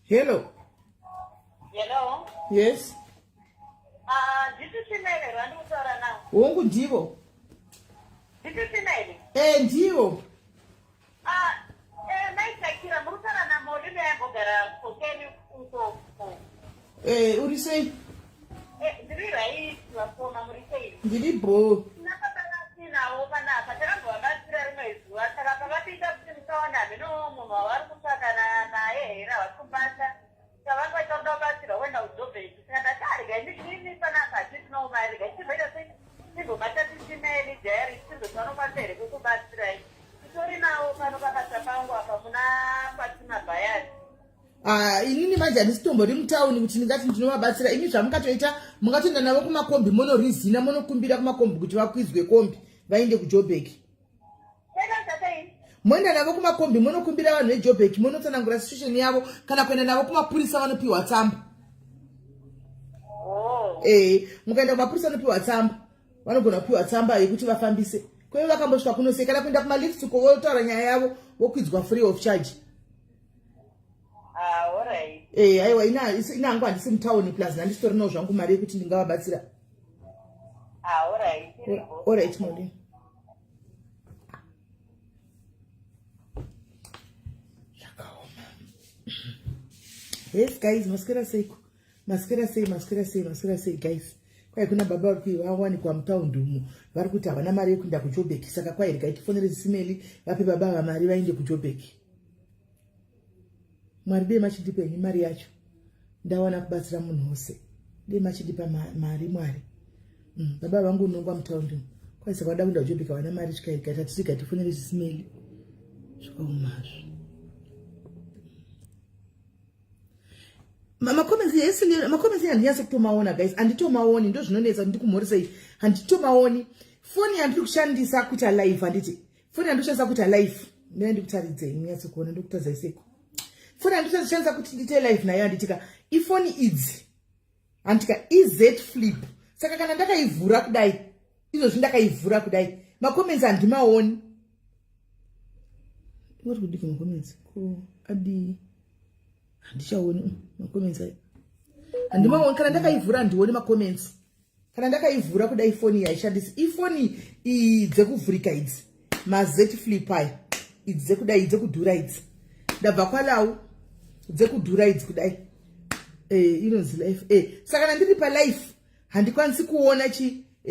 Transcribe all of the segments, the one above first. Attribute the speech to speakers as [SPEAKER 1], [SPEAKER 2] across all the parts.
[SPEAKER 1] Hello.
[SPEAKER 2] Hello.
[SPEAKER 1] Yes.
[SPEAKER 2] This is Sinele. Randu Sara now.
[SPEAKER 1] Wongu ndivo.
[SPEAKER 2] This is Sinele.
[SPEAKER 1] Ndivo.
[SPEAKER 2] Nice kira murutara na molime bogara kokeni uko.
[SPEAKER 1] Uri sei?
[SPEAKER 2] Ndiri rai twafona muri sei.
[SPEAKER 1] Ndiri bro.
[SPEAKER 2] Nakatana sina opana patara ngo abatira rimwe ataka pakapinda kuti mutaona bino munhu wari kusaka na era wakubasa. Kavanga tondobatsira wenda udobheki kana targa ndini pana kati tinomarga chimela sei singo matatisimeli jeri singo tanobatsere kukubatsira itori nawo pano pakasa pangu apa muna patina bayani
[SPEAKER 1] inini manje handisitombori mutauni kuti ndingati ndinovabatsira imi zvamukatoita mungatoenda navo kumakombi monorizina monokumbira kumakombi kuti vakwizwe kombi vaende kujobheki moenda navo kumakombi monokumbira vanhu vejobheki monotsanangura situation yavo kana kuenda navo kumapurisa vanopiwa tsamba. Mukaenda kumapurisa vanopiwa tsamba vanogona kupiwa tsamba yekuti vafambise kwaivo vakambosvika kunosei kana kuenda kumaliftuko votaura nyaya yavo vokwidzwa free of charge. Aiwa ina hangu handisi mutauni plus handisitorinawo zvangu mari yekuti ndingavabatsira. Alright modi. Yes guys, maskera sei guys. Kwai kuna baba vari kuwawanikwa mutaundi umo vari kuti havana mari yekuenda kujobheki saka kwai regai tifonere simeli vape baba ava mari vaende kujobheki. Mwari dei machidipenyi mari yacho ndawana kubatsira munhu wose dei machidipa mari mwari. Baba vangu unongwa mutaundi umo kwai saka vada kuenda kujobheki havana mari svikaika tatiziga tifonere simeli zvikaumazvo. Makomenzi handinyaso kutomaona guys, handitomaoni ndo zvinonetsa ndikumhorisei handitomaoni. Foni yandiri kushandisa kuita live handiti. Foni yandiri kushandisa kuita live ndine ndikutaridzei munyatso kuona ndikutadza seko. Foni yandiri kushandisa kuti ndite live nayo handitika ifoni idzi. Handika EZ Flip. Saka kana ndakaivhura kudai izvozvi ndakaivhura kudai makomenzi handimaoni. Uri kudika makomenzi ko adi handichaoni makomenzi ayo handimaoni kana ndakaivhura handioni makomenzi kana ndakaivhura kudai ifoni yaishandisi ifoni dzekuvhurika idzi maZ Flip ayo idzi dzekudai dzekudhura idzi ndabva kwalau dzekudhura idzi kudai inonzi life saka kana ndiri palife handikwanisi kuona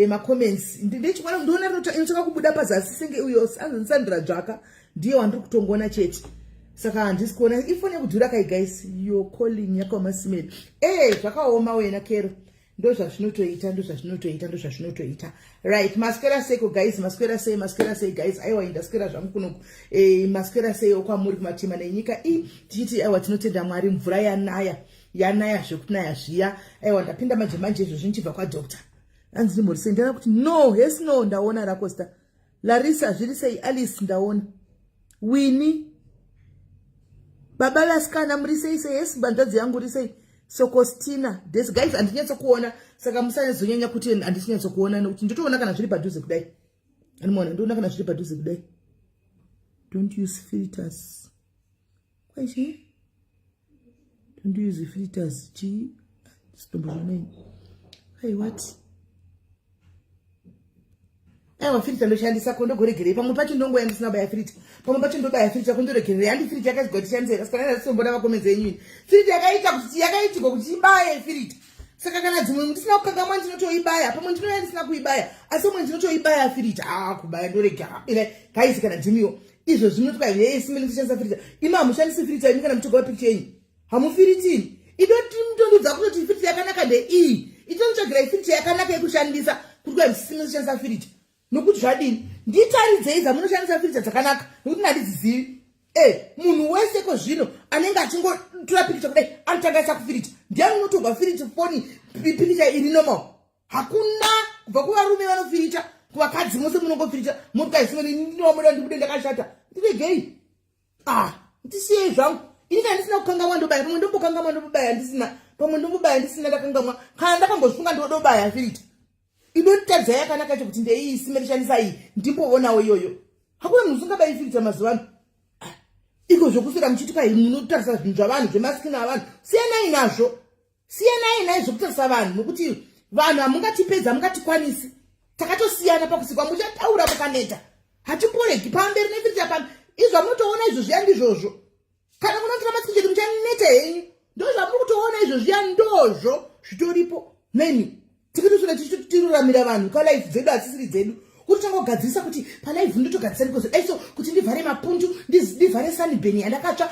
[SPEAKER 1] makomenzi ndechimwana ndoona inotoka kubuda pazasi senge uyo Sandra Jaka ndiye wandiri kutongona chete. Saka handisi kuona ifoni yekudhura kai guys yo calling yakamasimeli zvakaoma wena kero ndo zvazvinotoita right. Maskera seko guys, maskera sei guys. Aiwa indaskera zvangu kuno maskera sei okwamuri kumatima nenyika tichiti aiwa tinotenda Mwari mvura yanaya zvokunaya zviya aiwa ndapinda manje izvo zvinchibva kwadoctor anzi ndimhorise ndana kuti no ndaona Racosta Larissa zviri sei Alice ndaona Winnie Baba Laskana murisei sei yes bandadzi yangu risei Sokostina this guys handinyatso kuona saka musanyazonyanya kuti handisinyatso kuona nokuti nditoona kana zviri padhuze kudai animona ndoona kana zviri padhuze kudai. Don't use filters kwaichi don't use filters stombozonai hey what aiwa filter ndoshandisa kondogoregerei pamwe pacho ndongoya ndisina baya filter pamwe pacho ndobaya filter kondoregerei handi filter yakazigwa tishandisei saka ndasisombona makomenzi enyuini filter yakaitirwa kuti ibaye filter saka kana dzimwe ndisina kukangamwa ndinotoibaya pamwe ndinoya ndisina kuibaya asi umwe ndinotoibaya filter kubaya ndorega guys kana dzimiwo izvo zvinotwa simeli kushandisa filter ima hamushandisi filter imi kana mutogawa picture yenyu hamufiritini idoti mutondudza kutoti filter yakanaka ndeiyi itondotsvagirai filter yakanaka yekushandisa kuti kwasimeli kushandisa filter nokuti zvadini nditaridzei dzamunoshandisa filter dzakanaka nokuti ndandidzizivi munhu wese kozvino anenge achingotora pikicha kudai anotangaisa kufirita ndiani unotobva firita foni pikicha iri normal hakuna kubva kuvarume vanofirita kuvakadzi mose munongofirita motikaisimeni ndinomuda ndikude ndakashata ndiregei ndisiyei zvangu ini handisina kukangamwa ndobaya pamwe ndombokangamwa ndobaya handisina pamwe ndombobaya ndisina ndakangamwa kana ndakambozvunga ndodobaya firita inotadza yakanaka kuti ndeisimeli shandisa iyi ndimbowonawo iyoyo hakuna munhu usingabayi firita mazuva ano iko iko zvokuswera muchiti kwai munotarisa zvinhu zvavanhu zvemasikini avanhu. Siyanai nazvo, siyanai naizvo kutarisa vanhu, nokuti vanhu hamungatipedza, hamungatikwanisi. Takatosiyana pakusikwa, muchataura mukaneta. Hatimboregi pamberi nefirita pamwe. Izvo munotoona izvo zviya ndizvozvo. Kana munotora masikini chedu muchaneta henyu. Ndo zvamuri kutoona izvo zviya ndozvo zvitoripo. Neni tikatoswera tichitoramira vanhu kalife dzedu asisiri dzedu. Kuti tangogadzirisa kuti palive ndotogadzisa ndikozo. Aiso kuti ndivhare mapundu, ndivhare sunburn yandakatsva.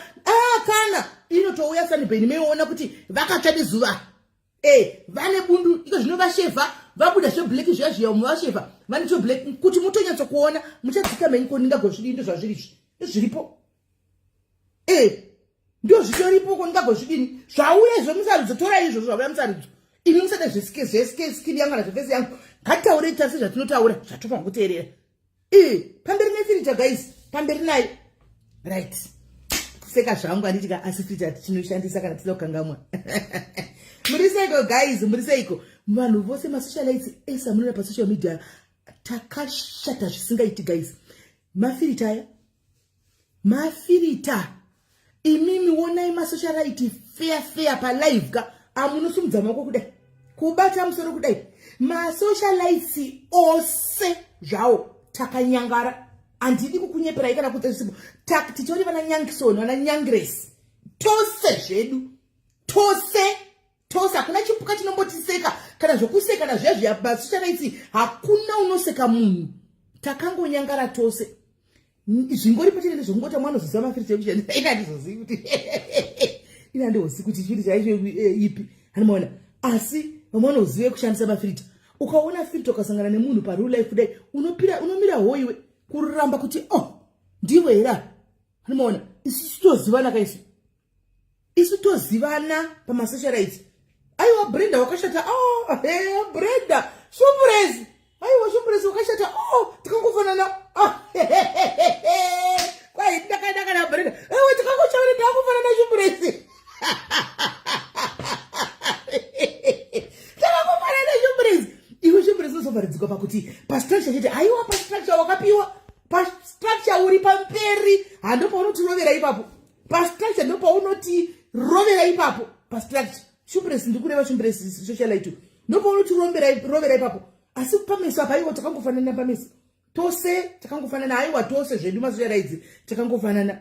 [SPEAKER 1] Kana inotouya sunburn meiona kuti vakatsva nezuva. Vane bundu iko zvinovashevha, vabuda zveblack zviya zviya muvashevha. Vane zveblack kuti mutonyatso kuona muchadzika menyu koninga gozvidi ndo zvazviri zviripo. Ndio zvitoripo koninga gozvidini. Zvauya izvo musarudzo izvo zvauya musarudzo. Imi musada zvesikini yangu kana zvefesi yangu. Ngataure tasi zvatinotaura zvatofa kuteerera. Pamberi nefirita guys, pamberi nayo. Right. Kuseka zvangu anditika asi filter tichinoshandisa kana tinoda kukangamwa. Muriseiko guys, muriseiko. Vanhu vose masocialites esa munona pa social media takashata zvisingaiti guys. Mafirita aya. Mafirita. Imimi wonai masocialite fair pa live ka amunosumudza mako kudai. Kubata musoro kudai. Masocialites ose zvawo takanyangara. Andidi kukunyeperai kana kutesipo. Titori vana nyangisoni, vana nyangresi. Tose zvedu. Tose hakuna chipuka chinombotiseka kana zvokuseka na zviya masocialites hakuna unoseka munhu. Takangonyangara tose. Zvingori pachine zvongota mwana zozama mafirita ekushanda. Ina ndizozivi kuti ina ndizozivi kuti chiri chaicho ipi. Hanoona asi mwana uzive kushandisa mafirita. Ukaona filter ukasangana nemunhu pa real life kudai unomira hoiwe kuramba kuti ndiwe era. Hanoona isi tozivana kaisi. Isi tozivana pa masocialites. Aiwa Brenda wakashata Brenda surprise. Aiwa surprise wakashata tikangofanana kwai ndakadaka na Brenda tikangochaura ndakufanana surprise. Takakufanana surprise. Iwe surprise uzovharidzika pakuti pa structure chete aiwa pa structure wakapiwa pa structure uri pamperi handopa unotirovera ipapo pa structure ndopa unoti rovera ipapo pa structure. Surprise ndikureva surprise socialite ndopa unoti rovera ipapo asi pameso apa iwo takangofanana pameso tose takangofanana aiwa tose zvedu masocialites takangofanana.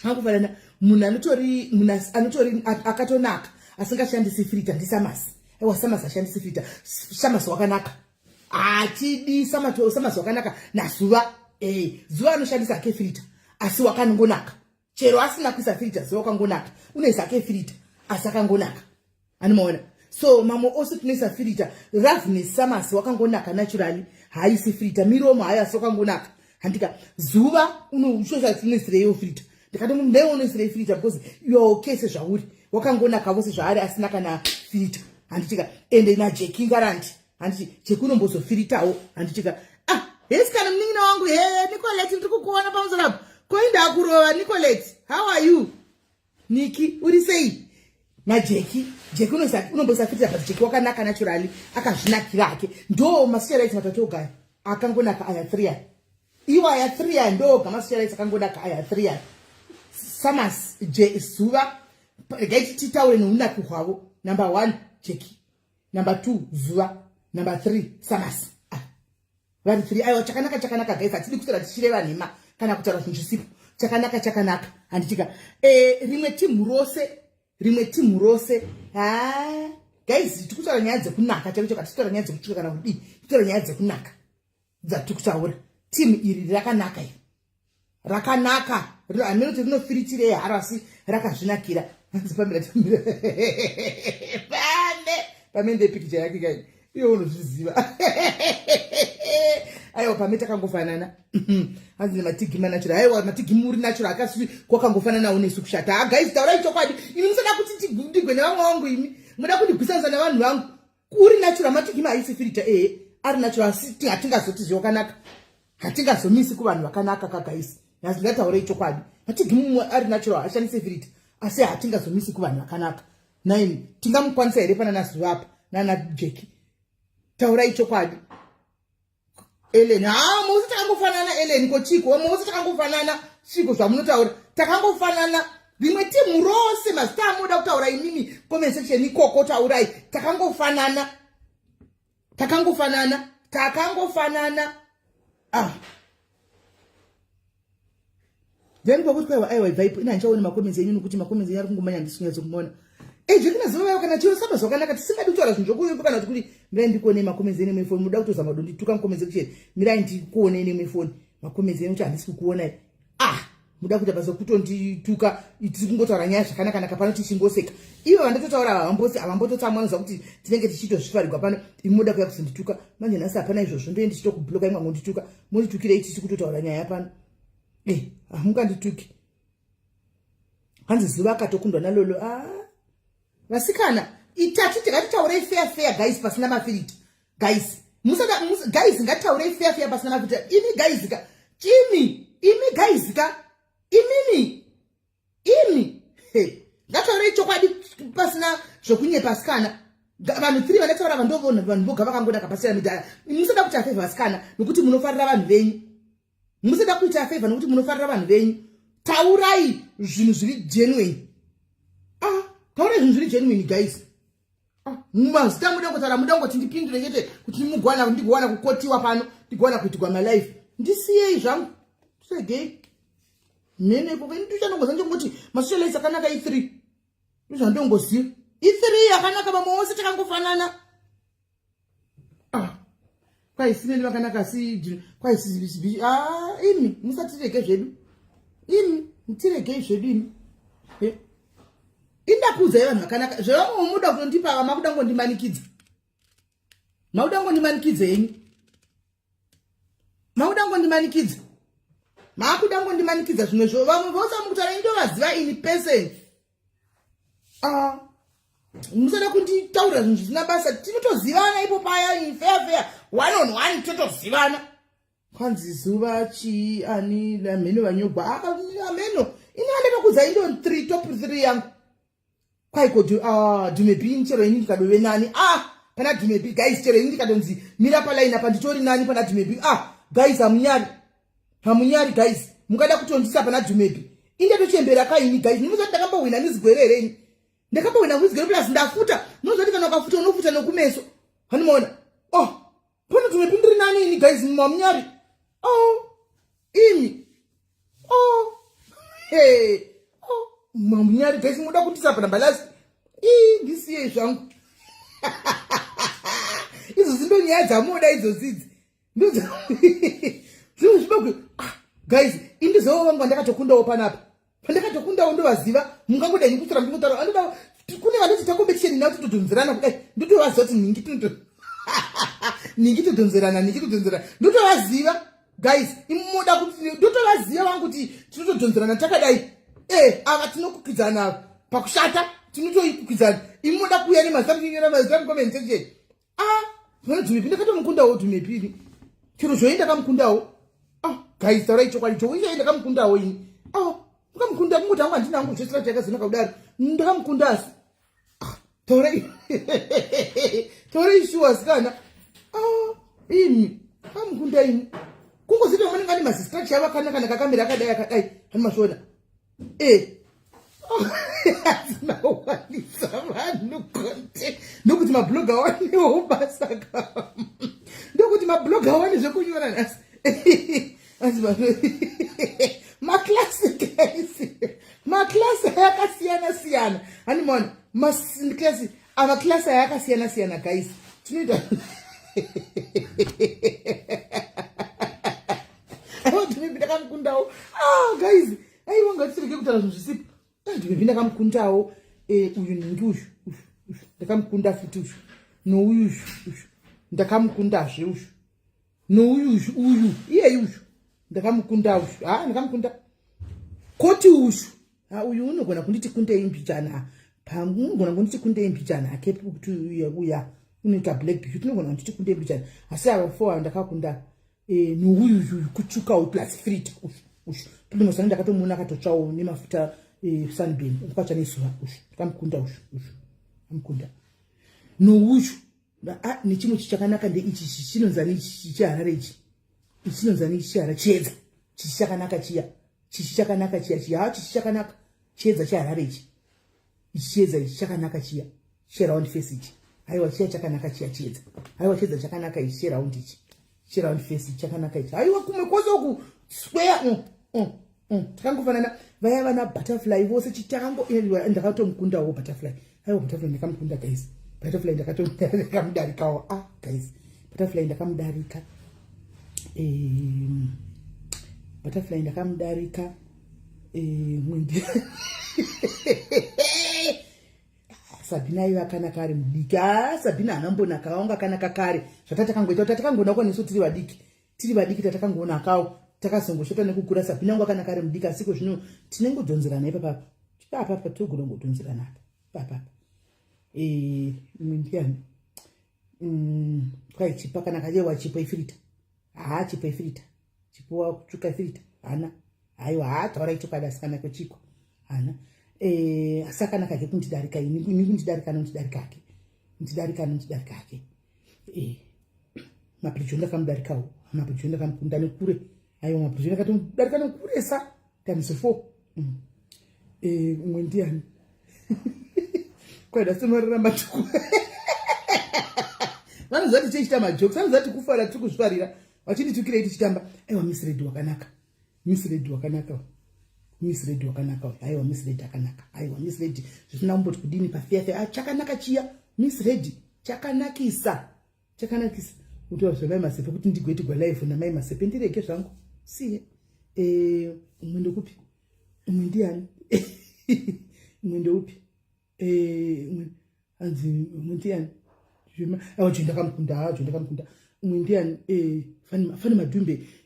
[SPEAKER 1] Takangofanana. Munhu anotori akatonaka asingashandisi filter ndisamasi. Aiwa samasi ashandisi filter. Samasi wakanaka. Atidi samasi wakanaka nazuva. Zuva anoshandisa ke filter asi wakangonaka. Chero asina kuisa filter zuva wakangonaka. Unoisa ke filter asi akangonaka. Anomaona. So mamo ose tunoisa filter. Ravni samasi wakangonaka naturally. Haisi filter. Miromo haya wakangonaka. Handika zuva unoshosha tunoisireyo filter. Ndikati munhu unoisire filter because you are okay sezvauri. Wakangonaka vose zvaari asina kana filter. Handitika ende na Jackie garanti. Handiti chekunombozofiritawo. Handitika yes kana mningina wangu Nicolette ndiri kukuona pamusoro apo. Koinda kurova Nicolette. How are you? Niki uri sei? Na Jackie unombosafirita but Jackie wakanaka naturally akazvinakira ake. Ndo masocialites matatoga akangonaka aya 3. Iwa aya 3 ndo masocialites akangonaka aya 3. Samas Zuva gaiti titaure nounaki hwavo. Number 1 Jackie, number 2 Zuva, number 3 Samas. Vari 3 aiwa chakanaka guys atidi kusara tichireva nhema kana kutaura zvinhu zvisipo. Chakanaka handitika rimwe timu rose guys tikutaura nyaya dzekunaka chaicho katitaura nyaya dzekutsvika kana kudii titaura nyaya dzekunaka dzatikutaura. Timu iri rakanaka iri rakanaka amene kuti rinofiritire harasi rakazvinakira. Pamende picture yake kai iyo unozviziva. Aiwa pamete kangofanana. Hanzi matigi natural. Aiwa matigi muri natural akasvi kwakangofanana unesu kushata. Guys taurai chokwadi. Ini musada kuti ndigwe nevamwe vangu imi. Muda kuti gwisanza navanhu vangu. Kuri natural matigi maisi filter ari natural siti hatingazoti zvakanaka. Hatingazomisi kuvanhu vakanaka kagaisi. Nasi ngataure chokwadi. Matigi mumwe ari natural ashandise filter. Asi hatingazomisi kuvanhu vakanaka. 9 tingamukwanisa here pana naZuva apa nana Jackie. Taurai chokwadi. Ellen musi takangofanana Ellen kochiko musi takangofanana chiko zvamunotaura takangofanana rimwe timu rose mazita amuda kutaura inini comment section ikoko taurai takangofanana then kwakuti kwaiwa aiwa ibvaipo ina ndichaona makomenzi enyu nokuti makomenzi enyu ari kungomanya ndisinyadzo kumona zvekinazivayo kana chiyo saba zvakanaka tisingadi kutaura zvinhu zvokuyopa kana kuti mirai ndikuone makomenzi enyu mefoni muda kutozama dondituka mukomenzi section mirai ndikuone enyu mefoni makomenzi enyu kuti handisi kukuonai muda kuita basa kutondituka tiri kungotaura nyaya zvakanaka pano tichingoseka ivo vandatotaura havambototsamwanoza kuti tinenge tichitozvifarigwa pano imuda kuya kuzondituka manje nhasi hapana izvozvo ndoende tichitokubloka imwe ngondituka monditukirei tichi kutotaura nyaya pano hamungandituki hanzi zuva akatokundwa nalolo vasikana itatu tikatitaurei fair guys pasina mafiriti guys guys ngatitaurei fair pasina mafiriti imi guys ka imi guys ka imi ngataurei chokwadi pasina zvokunyepa vasikana vanhu 3 vanataura vandovona vanhu voga vakangoda kapasira midhara musada kuita favor vasikana nokuti munofarira vanhu venyu musada kuita favor nokuti munofarira vanhu venyu taurai zvinhu zviri genuine taurai zvinhu zviri genuine guys mazita muda ngotaura muda ngoti ndipindure ngete kuti ndigwana kukotiwa pano ndigwana kuitigwa malife ndisiyei zvangu segei nenepo ndichanongoza ngoti masocial life akanaka i3 ndizvandongoziva i3 yakanaka vamwe vose takangofanana kwai sineni vakanaka kwai imi musatirege zvedu imi mutirege zvedu imi indakudzai vanhu vakanaka zvevamwe muda kunondipa makuda ngondimanikidza henyu makuda ngondimanikidza zvimwe zvo vamwe vose mukutaura indovaziva ini person musada kunditaura zvinhu zvisina basa tinotozivana ipo paya fair 1 on 1 totozivana kwanzi zuva chiani lamheno vanyogwa ameno inoandekakudza indo 3 top 3 yangu kwaiko dhumebi chero ini ndikadove nani pana dhumebi guys chero ini ndikadonzi mira palaini apa nditori nani pana dhumebi guys hamunyari guys mukada kutondisa pana dhumebi indatochembera kaini guys nimuzati ndakambowina nizigwerereni ndakambowina nizigwere plus ndafuta nozati kana ukafuta unofuta nokumeso hanimona pana dhumebi ndiri nani ini guys mamunyari imi mamunyari guys muda kutisa pana balasi ndisiye zvangu izo zindonyaya dzamuda idzozidzi zvinhu guys indizowo vangu vandakatokundawo panapa pandakatokundawo ndovaziva mungangodai nikutora ndikutaura andoda kune vanoti takombetisheni navo totodhonzerana kudai ndotovaziva kuti ningi todhonzerana ndotovaziva guys imuda kuti ndotovaziva vangu kuti tinotodhonzerana takadai ava tinokukidzana ava pakushata tinotoikukidzana imuda kuya nemazita mazita mucomment section vana dhumepi ndakatomukundawo dhumepini chero zvoyi ndakamukundawo guys taurai chokwadi chokuichai ndakamukundawo ini mukamukunda kungoti hangu handina hangu zvesira chakazinoka kudaro ndakamukunda asi taurai shuwa sikana imi kamukunda ini kungozita manenge ane mazistructure avakanaka kakamera akadai hanimashona azinawanisa vanhu konte ndokuti mabloga wanewo basa kama ndokuti mabloga wane zvekunyora nhasi maklasi ayakasiyana hanimona maklasi amaklasi ayakasiyana guys tinoita ndakamukundawo guys aiwa ngatirege kutaura zvinhu zvisipo ndimepinda ndakamukundawo uyu ningi ushu ndakamukunda futi ushu nouyu ushu ndakamukundazve ushu nouyu uyu iyei ushu ndakamukunda ushu ndakamukunda koti ushu uyu unogona kunditi kundei mbichana unogona kunditi kundei mbichana akepi kuti uya unoita black beauty unogona kunditi kundei mbichana asi ava 4 ndakakunda nouyu kutsvukawo plus frita ushu ndimosana ndakatomuona akatotsvawo nemafuta sunbeam kwacha nezuva ushu ndakamukunda ushu amukunda nouyu nechimwe chichakanaka ndeichi chinonzani chiharare ichi ichinonza nechishara chiedza chichakanaka chiya chichakanaka chiya ha chichakanaka chiedza chaharare ichi chiedza chichakanaka chiya cheround face ichi aiwa chiya chakanaka chiya chiedza aiwa chiedza chakanaka ichi cheround ichi cheround face chakanaka ichi aiwa kumwe kwose ku square takangofanana vaya vana butterfly vose chitango ndakatomukunda butterfly aiwa butterfly ndakamukunda guys butterfly ndakamudarikawo guys butterfly ndakamudarika butterfly ndakamudarika mwindi Sabina iva kanaka ari mudiki Sabina anambonaka aunga kanaka kare zvatakangoita tatakangoona kwa nesu tiri vadiki tatakangoona akawo takazongoshota nekukura Sabina anga kanaka ari mudiki asiko zvino tinengodonzerana ipapa papa togona ngodonzerana papa mwindi kwai chipa kanaka jewa chipa ifirita chipa ifirita chipuwa kutsvuka ifirita hana aiwa taura ichokada sikana kwechiko hana asaka nakake kuntidarika ini kuntidarika nontidarikake ntidarikake mapiricho ndakamudarikawo mapiricho ndakamukunda nekure aiwa mapiricho ndakamudarika nekuresa times 4 umwe ndiani kwada somarira matuku vanozati tichita majokes vanozati kufara tiri kuzvifarira vachinditukirai tichitamba aiwa Miss Red wakanaka aiwa Miss Red akanaka aiwa Miss Red zvisina kumboti kudini pafiafe chakanaka chiya Miss Red chakanakisa utoa zvamai masepe kuti ndigoiti gwalife namai masepe ndirege zvangu siye umwe ndokupi umwe ndiani umwe ndoupi anzi umwe ndiani ndakamukunda umwe ndiani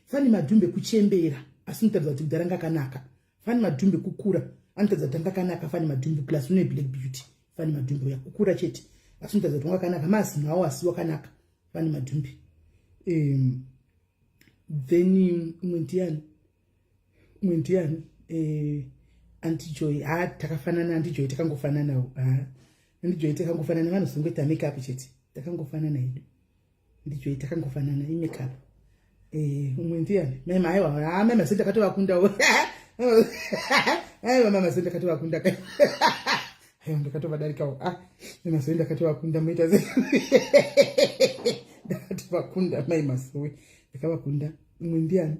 [SPEAKER 1] Fani Madumbe kuchembera asi notadza kuti kudaranga kanaka Fani Madumbe kukura anotadza kuti kanaka Fani Madumbe plus une Black Beauty Fani Madumbe yakukura chete asi notadza kuti kanaka mazino awo asiwa kanaka Fani Madumbe then umwe ndiani Antijoy takafanana Antijoy takangofananawo Antijoy takangofanana vanozongoita makeup chete takangofanana hedu Antijoy takangofanana makeup umwe ndiani mama aiwa mama senda katovakunda aiwa mama senda katovakunda aiwa ndakatovadarikawo mama senda katovakunda muita ndakatovakunda mai masowe ndakavakunda umwe ndiani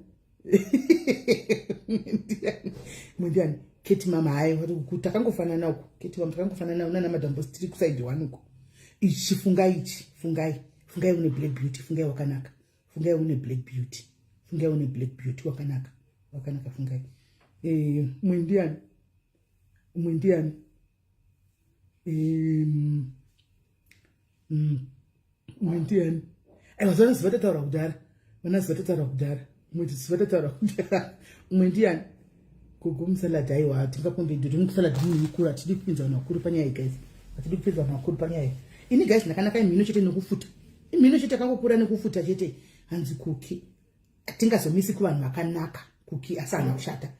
[SPEAKER 1] umwe ndiani Keti mama aiwa takangofanana uko Keti mama takangofanana nana madambo tiri kuside 1 uko ichi fungai une Black Beauty fungai wakanaka fungai une Black Beauty wakanaka fungai umwe ndiani aiwa zona zivatotaura kudhara umwe ndiani Gugu musalad aiwa tingakombedu musalad munikura tiri kupinza vanhu vakuru panyaya guys atidi kupinza vanhu vakuru panyaya ini guys ndakanaka imhino chete nekufuta imhino chete kangokura nekufuta chete hanzi kuki atingazomisi kuvanhu vakanaka kuki asi hana kushata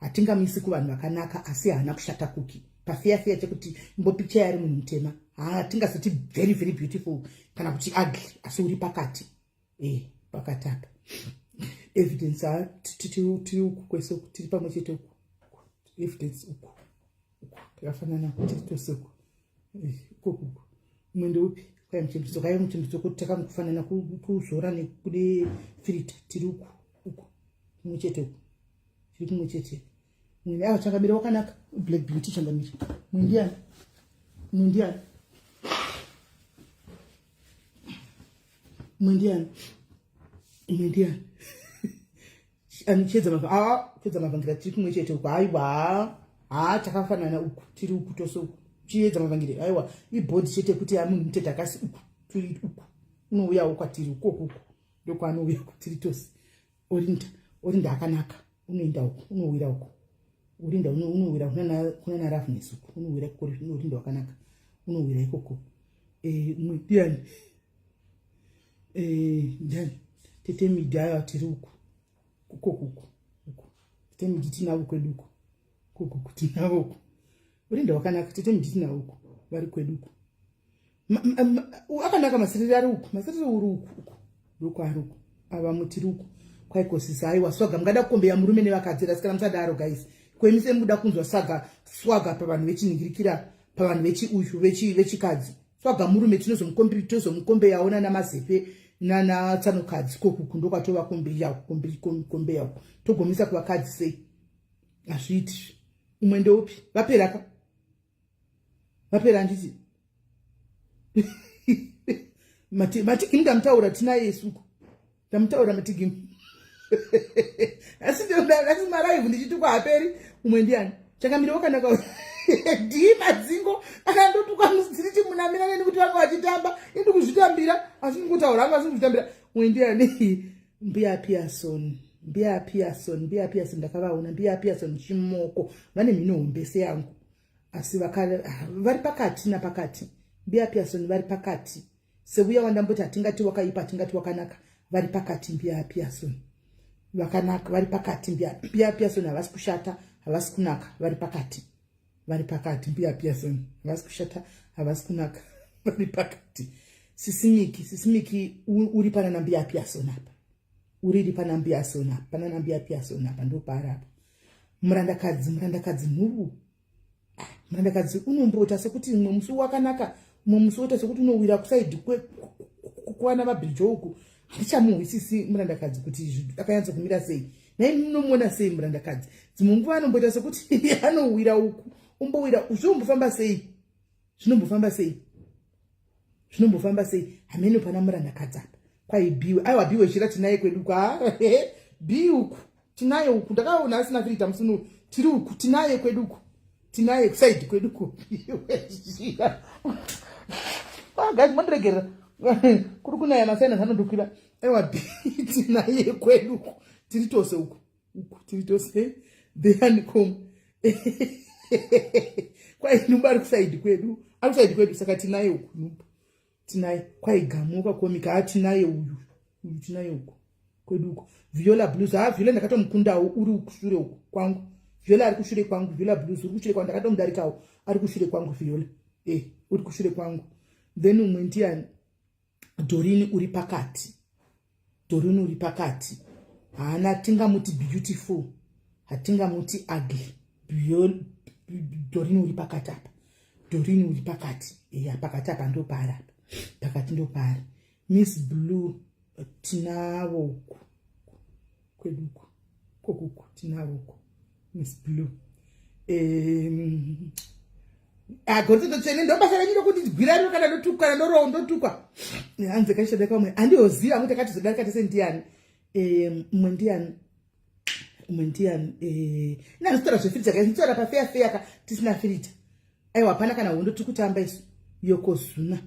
[SPEAKER 1] atingamisi kuvanhu vakanaka asi hana kushata kuki pafiya chekuti mbopicha yari munhu mutema atingazoti very very beautiful kana kuti ugly asi uri pakati pakati apa evidence tiri uku kwese tiri pamwe chete uku evidence uku takafanana tiri tose uku umwe ndoupi kwai muchembidzo kai muchembidzo kuti takangofanana kuzora nekude filter tiri uku kumwe chete uku tiri kumwe chete mwe changamira wakanaka Black Beauty changamira mwe ndiani anichedza mavangira tiri kumwe chete uku aiwa takafanana uku tiri uku tose uku chiedza mavangire aiwa ibhodi chete kuti munhu mutete akasi uku tiri uku unouyawo kwatiri uku ndokwaanouya kwatiri tose orinda akanaka unoenda uku unowira uku urinda unowira kunana roughness uku unowira kuri unorinda wakanaka unowira ikoko ndiani ndiani tete midi ayo tiri uku uku tete midi tinavo kwedu uku tinavo uku urinda wakanaka tete midi tinavo uku vari kwedu uku akanaka masiriri ari uku masiriri uri uku ndoko ari uku ava mutiri uku kwaikosisa aiwa swaga mungada kukombeya murume nevakadzi rasikana musadaro guys kwemise muda kunzwa saga swaga pavanhu vechiningirikira pavanhu vechiuyu vechikadzi swaga murume tinozomukombeyawo namazepe nanatsanokadzi kokuku ndokatovakombeyawo togomisa kuvakadzi sei hazviiti umwe ndeupi vapera handiti matigi ndamutaura tinaye isuku ndamutaura matigi asi maraivu ndichiti kwahaperi umwe ndiani chakamirawo kanaka ndii madzingo akandotukwa musiriti munamirane nekuti vanga vachitamba indi kuzvitambira asi ndikutaura anga asi kuzvitambira umwe ndiani mbiya Pearson ndakavaona mbiya Pearson chimoko vane mhino hombese yangu asi vari pakati napakati mbiya Pearson vari pakati seuya wandamboti hatingati wakaipa hatingati wakanaka vari pakati mbiya Pearson vakanaka vari pakati mbiya Pearson havasi kushata havasi kunaka vari pakati mbiya Pearson havasi kushata havasi kunaka vari pakati sisimiki uri pana nambiya Pearson apa uriri pana nambiya Pearson apa ndopara apa murandakadzi nhuru murandakadzi unombota sekuti mwe musi wakanaka mwe musi wota sekuti unowira kusaidi kwana mabhiriji uku handichamuhwisisi murandakadzi kuti akanyatsa kumira sei nai munomona sei murandakadzi dzimwe nguva anomboita sekuti anowira uku umbowira zvinombofamba sei hameno pana murandakadzi apa kwai biwe aiwa biwe shira tinaye kwedu bi uku tinaye uku ndakaona asina kuita musunu tiri uku tinaye kweduku tinaye kusaidi kweduku guys mondiregerera kuri kunaya masaina zanodukwira aiwa tinaye kweduku tiri tose uku tiri tose beanikom kwai numba ari kusaidi kwedu saka tinaye uku numba tinaye kwai gamuka komika atinaye uyu tinaye uku kweduku Viola Blues Viola ndakatomukundawo uri kushure uku kwangu Viola ari kushure kwangu Viola Blues uri kushure kwangu ndakatomudarikawo ari kushure kwangu Viola uri kushure kwangu then umwe ndiani Dorini uri pakati haana tingamuti beautiful hatingamuti ugly Dorini uri pakati apa pakati apa ndopara pakati ndopara Miss Blue tinavo uku kweduku kokuku tinavo uku Miss Blue agonzo tsene ndobasa renyu rokuti gwirano kana notukwa ndotukwa hanze kaishada kamwe andioziva kuti akatizodarika tese ndiani umwe ndiani nanostora zvefirita kaisitsora pafeya ka tisina firita aiwa hapana kana hondo tiri kutamba isu yokozuna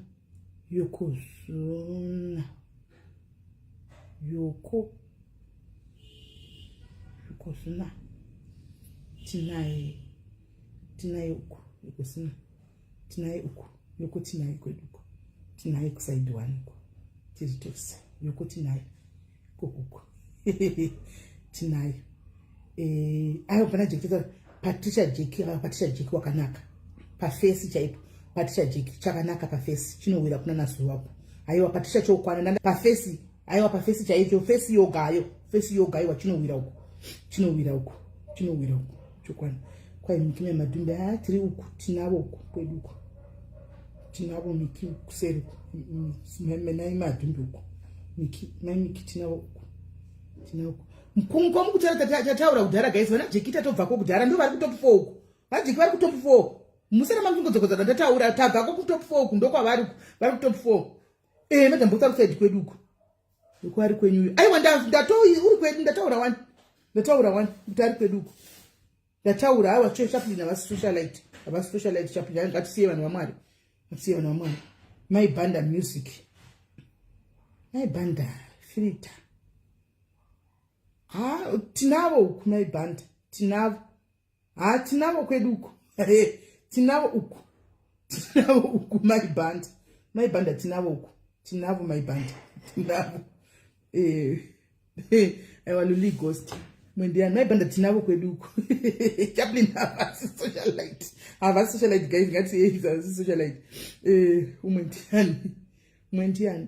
[SPEAKER 1] tinaye uku yokozuna tinaye uku yoko tinaye kweduko tinaye kusaidi wani uku tiri tose yoko tinaye kokuko tinaye ayo pana jekita Patricia Jeki wakanaka pafesi chaipo Patricia Jeki chakanaka pafesi chinowira kuna nazuwapo aiwa Patricia chokwana pafesi aiwa pafesi chaipo fesi yogayo chinowira uku chokwana kwai miki memadhumbe tiri uku tinavo uku kweduko tinavo miki kuseri menai madhumbe uku miki tinavo uku mkungu tataura kudhara guys vana jekita tobvako kudhara ndo vari kutop 4 uku vajeki vari kutop 4 musana mangungodzokodzana ndataura tabvako kutop 4 uku ndokwavari kutop 4 madambotsa kusaidi kwedu uku ndokwari kwenyu aiwa uri kwedu ndataura one kuti ari kwedu uku ndataura aiwa chaplin havasi socialite chaplin ngatisiye vanhu vamwari maibhanda music maibhanda filter tinavo uku maibhanda tinavo kwedu uku tinavo uku maibhanda tinavo uku tinavo maibhanda tinavo aiwa luli ghost mwendiani maibhanda tinavo kwedu uku chaplin havasi socialite guys ngati havasi socialite umwendiani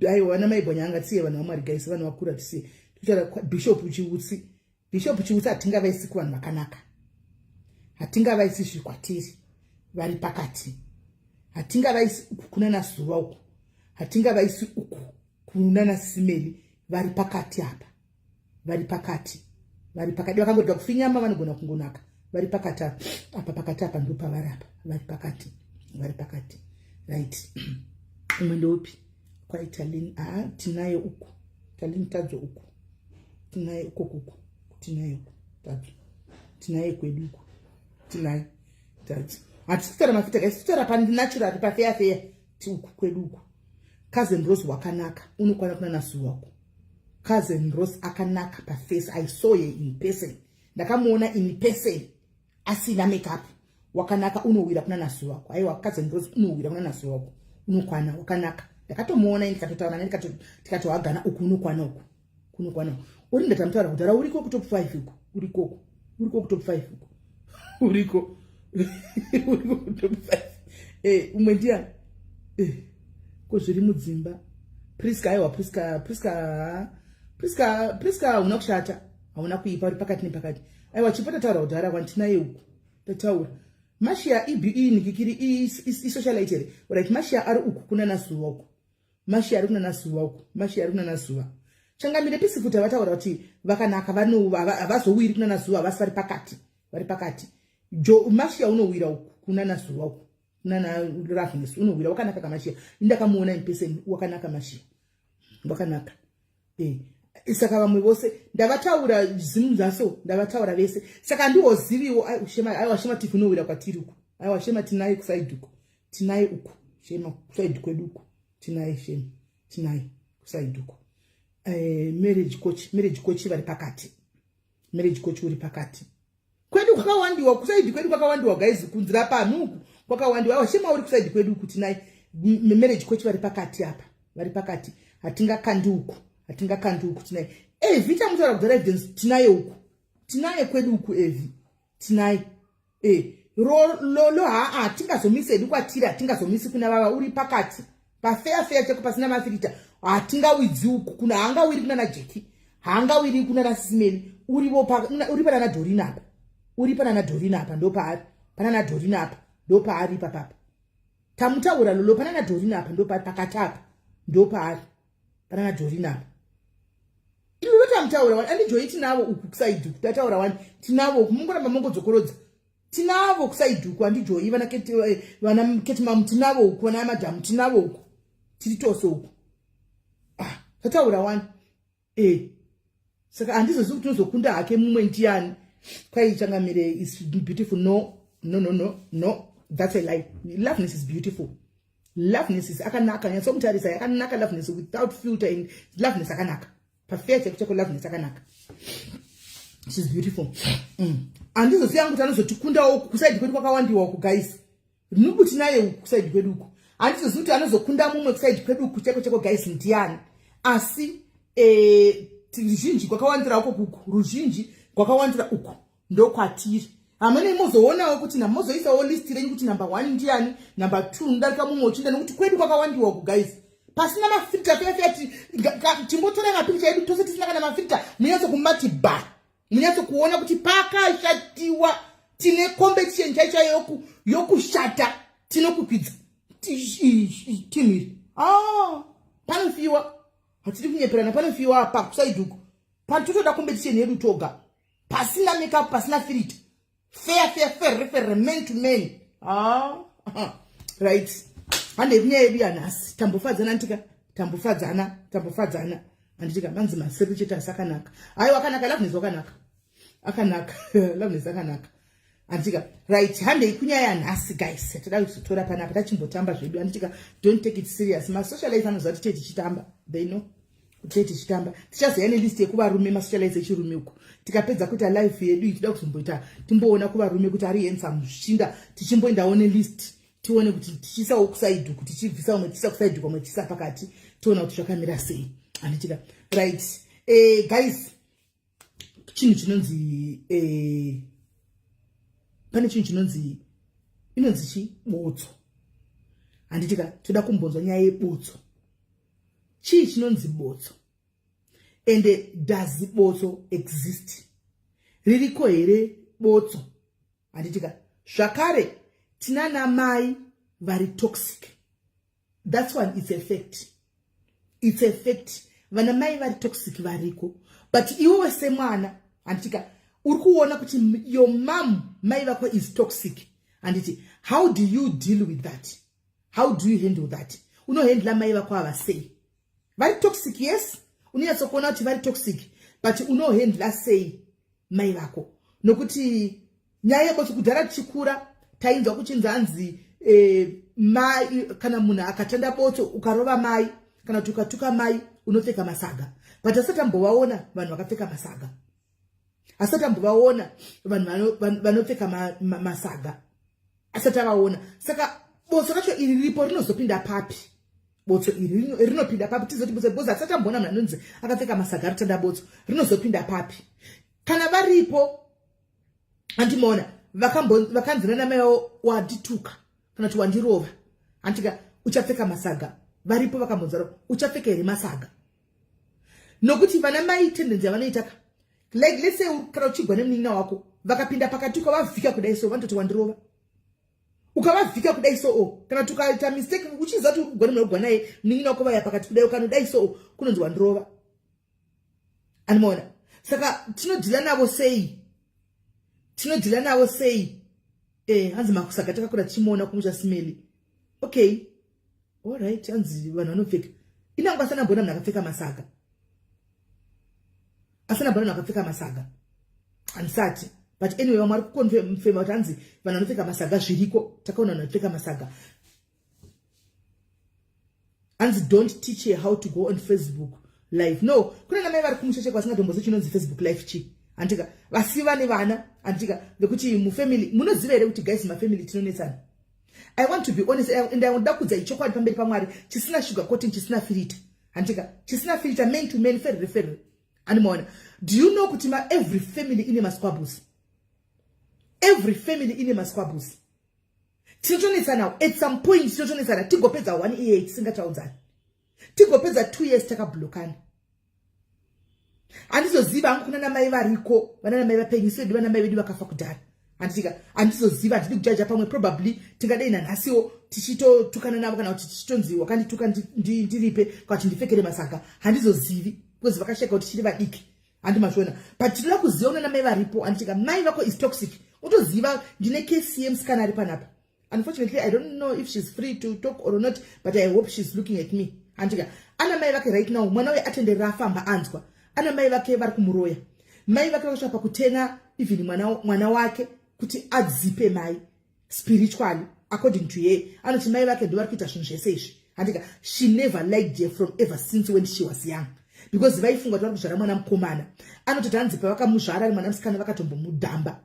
[SPEAKER 1] aiwa na maibhonya anga tsiye vanhu vamwari guys vanhu vakura tisiye totaura Bishop Chiutsi. Bishop Chiutsi hatingavaisi kuvanhu vakanaka, hatingavaisi zvikwatiri vari pakati, hatingavaisi uku kunana Zuva uku, hatingavaisi uku kunana Simeri vari pakati apa, vari pakati vakangoda kufinyama vanogona kungonaka, vari pakati apa, pakati apa ndo pavari apa, vari pakati, right. Umwe ndopi kwaitalini tinayo uku talini tadzo uku, tinaye uku tinaye uku tadzo, tinaye kwedu uku tinaye tadzo. Hatisitora mafuta gaisitora natural pa fair ti uku kwedu uku. Cousin Rose wakanaka unokwana kunana Zuva uku. Cousin Rose akanaka pa face. I saw her in person, ndakamuona in person asina makeup, wakanaka unowira kunana Zuva uku. Aiwa Cousin Rose unowira kunana Zuva uku, unokwana wakanaka. Ndakatomuona ndikatotaura naye tikatohagana uku unokwana uku, kunokwana uri ndatamutaura kuti uriko ku top 5 uku, uriko ku top 5 uku, uriko ku top 5. Umwe ndiani ko zviri mudzimba. Priska aiwa Priska hauna kushata, hauna kuipa, uri pakati nepakati. Aiwa chipata taura kudhara kwandinaye uku tataura. Mashia EBE nikikiri isocialite right. Mashia ari uku kunana Zuva uku, Mashia ari kunana Zuva uku, Mashia ari kunana Zuva. Changamire pisi futa vataura kuti vakanaka havazowiri kunana Zuva, vasi vari pakati. Mashia unowira uku kunana Zuva uku, kunana Roughness unowira wakanaka kaMashia. Ndakamuona in person wakanaka Mashia, wakanaka. Saka vamwe vose ndavataura zvinhu zvaso, ndavataura vese. Saka ndiwoziviwo aiwa Shema tifu unowira kwatiri uku, aiwa Shema tinaye kusaidi uku, tinaye uku Shema kusaidi kwedu uku, tinaye Shema tinaye kusaidi uku. Marriage coach vari pakati, marriage coach uri pakati kwedu kwakawandiwa, kusaidi kwedu kwakawandiwa guys, kunzira pano uku kwakawandiwa. Aiwa Shema uri kusaidi kwedu uku, tinaye marriage coach vari pakati apa, vari pakati. Hatingakandi uku, hatingakandi uku tinaye. Evi tamutaura kudhara evidence tinaye uku, tinaye kwedu uku Evi tinaye. Lo hatingazomisi edu kwatiri, hatingazomisi kuna vava, uri pakati pa fair cheko pasina mafirita. Hatingawidzi uku, kuna hangawiri kuna na Jeki, hangawiri kuna na Simeni, uri pana na Dorina apa, uri pana na Dorina apa ndo paari, pana na Dorina apa ndo paari papa. Tamutaura lolo pana na Dorina apa ndo paari, pakati apa ndo paari, pana na Dorina apa. Ilo tamutaura wani andijoyi tinavo uku kusaidi uku, tataura wani tinavo uku, mungoramba mongodzokorodza. Tinavo kusaidi uku andijoyi, vana keti mamu tinavo uku, vana madamu tinavo uku, tiri toso uku. Tataura wani saka handizozivi kuti tinozokunda hake mumwe ndiani. Kwai Changamire is beautiful. No, that's a lie. Loveness is beautiful. Loveness is akanaka, nyasomutarisa yakanaka. Loveness without filter in Loveness akanaka, perfect cheko Loveness akanaka, she's beautiful. Handizosiya kuti anozotikunda uku kusaidi kwedu kwakawandiwa uku guys, nubuti naye uku kusaidi kwedu uku. Handizozivi kuti anozokunda mumwe kusaidi kwedu uku cheko guys ndiani. Asi ruzhinji kwakawandira uko kuku, ruzhinji kwakawandira uku ndo kwatiri. Amene mozoonawo kuti namozoisawo list renyu kuti number 1 ndiani, number 2 ndarika mumwe uchinda, nekuti kwedu kwakawandiwa uku guys. Pasina mafilter fefeti, timbotora mapicha edu tose tisina kana mafilter, munyatso kumati ba, munyatso kuona kuti pakashatiwa, tine competition chaicha yokushata, tinokukwidza timiri. Panofiwa hatiri kunyeperana, panofiwa apa kusaidi uku, patotoda competition yedu toga, pasina makeup, pasina filter, fair man to man. Right. Hande kunya yedu yanasi tambofadzana, ntika tambofadzana anditika manzi masiri cheta sakanaka. Hayi wakanaka, Loveness wakanaka, akanaka Loveness akanaka anditika. Right. Hande kunya yanasi guys, toda kutora panapa tachimbotamba zvedu, anditika don't take it serious. Ma socialize anozati tete chitamba, they know tete chitamba. Tichazoya nelist yekuvarume masocialize chirume uko, tikapedza kuita live yedu ichida kuzomboita timboona kuvarume kuti ari handsome zvishinda, tichimboendawo nelist tione kuti tichisawo kusaidi uku, tichibvisa umwe tichisa kusaidi uku, umwe tichisa pakati, tiona kuti zvakamira sei. Anditika right. Guys, chinhu chinonzi pane chinhu chinonzi inonzi botso. Anditika toda kumbonzwa nyaya yebotso. Chii chinonzi botso? And does botso exist? Ririko here botso. Anditika, shakare, tinana mai very toxic. That's one, it's a fact. It's a fact. Vana mai very toxic variko. But iwe se mwana, anditika, urikuona kuti your mom, mai vako is toxic. Anditi, how do you deal with that? How do you handle that? Uno handle mai vako avasei. Very toxic, yes. Unyatso kuona kuti very toxic, but uno handle say mai vako. Nokuti nyaya botso kudhara chikura tainzwa kuchinzanzi mai kana munhu akatanda botso ukarova mai kana tukatuka mai unopfeka masaga. But asatambovaona vanhu vakapfeka masaga. Asatambovaona vanhu vanopfeka masaga. Asatavaona. Saka botso racho iri ripo rinozopinda papi? Botso iri rinopinda papi? Tizoti botso asatambona munhu anonzi akapfeka masaga ritanda botso rinozopinda papi? Kana varipo andimona vakanzirana mayo wadituka kana kuti wandirova antika uchapfeka masaga. Varipo vakambonzara uchapfeka here masaga. Nokuti vana mai tendency yavanoita like let's say kana uchigwa nemunina wako vakapinda pakati ukavavhika kudai so vanototi wandirova. Ukavavhika kudai so kana tukaita mistake uchiziva kuti urikugwa nemunogwa naye munina wako vaya pakati kudai ukanodai so kunonzi wandirova. Andimona. Saka tinodhila navo sei? Tinodhila navo sei? Hanzi makusaka takakura tichimuona kumusha simeli. Okay. Alright, hanzi vanhu vanopfeka. Inangwa asana mbona munhu akapfeka masaga. Asana mbona munhu akapfeka masaga. Hansati. But anyway, vamwe vari kukonfirma kuti hanzi vanhu vanopfeka masaga zviriko. Takaona vanhu vanopfeka masaga. Hanzi don't teach her how to go on Facebook live. No, kuna namai vari kumusheshe kwasingatombozi chinonzi Facebook live chi. Antika vasiva nevana antika vekuti mufamily munoziva here kuti guys mafamily tinonetsana. I want to be honest and I want kudza ichokwadi pamberi paMwari chisina sugar coating chisina filter. Antika chisina filter men to men ferre. Andimona. Do you know kuti every family ine masquabbles? Every family ine masquabbles. Tinotonetsana at some point tinotonetsana tigopedza 1 year tisingachaudzani. Tigopedza 2 years takablokana. Andizoziva hangu kuna namai variko, vana namai vapenyu vedu vana mai vedu vakafa kudhara. Andizoziva handidi kujaja pamwe probably tingadai nanhasiwo tichitotukana navo kana kuti tichitonzi wakandituka ndiripe kuti ndipfekere masaga. Handizozivi because vakasheka kuti chiri vadiki. Andimazviona. But tinoda kuziva una namai varipo anditika mai vako is toxic. Utoziva ndine KCM scan ari panapa. Unfortunately, I don't know if she's free to talk or not, but I hope she's looking at me. Antika, ana mai vake right now, mwana we atendera afamba anzwa. Ana mai vake vari kumuroya. Mai vake vakashapa kutena even mwana wake kuti adzipe mai spiritually according to ye. Anoti mai vake ndo vari kuita zvinhu zvese izvi. Antika, she never liked her from ever since when she was young. Because vaifunga kuti vari kuzvara mwana mukomana. Anototi hanzi pavakamuzvara ari mwana musikana vakatombomudhamba.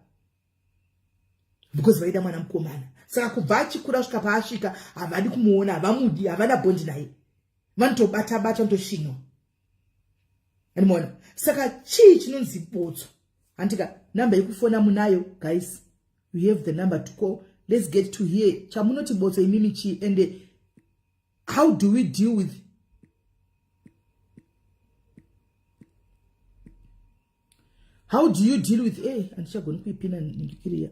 [SPEAKER 1] Because vaida mwana mukomana. Saka kubva achikura kusvika paasvika havadi kumuona, havamudi, havana bondi naye. Vanotobata vanotoshinwa. Andimona. Saka chii chinonzi botso. Antika number yekufona munayo guys. We have the number to call. Let's get to here. Chamunoti botso imimi chi and how do we deal with how do you deal with andishagona kuipina ndikiriya.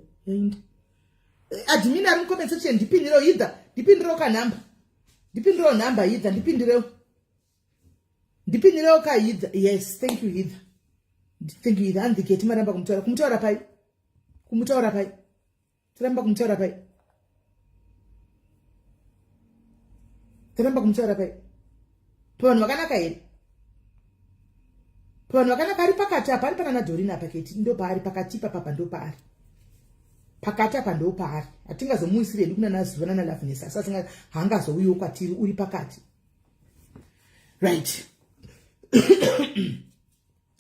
[SPEAKER 1] Admin ari comment section ndipindiro either ndipindiro kanamba ndipindiro number either ndipindiro ka either. Yes, thank you either. Thank you either. Andiketi maramba kumutaura pai tiramba kumutaura pai pano vakanaka here pano vakanaka ari pakati apa ari pana Dorina paketi ndo paari pakati papa ndo paari pakati apa ndo paari atingazomuisire hedu kuna nazivana na Loveness asasinga haangazouyiwo kwatiri uri pakati right.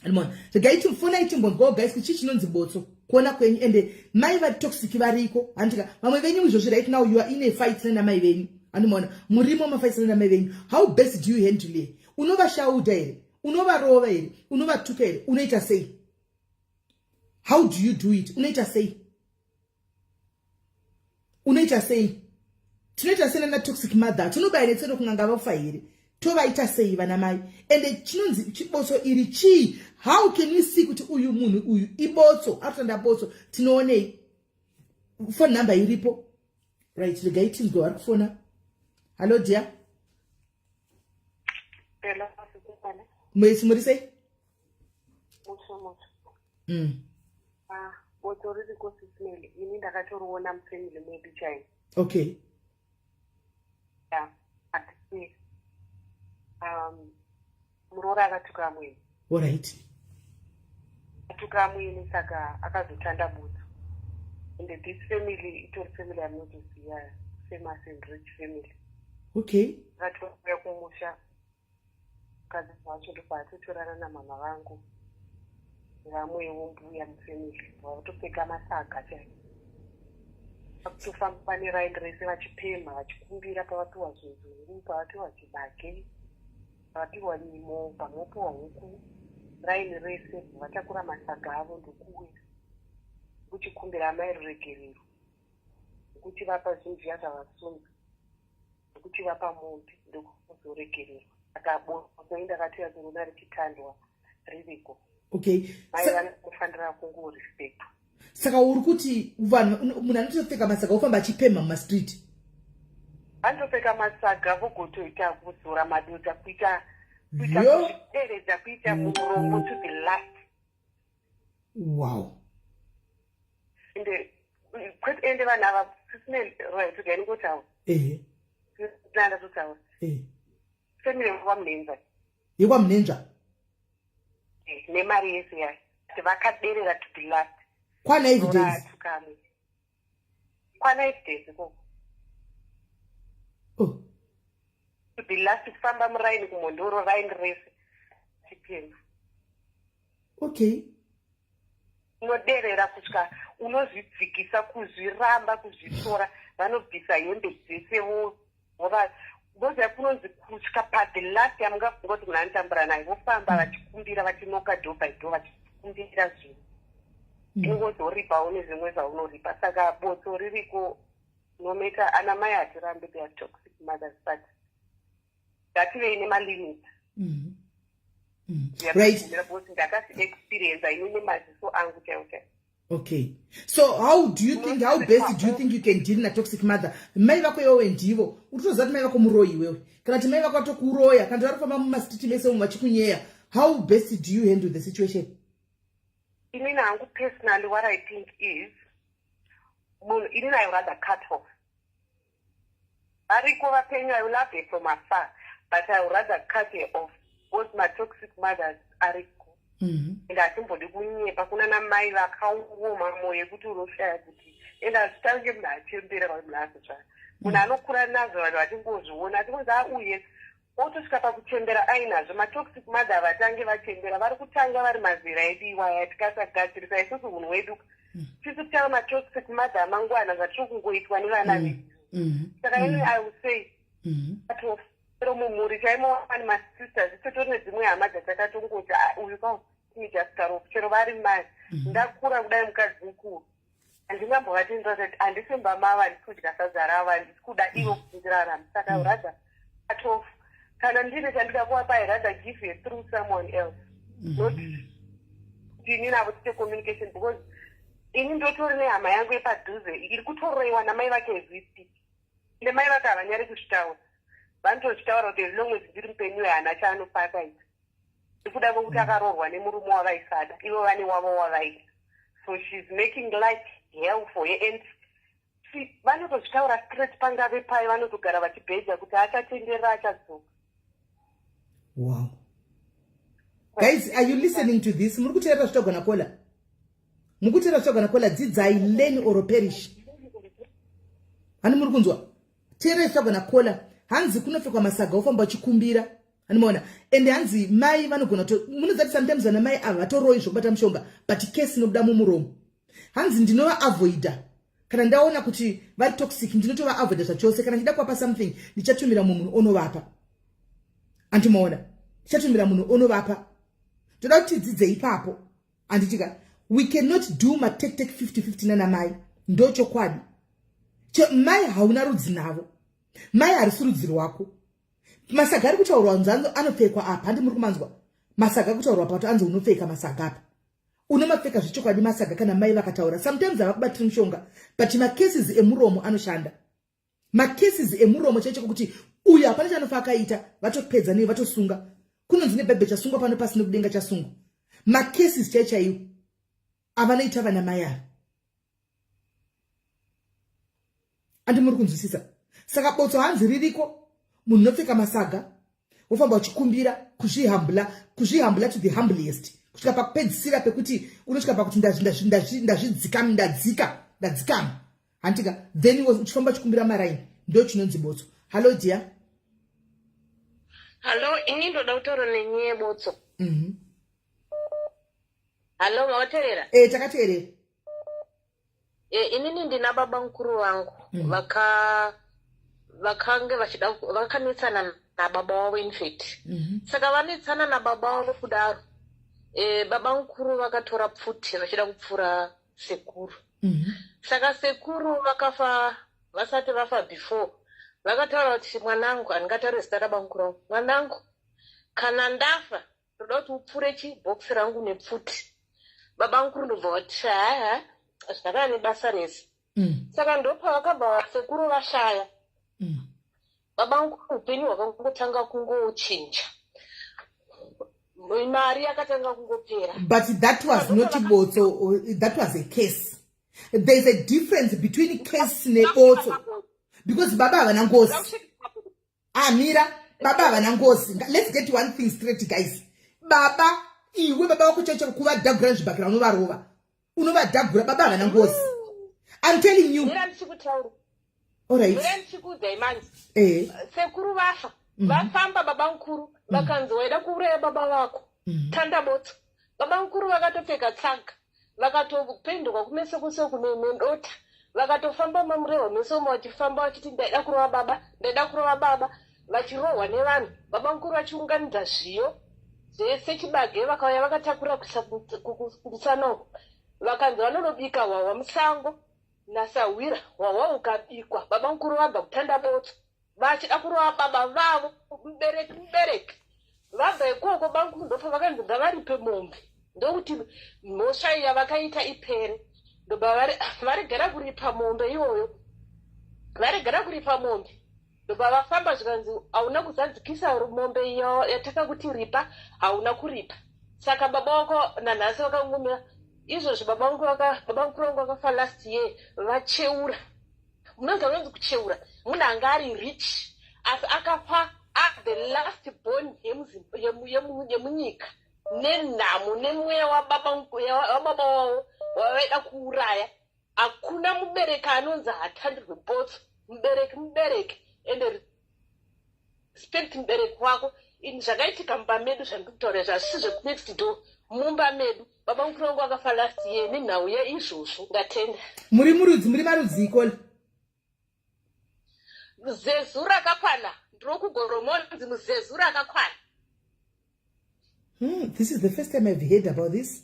[SPEAKER 1] Almon the guy to phone ichimbongo guys kuchi chinonzi botso kuona kwenyu ende mai va toxic variko andika vamwe venyu izvozvi right now you are in a fight na mai venyu andimona murimo mafight na mai venyu. How best do you handle it? Unovashauda here, unovarova here, unovatuka here, unoita sei? How do you do it? Unoita sei? Tinoita sei na toxic mother tinobayira tseno kunanga vafa here tovaita sei vana mai ende chinonzi chibotso iri chii? How can we see kuti uyu munhu uyu ibotso atanda botso? Tinoonei phone number iripo, right? Regai tinzwa vari kufona. Hello dear.
[SPEAKER 2] Hello,
[SPEAKER 1] mwesi muri sei?
[SPEAKER 2] Motoriri kosismeli ini ndakatoriona mufamily medu chaimo.
[SPEAKER 1] Okay.
[SPEAKER 2] Yeah, atisi murora akatuka amweni.
[SPEAKER 1] All right.
[SPEAKER 2] Atuka amweni saka akazotanda butsu. And this family, it was family I'm not to see, famous and rich family.
[SPEAKER 1] Okay.
[SPEAKER 2] Akatoka kumusha. Kazi wacho ndopatotorana na mama vangu. Vamwewo mbuya mufamily vakutopfeka masaga chaiko vakutofamba pane raini rese vachipemha vachikumbira pavapiwa zvinzuru pavapiwa chibage pavapiwa nyimo panopiwa huku raini rese vatakura masaga avo ndokuwira kuchikumbira amai ruregerero ndokuchivapa zvinhu zviya zvavasunga ndokuchivapa muti ndokuzoregererwa saka botso indakatoya kurona richitandwa ririko.
[SPEAKER 1] Okay.
[SPEAKER 2] Kufanira kungu respect.
[SPEAKER 1] Saka uri kuti vanhu munhu anotopfeka masaga ofamba achipemha mumastreet.
[SPEAKER 2] Vanotopfeka masaga vogotoita kuzora madota kuita kuzvideredza kuita muromo to the last.
[SPEAKER 1] Wow.
[SPEAKER 2] Ende vanhu ava sisine right again kutaura. Nanda kutaura. Family vamunenza.
[SPEAKER 1] Yekwamunenza.
[SPEAKER 2] Nemari yese yayo vakaderera to the last.
[SPEAKER 1] Kwana evidence.
[SPEAKER 2] Kwana evidence ko.
[SPEAKER 1] Oh.
[SPEAKER 2] To the last kufamba muraini kumondoro raini rese chipemha.
[SPEAKER 1] Okay.
[SPEAKER 2] Unoderera kusvika unozvidzikisa kuzviramba kuzvitora vanobvisa hembe dzese vova voziva kunonzi kusvika pa the last yamungafunga kuti munanitambura naye vofamba vachikumbira vachinoka door by door vachikumbira zvinhu ingozoripawo nezvimwe zvaunoripa saka botso ririko nometa ana mai hatirambe they are toxic mothers but ngativei nemalimit.
[SPEAKER 1] Right.
[SPEAKER 2] Ndakasi experience inini maziso angu chaiwo.
[SPEAKER 1] Okay. So how best do you think you can deal na toxic mother? Mai vako iwewe ndivo. Utozoziva kuti mai vako muroyi iwewe. Kana kuti mai vako atokuroya, kana vari kufamba mumastreet mese umwe vachikunyeya. How best do you handle the situation?
[SPEAKER 2] Inini hangu personally what I think is inini I would rather cut off. Variko vapenyu I will love it from afar, but I would rather cut it off. Both my toxic mothers ariko. Enda atimbodi kunyepa kuna namai vakaoma moyo kuti unoshaya kuti enda azvitange munhu achembera kuti munhu azozvara munhu anokura nazvo vanhu vatingozviona atingonzi uye otosvika pakuchembera ainazvo matoxic mother vatange vachembera vari kutanga vari mazera edu iwaya tikasagadzirisa isusu munhu wedu tisi kutanga matoxic mother amangwana zvatiri kungoitwa nevana vedu saka ini I would say pero mumhuri chaimo ani masisters itotori nedzimwe hama dzatakatongoti uyu kaujastaro chero vari mai ndakura kudai mukadzi mukuru handingambovatendera kuti handisi mbamava handisi kudya sadza rava handisi kuda ivo kufundirarama saka rather cut off kana ndine chandingakuwapa I rather give you through someone else not kuti ini navo tite communication because ini ndotori nehama yangu yepadhuze iri kutoroiwa namai vake vp ende mai vake havanyari kuzvitaura vanotozvitaura kuti as long as ndiri mupenyu hana chaanopataita ndikuda kwokuti akaroorwa nemurume wavaisada ivo vane wavo wavaita so she's making life hell for her and vanotozvitaura straight pangave pai vanotogara vachibheja kuti achatenderera achadzoka.
[SPEAKER 1] Wow. Guys, are you listening to this? Muri kuteerera zvitogona kola? Mukuteerera zvitogona kola dzidzai learn or perish. Hani muri kunzwa? Teerera zvitogona kola. Hanzi kunopfekwa masaga ofamba achikumbira. Animona. Ende hanzi mai vanogona to munozati sometimes vana mai avatoroi zvokubata mushonga but case inobuda mumuromo. Hanzi ndinova avoida. Kana ndaona kuti vari toxic ndinotova avoida zvachose kana ndida kuwapa something ndichatumira munhu onovapa. Antimaona. Ndichatumira munhu onovapa. Toda kuti dzidze ipapo. Anditika we cannot do ma take 50-50 nana mai. Ndochokwadi. Mai hauna rudzi navo. Mai harisi rudzi rwako. masaga ari kutaurwa nzanzo anopfekwa apa handi muri kumanzwa masaga ari kutaurwa pato anzi unopfeka masaga apa unomapfeka zvechokwadi masaga kana mai vakataura sometimes havakubatiri mushonga but macases emuromo anoshanda macases emuromo chaicho kuti uyu hapana chanofa akaita vatopedza nei vatosunga kunonzi nebhebhe chasungwa pano pasine kudenga chasungwa macases chaichaiwo avanoita vana mai ava andi muri kunzwisisa saka botso hanzi ririko munhu unopfeka masaga wofamba uchikumbira kuzvihambula to the humblest kusvika pakupedzisira pekuti unosvika pakuti ndadzikama handiga then uchifamba uchikumbira maraini ndo chinonzi botso. Hello dear.
[SPEAKER 3] Hello, ini ndoda kutaura nenyaya botso. Hello, mawateerera?
[SPEAKER 1] Takateerera.
[SPEAKER 3] Inini ndina baba mukuru wangu vakange vakanetsana nababa wavo infect. Saka vanetsana nababa wavo kudaro. Baba mukuru vakatora pfuti vachida kupfura sekuru. Saka sekuru vakafa vasati vafa before. Vakataura kuti mwanangu andingatare zita rababa mukuru wangu. Mwanangu kana ndafa ndoda kuti upfure chibhokisi rangu nepfuti. Baba mukuru ndobva vati zvakava nebasa rese. Saka ndopa vakabva sekuru vashaya. Baba mukuru upenyu hwakangotanga kungochinja. Mari yakatanga kungopera.
[SPEAKER 1] But that was not botso, that was a case. There's a difference between case and botso. Because baba havana ngozi. Mira, baba havana ngozi. Let's get one thing straight, guys. Baba, iwe baba wako chacha kuva dagura zvibhakira unovarova. Unovadagura baba havana ngozi. I'm telling you. All right.
[SPEAKER 3] Sekuru vafa. Vafamba baba mukuru vakanzi waida kuuraya baba vako tanda botso. Baba mukuru vakatopfeka tsaga vakatopendwa kumeso kuso kunendota vakatofamba mamurewa meso vachifamba vachiti ndaida kurova baba vachirohwa nevanhu. Baba mukuru vachiunganidza zviyo zvese chibage vakauya vakatakura kumusana uko vakanzi vanonobika hwahwa musango nasawira hwahwa ukabikwa. Baba mukuru vabva kutanda botso vachida kurova baba vavo mubereki vabva ikoko. Baba mukuru ndopa vakanzi ngavaripe mombe ndokuti mhosva iya vakaita ipere. Ndobva varigara kuripa mombe iyoyo varigara kuripa mombe ndobva vafamba zvikanzi hauna kuzadzikisa mombe iyo yatakakuti ripa hauna kuripa. Saka baba wako nanhasi vakangomira izvozvo. Baba mukuru wangu vakafa last year vacheura. Munonzi vanonzi kucheura munhu anga ari rich asi akafa the last born yemunyika nenhamo nemweya wababa wavo wavaida kuuraya. Hakuna mubereki anonzi hatandirwe botso. Mubereki ende respect mubereki wako. Zvakaitika mumba medu zvandikutaura zvazvisi zvekunext door mumba medu. Baba mukuru wangu akafa last year nenhau yaizvozvo ngatenda.
[SPEAKER 1] Muri marudzi ikole
[SPEAKER 3] zezu rakakwana ndrokugoromonzi muzezu rakakwana.
[SPEAKER 1] This is the first time I've heard about this.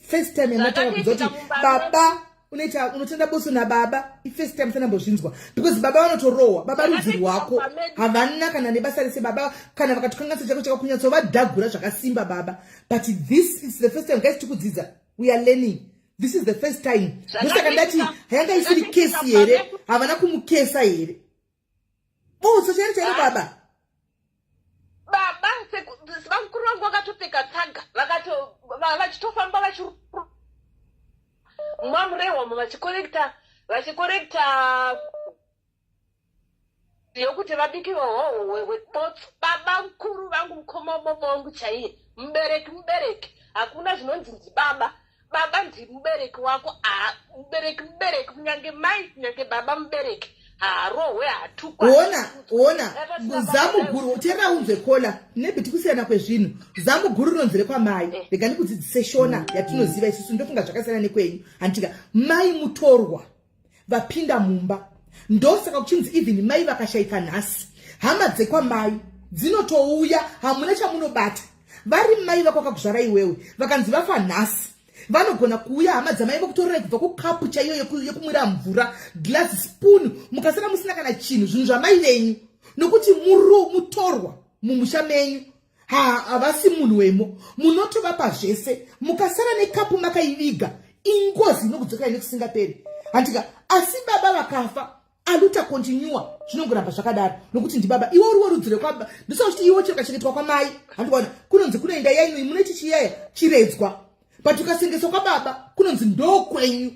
[SPEAKER 1] First time kuti baba unotenda boso nababa. First time sanambozvinzwa because baba vanotorohwa. Baba rudzi rwako havana kana nebasa rese baba kana vakatukanganisa chako chakakunyatsovadhagura zvakasimba baba. But this is the first time guys tikudzidza we are learning. This is the first time. Ndosaka ndati hayanga isiri case here havana kumukesa here. So chairi baba
[SPEAKER 3] mukuru wangu vakatopfeka tsaga vachitofamba vachimwamurehwamo vachikorekta yokuti vabiki webotso. Baba mukuru vangu mukoma wababa wangu chaiye mubereki hakuna zvinonzi baba ndimubereki wako. Mubereki kunyange mai kunyange baba mubereki harohwe hatukwa.
[SPEAKER 1] Ona zamuguru tera unzwe kola nebiti kusiyana kwezvinhu. Zamuguru rinonzire kwamai rega ndikudzidzise shona yatinoziva isusu ndofunga zvakasiyana nekwenyu. Handika mai mutorwa vapinda mumba ndosaka kuchinzi even mai vakashaika nhasi hama dzekwamai dzinotouya hamuna chamunobata. Vari mai vako vakakuzvara iwewe vakanzi vafa nhasi vanogona kuuya hama dzamai vakutorera kubva kukapu chaiyo yekumwira mvura glass spoon mukasara musina kana chinhu zvinhu zvamai venyu nokuti mutorwa mumusha menyu havasi munhu wemo, munotovapa zvese, mukasara nekapu makaiviga, ingozi inokudzokera nekusingaperi. Handika asi baba vakafa aluta kontinua zvinongoramba zvakadaro nokuti ndibaba iwe uriwo rudzi rwekwababa ndiso kuti iwe chakachengetwa kwamai. Handikuona kunonzi kunoenda yainwi munoti chiyaya chiredzwa, but ukasengeswa kwababa kunonzi ndokwenyu.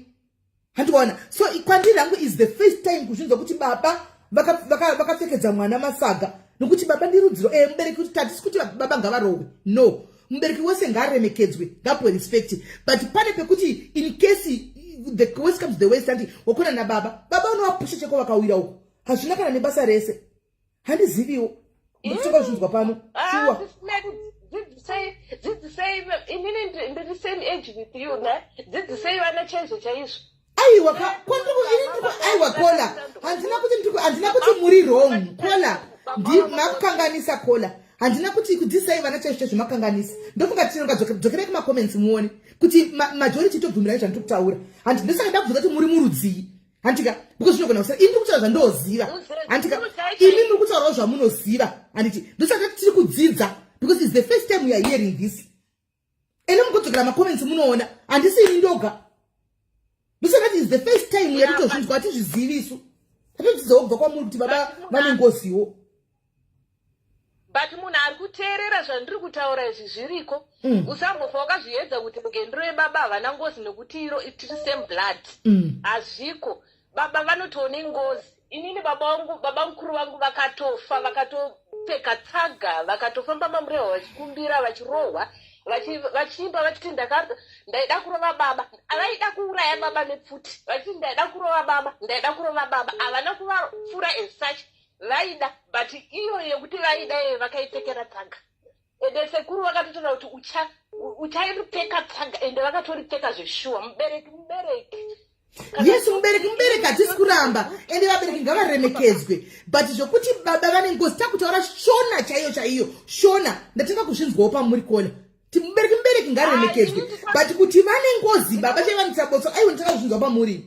[SPEAKER 1] Handikuona so kwandiri hangu is the first time kuzvinzwa kuti baba vakapfekedza mwana masaga nokuti baba ndirudziro mubereki kuti tatisi kuti baba ngavarohwe, no, mubereki wese ngaaremekedzwe, ngapuwe respect, but pane pekuti in case the worst comes to the worst, andi wakona na baba unovapusha cheko vakawira uko hazvina kana nebasa rese. Handiziviwo ndikutoka zvinzwa pano shuwa
[SPEAKER 3] did the same inini the same age with you na did the same ana chaizvo chaizvo.
[SPEAKER 1] Aiwa aiwa kola handina kuti muri wrong kola makukanganisa kola handina kuti kudzisaiva chaizvo chaizvo makanganisa. Ndofunga tinonga dzokerai kumacomments muone kuti majority tobvumirai zvandiri kutaura. Handi ndosaka ndakubvunza kuti muri murudzii. Handika because zvinogona kusara ini ndikutaura zvandoziva. Handika imi muri kutaurawo zvamunoziva. Handiti ndosaka tiri kudzidza because it's the first time we are hearing this. Ene mukodzokera macomments munoona handisi ini ndoga. Ndosaka it's the first time we are kutozvinzwa hatizvizivi isu. Tatodzidzawo kubva kwamuri kuti baba vane ngoziwo.
[SPEAKER 3] But munhu ari kuteerera zvandiri kutaura izvi zviriko, usambofa wakazviedza kuti mugendero yebaba havana ngozi nokuti iro tiri same blood. Hazviko. Baba vanotoone ngozi. Inini baba mukuru vangu vakatofa, vakatopfeka tsaga, vakatofamba mamurewa vachikumbira, vachirohwa, vachiimba vachiti ndaida kurova baba. Vaida kuuraya baba nepfuti. Vachiti ndaida kurova baba. Havana kuvapfura as such. Vaida, but iyo yekuti vaida vakaipfekera tsaga. Ende sekuru vakatotora kuti uchairipfeka tsaga ende vakatoripfeka zveshuwa. Mubereki.
[SPEAKER 1] Yes, mubereki hatisi kuramba ende vabereki ngavaremekedzwe, but zvokuti baba vane ngozi takutaura shona chaiyo shona ndatenga kuzvinzwawo pamuri kona kuti mubereki ngaremekedzwe, but kuti vane ngozi baba chaivanisa botso aiwa nditaka kuzvinzwa pamuri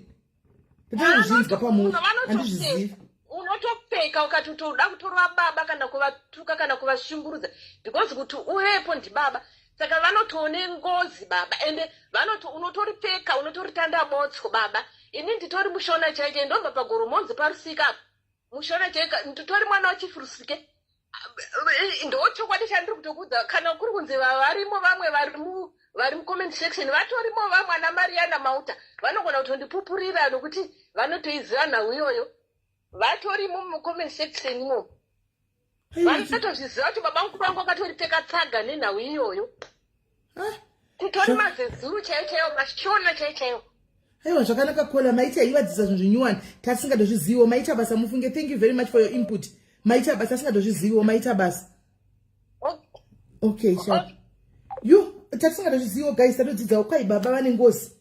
[SPEAKER 1] ndatenga kuzvinzwa pamuri handizvizivi.
[SPEAKER 3] Unotopfeka ukati utoda kutorwa baba kana kuvatuka kana kuvashungurudza because kuti uvepo ndibaba. Saka vanotoone ngozi baba ende unotoripfeka unotoritanda botso baba. Ini nditori mushona chaiche ndobva pagoromonzi parusika mushona chaiche nditori mwana wachifurusike. Ndochokwadi chandiri kutokudza kana kuri kunzi varimo vamwe vari mucomment section vatorimo vamwe ana Mariana Mauta vanogona kutondipupurira nokuti vanotoiziva nhau iyoyo. Vatorimo mucomment section imo. Vanotozviziva kuti baba mukuru vangu akatoripfeka tsaga nenhau iyoyo. Titori mazezuru chaiyo mashona chaiyo.
[SPEAKER 1] Aiwa zvakanaka kola maita aivadzisa zvinhu zvinyuwani tasingadozviziviwo. Maita basa mufunge. Thank you very much for your input. Maita basa tasingadozviziviwo maita basa. Okay, sharp. Tasingadozviziviwo guys tatodzidzawo kwai baba vane ngozi.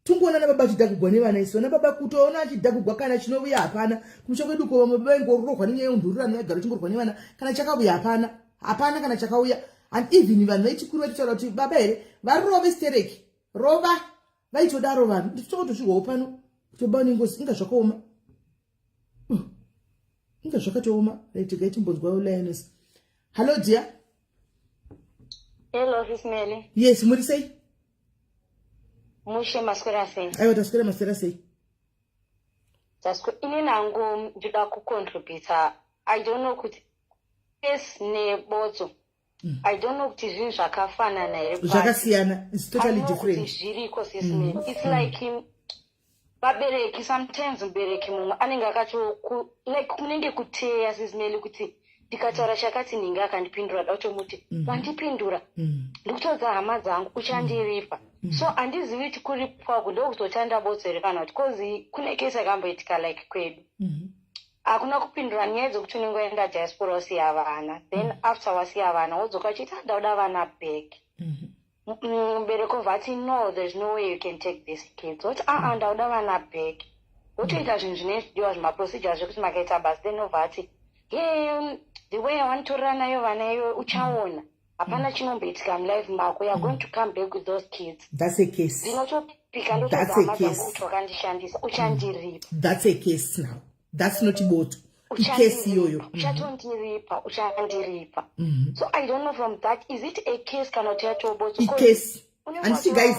[SPEAKER 1] Tungoona na baba chidhakugwa nevana isu na baba kutoona chidhakugwa kana chinovuya hapana kumusha kwedu ko baba ingororwa nenyaya yondurura negaro chingorwa nevana kana chakauya hapana kana chakauya. And even vanhu vechikuru vachitaura kuti baba here varove stereki rova vaitodaro vanhu nditotosvigwawo pano kuti baba nengozi inga zvakaoma inga zvakatooma. Raitika itimbonzwawo Lioness. Hello dear.
[SPEAKER 4] Hello Ismail.
[SPEAKER 1] Yes, muri sei?
[SPEAKER 4] Mushe maswera sei?
[SPEAKER 1] Aiwa taswera maswera sei?
[SPEAKER 4] Ini nangu ndida kucontribute. I don't know kuti yes nebodzo. I don't know kuti zvinhu zvakafanana here.
[SPEAKER 1] Zvakasiyana. It's totally different.
[SPEAKER 4] Zviriko Ismail. It's like vabereki sometimes mubereki mumwe anenge akato like kunenge kuteya Ismail kuti ndikataura chakati ninge akandipindura dautomuti vandipindura ndikutodza hama dzangu uchandiripa. So handizivi kuti kuripwa uku ndokuzotanda botso here kana kuti kozi kune kesi yakamboitika like kwedu hakuna kupindura nyaya dzokuti unengoenda diaspora usiya vana then after wasiya vana wodzoka uchiti ndauda vana back. Mubereki vati no, there's no way you can take these kids. Woti ndauda vana back. Wotoita zvinhu zvinezvidiwa zvimaprocedure zvekuti makaita basi then ovati the way I want to run nayo vana iwe uchaona hapana chinomboitika mulife mako. You are going to come back with those kids.
[SPEAKER 1] That's a case.
[SPEAKER 4] Ndinotopika ndotozama dzangu kuti wakandishandisa uchandiripa.
[SPEAKER 1] That's a case now. That's not boto. ikesi iyoyo
[SPEAKER 4] uchatondiripa uchandiripa. So I don't know from that, is it a case kana kuti yatobotso
[SPEAKER 1] ikesi handiti guys,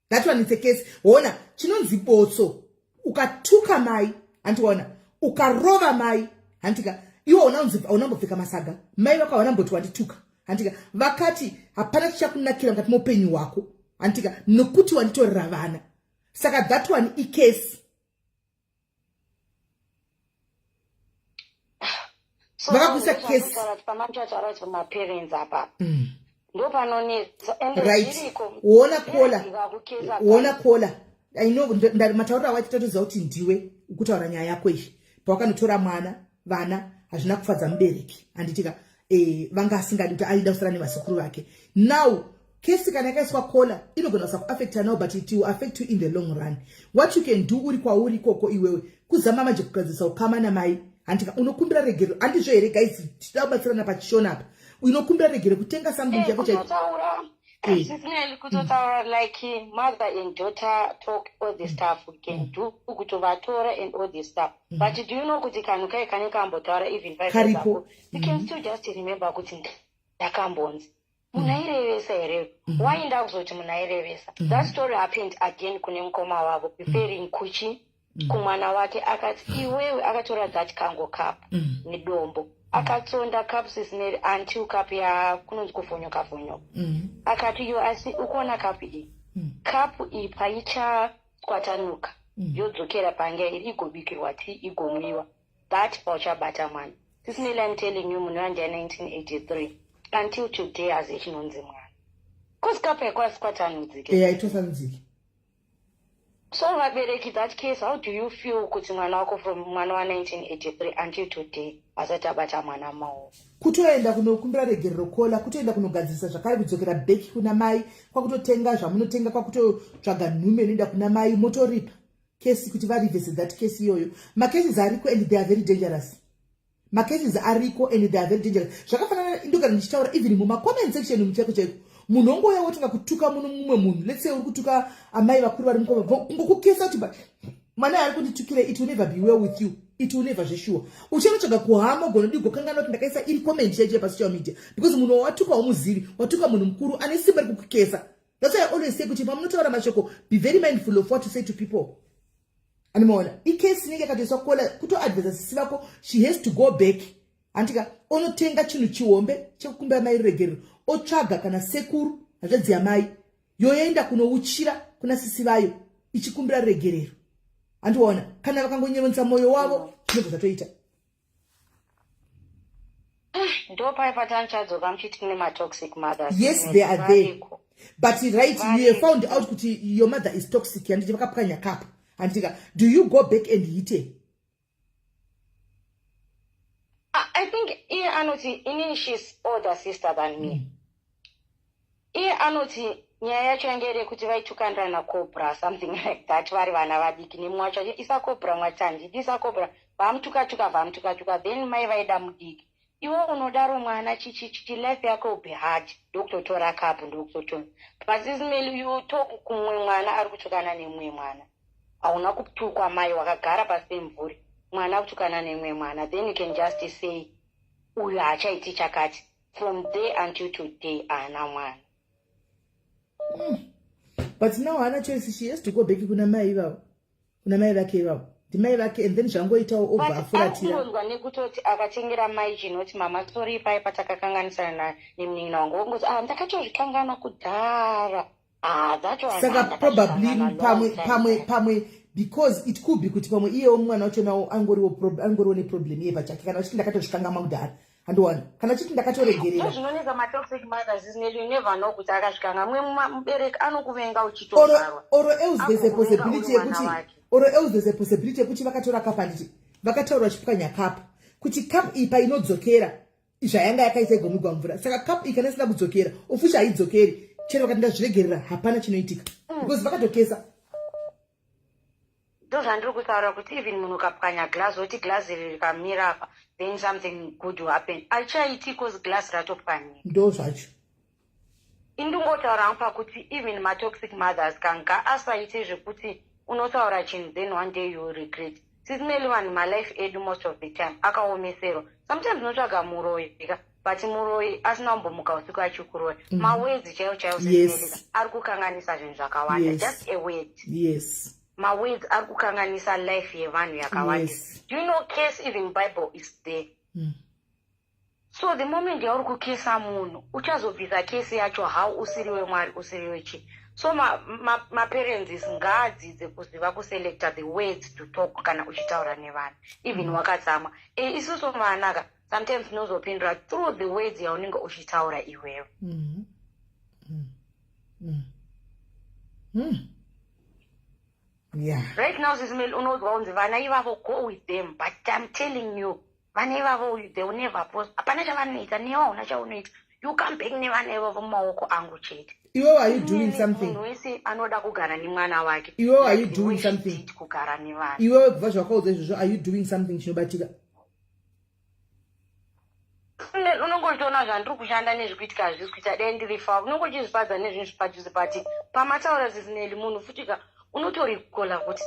[SPEAKER 1] that one is a case. Wona chinonzi botso, ukatuka mai handiona, ukarova mai handika, iwo unambopfeka masaga, mai vako havanamboti wandituka handika, vakati hapana chichakunakira mukati muupenyu hwako handika, nokuti wanditorera vana. Saka that one ikesi.
[SPEAKER 4] So
[SPEAKER 1] vakakuisa case
[SPEAKER 4] pamachataura kuti maparents apa ndo panonetsa ende
[SPEAKER 1] zviriko. Wona kola I know matauriro awatitotoziva kuti ndiwe kutaura nyaya yako izvi pawakanotora vana hazvina kufadza mubereki handitika vanga asingadi kuti aida kusara nevasukuru vake. Now kesi kana yakaiswa kola inogona kusa kuaffecta now, but it will affect you in the long run. What you can do uri kwauri ikoko iwewe kuzama manje kugadzisa ukama namai handika, unokumbira regero handizvo here guys, tida kubatsirana pachishona apa, unokumbira regero kutenga something chako
[SPEAKER 4] kutotaura like mother and daughter talk all the stuff we can do kutovatora and all the stuff, but do you know kuti kanu kai kane kambotaura even 5 years ago, you can still just remember kuti ndakambonzi munairevesa here. Why ndakuzoti munairevesa? That story happened again kune mukoma wavo preferring kuchi kumwana wake akati iwewe akatora that kango cup nedombo akatsonda cups isine until cup ya kunonzi kufonyoka akati yo asi ukona cup iyi cup iyi paicha kwatanuka yodzokera pange iri igobikirwa ti igomwiwa that pauchabata mwana. Tisinele I'm telling you munwanja 1983 until today as ichinonzi mwana cause cup yakwasi kwatanudzike
[SPEAKER 1] itosanzike.
[SPEAKER 4] So vabereki, that case, how do you feel kuti mwana wako from mwana wa 1983 until today asatabata mwana mao?
[SPEAKER 1] Kutoenda kunokumbira regerero kola, kutoenda kunogadzisa zvakare kudzokera back kuna mai, kwakutotenga zvamunotenga, kwakutotsvaga nhume inoenda kuna mai motoripa kesi kuti varivhese that case iyoyo. Macases ariko and they are very dangerous. Macases ariko and they are very dangerous. Zvakafanana ndogara ndichitaura even mumacomment section muchako chaiko. Munhu ongoya wotunga kutuka mumwe munhu, let's say uri kutuka amai vakuru vari mukoma, ngokukesa kuti mwana ari kunditukira, it will never be well with you, it will never, sure. Uchanotsvaga kuhama gona digokangana kuti ndakaisa iri comment yaje pasocial media because munhu watuka umuzivi, watuka munhu mukuru ane simba rekukukesa. That's why I always say kuti pamunotaura mashoko, be very mindful of what to say to people. Animona ikesi inenge yakatoiswa kola kutoadvisa sisi vako, she has to go back handika onotenga chinhu chihombe chekukumbira mai regerero, otsvaga kana sekuru hazvadzi yamai yoenda kunouchira kuna sisi vayo ichikumbira regerero. Handiona kana vakangonyevonesa mwoyo wavo zvinobva zvatoita.
[SPEAKER 4] Ndo pai patanchadzoka muchiti kune matoxic mothers.
[SPEAKER 1] Yes, they are there, but right, you have found out kuti your mother is toxic handiti vakapwanya kapa handika, do you go back and hit her?
[SPEAKER 4] I think Anoti, she's older sister than me. Anoti, nyaya yacho ngere kuti vaitukandana na cobra, something like that. Vari vana vadiki nemwacho isa cobra mwatandi, isa cobra vamtuka, then mai vaida mudiki. Iwo unodaro mwana chichi life yako be hard. Dr. Tora Kapu, Dr. Tora. But this mail you talk kumwe mwana ari kutukana nemwe mwana. Hauna kutukwa mai wakagara pasi mvuri. Mwana kutukana nemwe mwana. Then you can just say uyu achaiti chakati. From there until today ana mwana.
[SPEAKER 1] But now Hana choice, she has to go back kuna mai vavo. Kuna mai vake vavo. Di mai vake and then zvangoitawo over afuratira.
[SPEAKER 4] But unozwa nekutoti akatengera mai chinoti mama sorry pai patakakanganisana nemunina wangu. Ngozi ndakatozvikangana kudhara. That was
[SPEAKER 1] saka probably pamwe because it could be kuti pamwe iye mwana wacho nawo angoriwo ne problem iye pachake kana uchiti ndakatozvikangama kudhara. Handiwana kana chiti ndakatoregerera
[SPEAKER 4] zvinoneka matoxic mothers isn't you never know kuti akasvikanga mwe mubereki anokuvenga uchitogarwa
[SPEAKER 1] oro else there's a possibility yekuti vakatora kapa nditi vakataura vachipwanya kapa kuti kapa iyi painodzokera zvayanga yakaita igomigwa mvura, saka kapa iyi kana isina kudzokera ofusha haidzokeri chero vakati ndazviregerera hapana chinoitika because vakatokesa.
[SPEAKER 4] Ndo zvandiri kutaura kuti even munhu ukapwanya glass woti glass iri rikamira apa then something good will happen. Aichaiti cause glass ratopwanya.
[SPEAKER 1] Ndo zvacho.
[SPEAKER 4] Indingotaura hapa kuti even toxic mothers kanga asaite zvekuti unotaura chinhu then one day you regret. sisimeli vanhu malife edu most of the time akaomeserwa. Sometimes unotsvaga muroyi but muroyi asina kumbomuka usiku achikuroya. Mawedzi chaiwo sisimeli ari kukanganisa zvinhu zvakawanda. Just a word.
[SPEAKER 1] Yes.
[SPEAKER 4] Mawedzi ari kukanganisa life yevanhu yakawanda. Do you know case even Bible is there? So the moment yauri kukesa munhu uchazobvisa kesi yacho how usiri weMwari usiri wechi. So my parents is ngaadzidze kuziva kuselecta the words to talk kana uchitaura nevanhu even wakadzama. Isusu vanaka sometimes tinozopindura through the words yaunenge uchitaura iwewe.
[SPEAKER 1] Yeah.
[SPEAKER 4] Right now sisimeli unozwa unzi vana ivavo go with them, but I'm telling you vana ivavo they will never post. Hapana chavanoita newo una chaunoita. You come back nevana ivavo mumaoko angu chete.
[SPEAKER 1] Iwo, are you doing something?
[SPEAKER 4] Munhu wese anoda kugara nemwana wake.
[SPEAKER 1] Iwo, are you doing something?
[SPEAKER 4] Kugara nevanhu.
[SPEAKER 1] Iwo kubva zvakaudza izvozvo, are you doing something chinobatika?
[SPEAKER 4] Unongotoona zvandiri kushanda nezvikuitika hazvisi kuita dai ndirifa unongochizvipadza nezvinhu zvipachisi pati pamataura zisineli munhu futika unotorikola kuti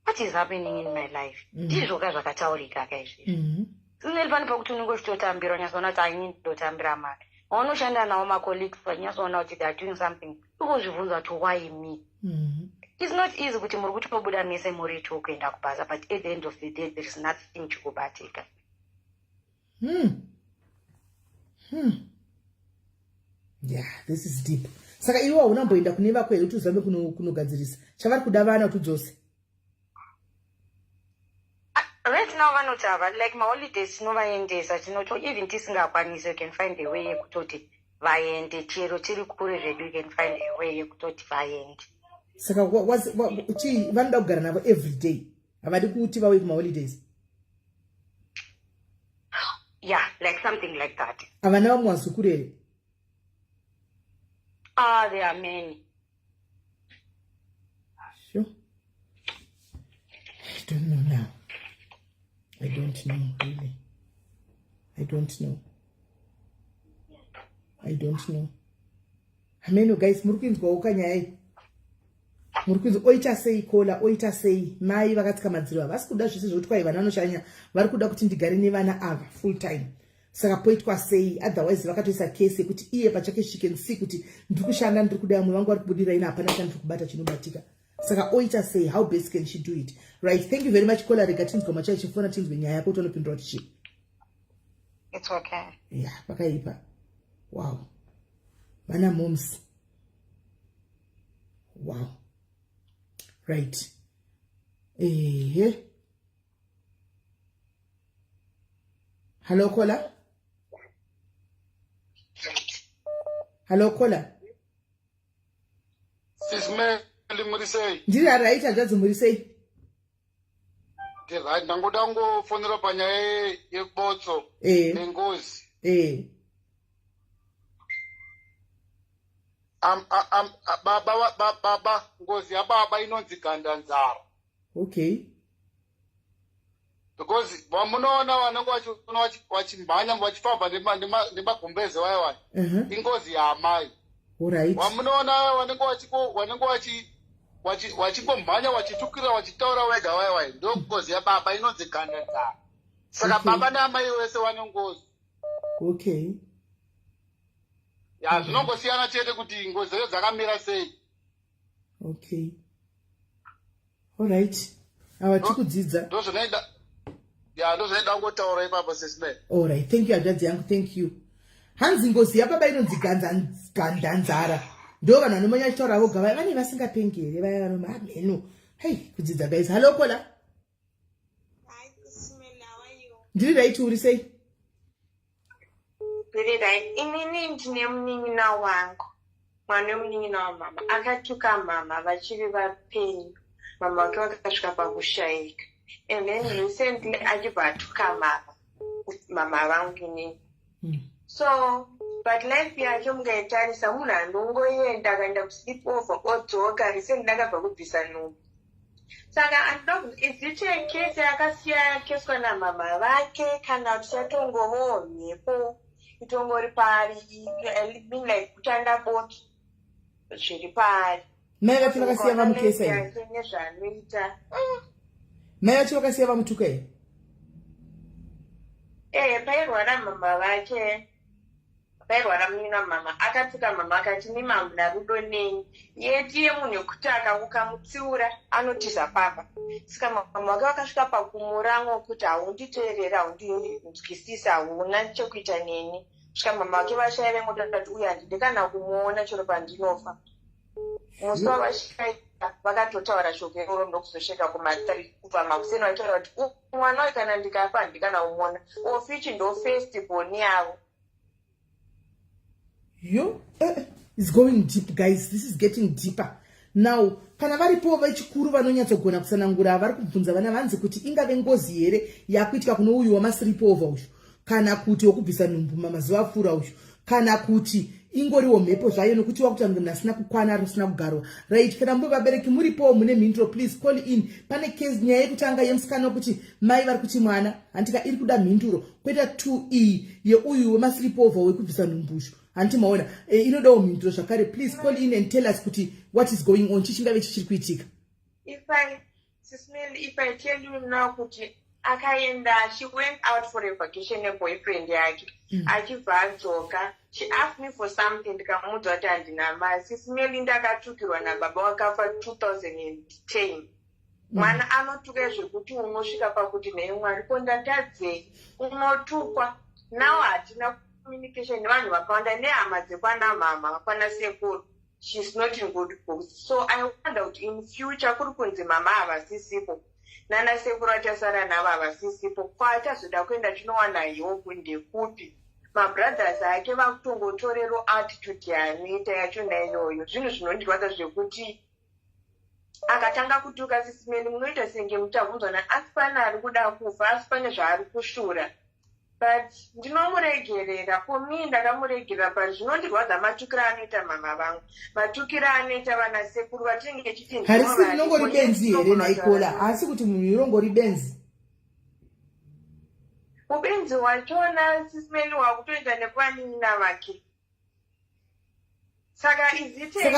[SPEAKER 4] what is happening in my life. Ndizvoka zvakataurika kaizvizvi. Zisineli pane pakuti unenge uchitotambira unyazoona kuti haini ndotambira mari. Waunoshanda nawo macolleagues vanyazoona kuti they are doing something ukuzvibvunza kuti why me. It's not easy kuti muri kutobuda mese muri tu kuenda kubasa, but at the end of the day there is nothing chikubatika.
[SPEAKER 1] Yeah, this is deep. Saka iwo unamboenda kune vako here kuti uzame kunogadzirisa chavari kuda vana kuti udzose.
[SPEAKER 4] Right now vanotava like my holidays tinovaendesa tinoto even tisingakwanisi you can find a way yekutoti vaende chero tiri kure zvedu you can find a way yekutoti vaende.
[SPEAKER 1] Saka vanoda kugara navo every day havadi kuti vauye kumaholidays.
[SPEAKER 4] Yeah, like something like that.
[SPEAKER 1] Havana vamwe vazukuru here?
[SPEAKER 4] There are many.
[SPEAKER 1] Sure. I don't know now. I don't know, really. I don't know. Hameno guys, murikuinzwa ukanyai. Murikuinzwa oita sei kola, oita sei. Mai vakati kamadziro havasi kuda zvese zvokuti kwai vana vanoshanya vari kuda kuti ndigare nevana ava full time. Saka poitwa sei, otherwise vakatoisa case kuti iye pachake she can see kuti ndiri kushanda ndiri kudai mumwe vangu vari kubudira ina hapana chandiri kubata chinobatika. Saka oita sei, how best can she do it? Right, thank you very much kola rega tinzwa machai chifona tinzwe nyaya yako kuti unopindura kuti chi.
[SPEAKER 4] It's okay.
[SPEAKER 1] Yeah, pakaipa. Wow. Vana moms. Wow. Right. Hello kola. Hello kola.
[SPEAKER 5] Sisimeli murisei.
[SPEAKER 1] Ndiri right hanzvadzi murisei.
[SPEAKER 5] Right, ndangoda kungofonera panyaya yebotso nengozi. Baba ngozi yababa inonzi gandanzara.
[SPEAKER 1] Okay.
[SPEAKER 5] Because vamunoona vanenge vachimhanya vachifamba nemagumbezi waya ingozi yaamai.
[SPEAKER 1] Alright.
[SPEAKER 5] Vamunoona vanenge vachingomhanya vachitukira vachitaura wega waya ndo ngozi yababa inonzi gandanzara. Saka baba naamai wese vane ngozi.
[SPEAKER 1] Okay.
[SPEAKER 5] Ya zvinongosiyana chete kuti ngozi dzeyo dzakamira sei.
[SPEAKER 1] Okay. Alright. Awachikudzidza.
[SPEAKER 5] Ndozvinoenda. Yeah, ndozvinoenda kungotaura ipapo sisime.
[SPEAKER 1] Alright, thank you hanzvadzi yangu, thank you. Hanzi ngozi yababa inonzi gandanzara. Ndo vanhu vanomanya achitaura voga vaya vane vasingapengere vaya vanoma mheno. Hey, kudzidza guys. Hello kola.
[SPEAKER 6] Hi, Kusmela, how are you?
[SPEAKER 1] Ndiri right uri sei?
[SPEAKER 6] Very right. Inini ndine munin'ina wangu. Mwana wemunin'ina wamama. Akatuka mama vachiri vapenyu. Mama wake vakasvika pakushayika. And then recently achibva atuka mama vangu inini. So, but life yake mukaitarisa munhu anongoenda akaenda kusleep over odzoka recently ndakabva kubvisa nhumbu. Saka is it a case yakasiyana keswa namama vake kana kuti chatongovawo mhepo itongori pari like kutanda boti zviri pari.
[SPEAKER 1] mai vacho vakasiya vamutesa here
[SPEAKER 6] yake nezvaanoita.
[SPEAKER 1] mai vacho vakasiya vamutuka here
[SPEAKER 6] Pairwara mama vake, pairwara munina mama, akatuka mama akati nimi hamuna rudo neni. Yetiye munhu wekutaka ukamutsiura anotiza papa. Saka mama vake vakasvika pakumuramwa kuti haunditeerera, haundinzwisisa, hauna chekuita neni. Saka mama vake vashaya vemutati uyu handidi kana kumuona chero pandinofa. Musi wavashaika vakatotaura shoko iroro ndokuzosheka kuma3 kubva makuseni vaitaura kuti mwana wayo kana ndikafa handidi kana kumuona. Ofichi ndo festival yavo.
[SPEAKER 1] yo it's going deep guys, this is getting deeper now. Kana varipo vechikuru vanonyatsogona kusanangura vari kubvunza vana vanzi kuti ingave ngozi here yakuitika kuno uyu wamasiripovha uyu, kana kuti wokubvisa nhumbu mamazuva apfuura uyu, kana kuti ingoriwo mhepo zvayo nokuti wakuti asina kukwana risina kugarwa right. Kana mbo vabereki muripo mune mhinduro please call in. Pane case nyaya yekutanga yemusikana wekuti mai vari kuti mwana handika iri kuda mhinduro, kwoita 2e yeuyu wemasiripovha wekubvisa nhumbu hanti maona inodawo mhinduro zvakare. Please call in and tell us kuti what is going on, chichingave chichiri kuitika.
[SPEAKER 6] If I tell you now kuti akaenda, she went out for a vacation neboyfriend yake. Achibva adzoka, she asked me for something, ndikamuudza kuti handina mari. Sisimeli ndakatukirwa nababa wakafa 2010. Mwana anotuka zvekuti unosvika pakuti nei Mwari pondatadzei, unotukwa. Now hatina communication nevanhu vakawanda, nehama dzekwana mama kwana sekuru. She's not in good books. So I wonder kuti in future kuri kunzi mama havasisipo, nana sekuru achasara navo havasisipo, kwaatazoda kuenda tinowana hope ndekupi. Mabrothers ake vakutongotorero attitude yaanoita yachona iyoyo. Zvinhu zvinondirwadza zvekuti akatanga kutuka Sisimeli munoita senge mutabvunzwana asi pane ari kuda kufa, asi pane zvaari kushura. But ndinomuregerera, for me ndakamuregerera, but zvinondirwadza matukiro anoita mama vangu, matukiro anoita vana sekuru vatinenge chiti
[SPEAKER 1] harisi rinongori benzi here naikola, asi kuti munhu irongori benzi.
[SPEAKER 6] Ubenzi wachona Sisimeli wakutoenda nekuvanin'ina vake. Saka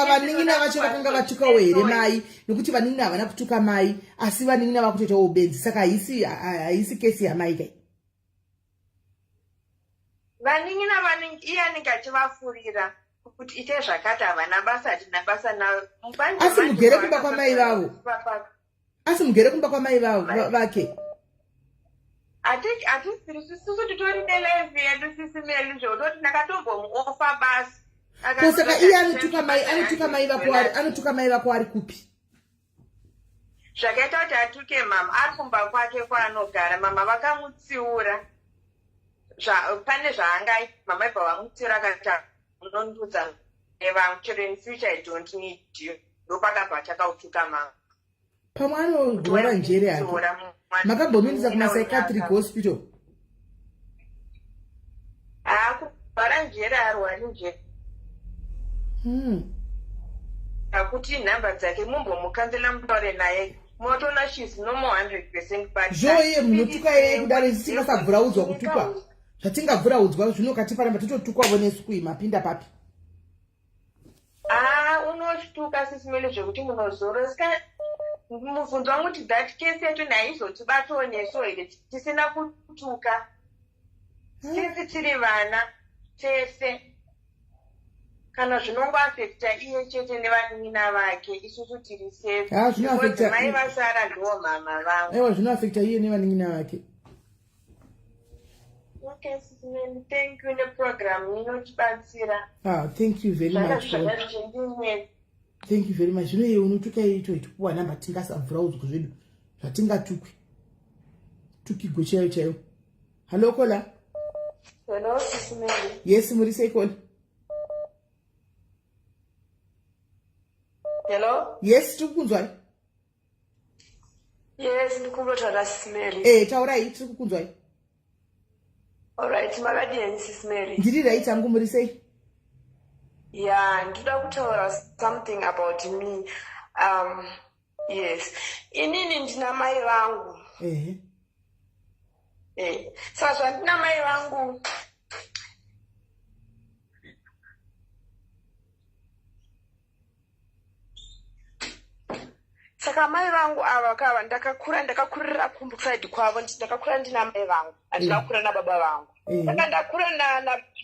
[SPEAKER 1] vanin'ina vacho vakanga vatukawo here mai, nokuti vanin'ina havana kutuka mai asi vanin'ina vakutoitawo ubenzi. Saka haisi kesi yamai kai.
[SPEAKER 6] Vanin'ina iye anenge achivafurira kuti ite zvakati havana basa, hatina basa navo.
[SPEAKER 1] Asi mugere kumba kwamai vavo, asi mugere kumba kwamai vavo vake.
[SPEAKER 6] Hatisisu titori nelevi yedu Sisimeli zvototi ndakatombomuofa basi.
[SPEAKER 1] Saka iye anotuka mai vako ari kupi?
[SPEAKER 6] Zvakaita kuti atuke mama ari kumba kwake kwaanogara, mama vakamutsiura. Pane zvaangaita mama ibva vamutsiura akati unondudza nevangu, chero in future I don't need you. Ndopakabva chakautuka mama.
[SPEAKER 1] Pamwe anorwara njere yake. Makambomindisa kuma-psychiatric hospital?
[SPEAKER 6] Kurwara njere arwari njere. Akuti nhamba dzake mumbomukanzela mutaure naye. Motoona she's normal 100%, but
[SPEAKER 1] zvoiye munotuka yeye kudaro isi tingasabvuraudzwa kutukwa. Zvatingabvuraudzwa zvino katifaramba tototukwavo nesu mapinda papi.
[SPEAKER 6] Unotuka Sisimeli zvekuti munozoro. Saka mubvunzo wangu kuti that case yetu naizotibatawo nesu here tisina kutuka. Sisi tiri vana tese. Kana zvinongoafekta iye chete nevanin'ina vake, isusu tiri safe.
[SPEAKER 1] Zvinoafekta
[SPEAKER 6] mai vasara ndiwo mama vangu.
[SPEAKER 1] Aiwa, zvinoafekta iye nevanin'ina vake.
[SPEAKER 6] Okay, Sisimeli, thank you neprogram inotibatsira.
[SPEAKER 1] Thank you very much. Thank you very much. Zvino iye unotuka ito itupuwa namba tingasabvuraudzwa zvedu zvatingatukwi. Tukigwe chaiyo chaiyo. Hello kola.
[SPEAKER 6] Hello Sisimeli.
[SPEAKER 1] Yes, muri sei kola?
[SPEAKER 6] Hello?
[SPEAKER 1] Yes, tikukunzwai.
[SPEAKER 6] Yes, ndikumbotara Sisimeli.
[SPEAKER 1] Taurai, tikukunzwai.
[SPEAKER 6] Alright, makadini Sisimeli.
[SPEAKER 1] Ndiri right hangu muri sei?
[SPEAKER 6] Yeah, ndoda kutaura something about me. Yes. Inini ndina mai vangu. Saka zvandina mai vangu. saka mai vangu ava kava ndakakurira kumbusaidi kwavo ndakakura ndina mai vangu handinakura nababa vangu saka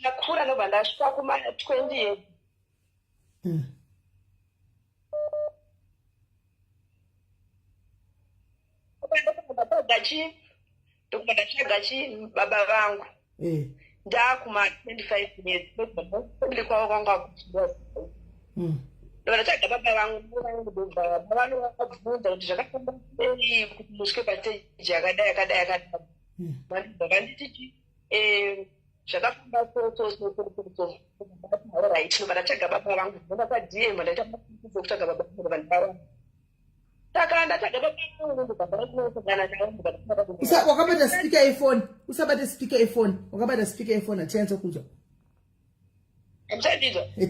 [SPEAKER 6] ndakura nobva ndasvika kuma20 years ndokubva ndatsvagachi baba vangu ndakuma25 years ndi kwavo kwanga kuchiwa ndovanatsvaga baba vangu vanovabvunza kuti zvakafamba sei kuti musvike pasteji yakadai vakanditi zvakafamba soright ndovanatsvaga baba vangu ndakadm ndaita kutsvaga baba vangu vandava saka ndatsvaga baba vangu
[SPEAKER 1] wakabata speaker yefoni usabate speaker yefoni wakabata speaker yefoni hatianza kunzwa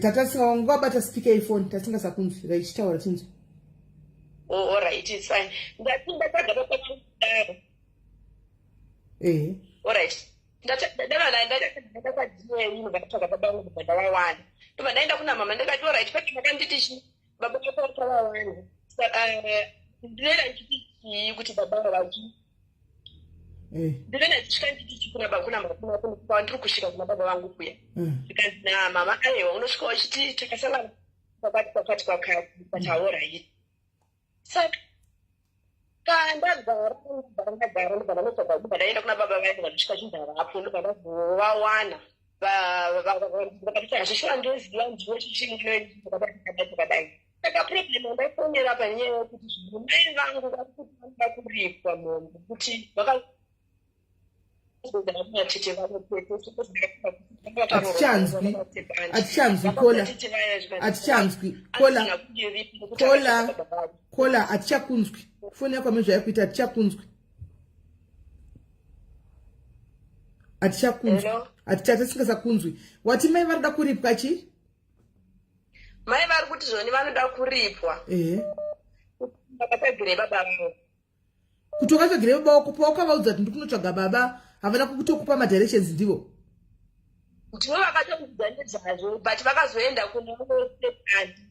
[SPEAKER 1] tata wangabata speaker yefoni tasingasakunzwi raichitaura tinzwa
[SPEAKER 6] alright it's fine ndatsvaga baba vangu alright ndatsvaga baba vangu ndavawanda ndobva ndaenda kuna mama ndikati alright pati makanditi baba vakavawanda ndinoenda ndichiti kuti baba vavaki ndinoenda ndisvika nditi kuna ndiri kusvika kuna baba vangu kuya ndikanzi mama aiwa unosvika uchiti takasangana pakati kwakati saka ndagara ndobva ndaenda kuna baba vaiti vandisvika chindarapo ndobva ndazvovawana vakati hazvishuwa ndoziva ndinochichinginoakadai saka problem andaifonera panyaya yekuti mai vangu vari kuti vanoda kuripwa mombe kuti
[SPEAKER 1] kola hatichakunzwi foni yako amene zvaikuita hatichakunzwi hatisingasakunzwi wati mai varida kuripwa chi
[SPEAKER 6] mai vari kuti zvoni vanoda kuripwa vakatagire baba vavo
[SPEAKER 1] kuti wakatsvagire baba wako pawakavaudza kuti ndikunotsvaga baba havana kutokupa madirections ndivo
[SPEAKER 6] ndivo vakatoudza nezvazvo but vakazoenda kunaoseandi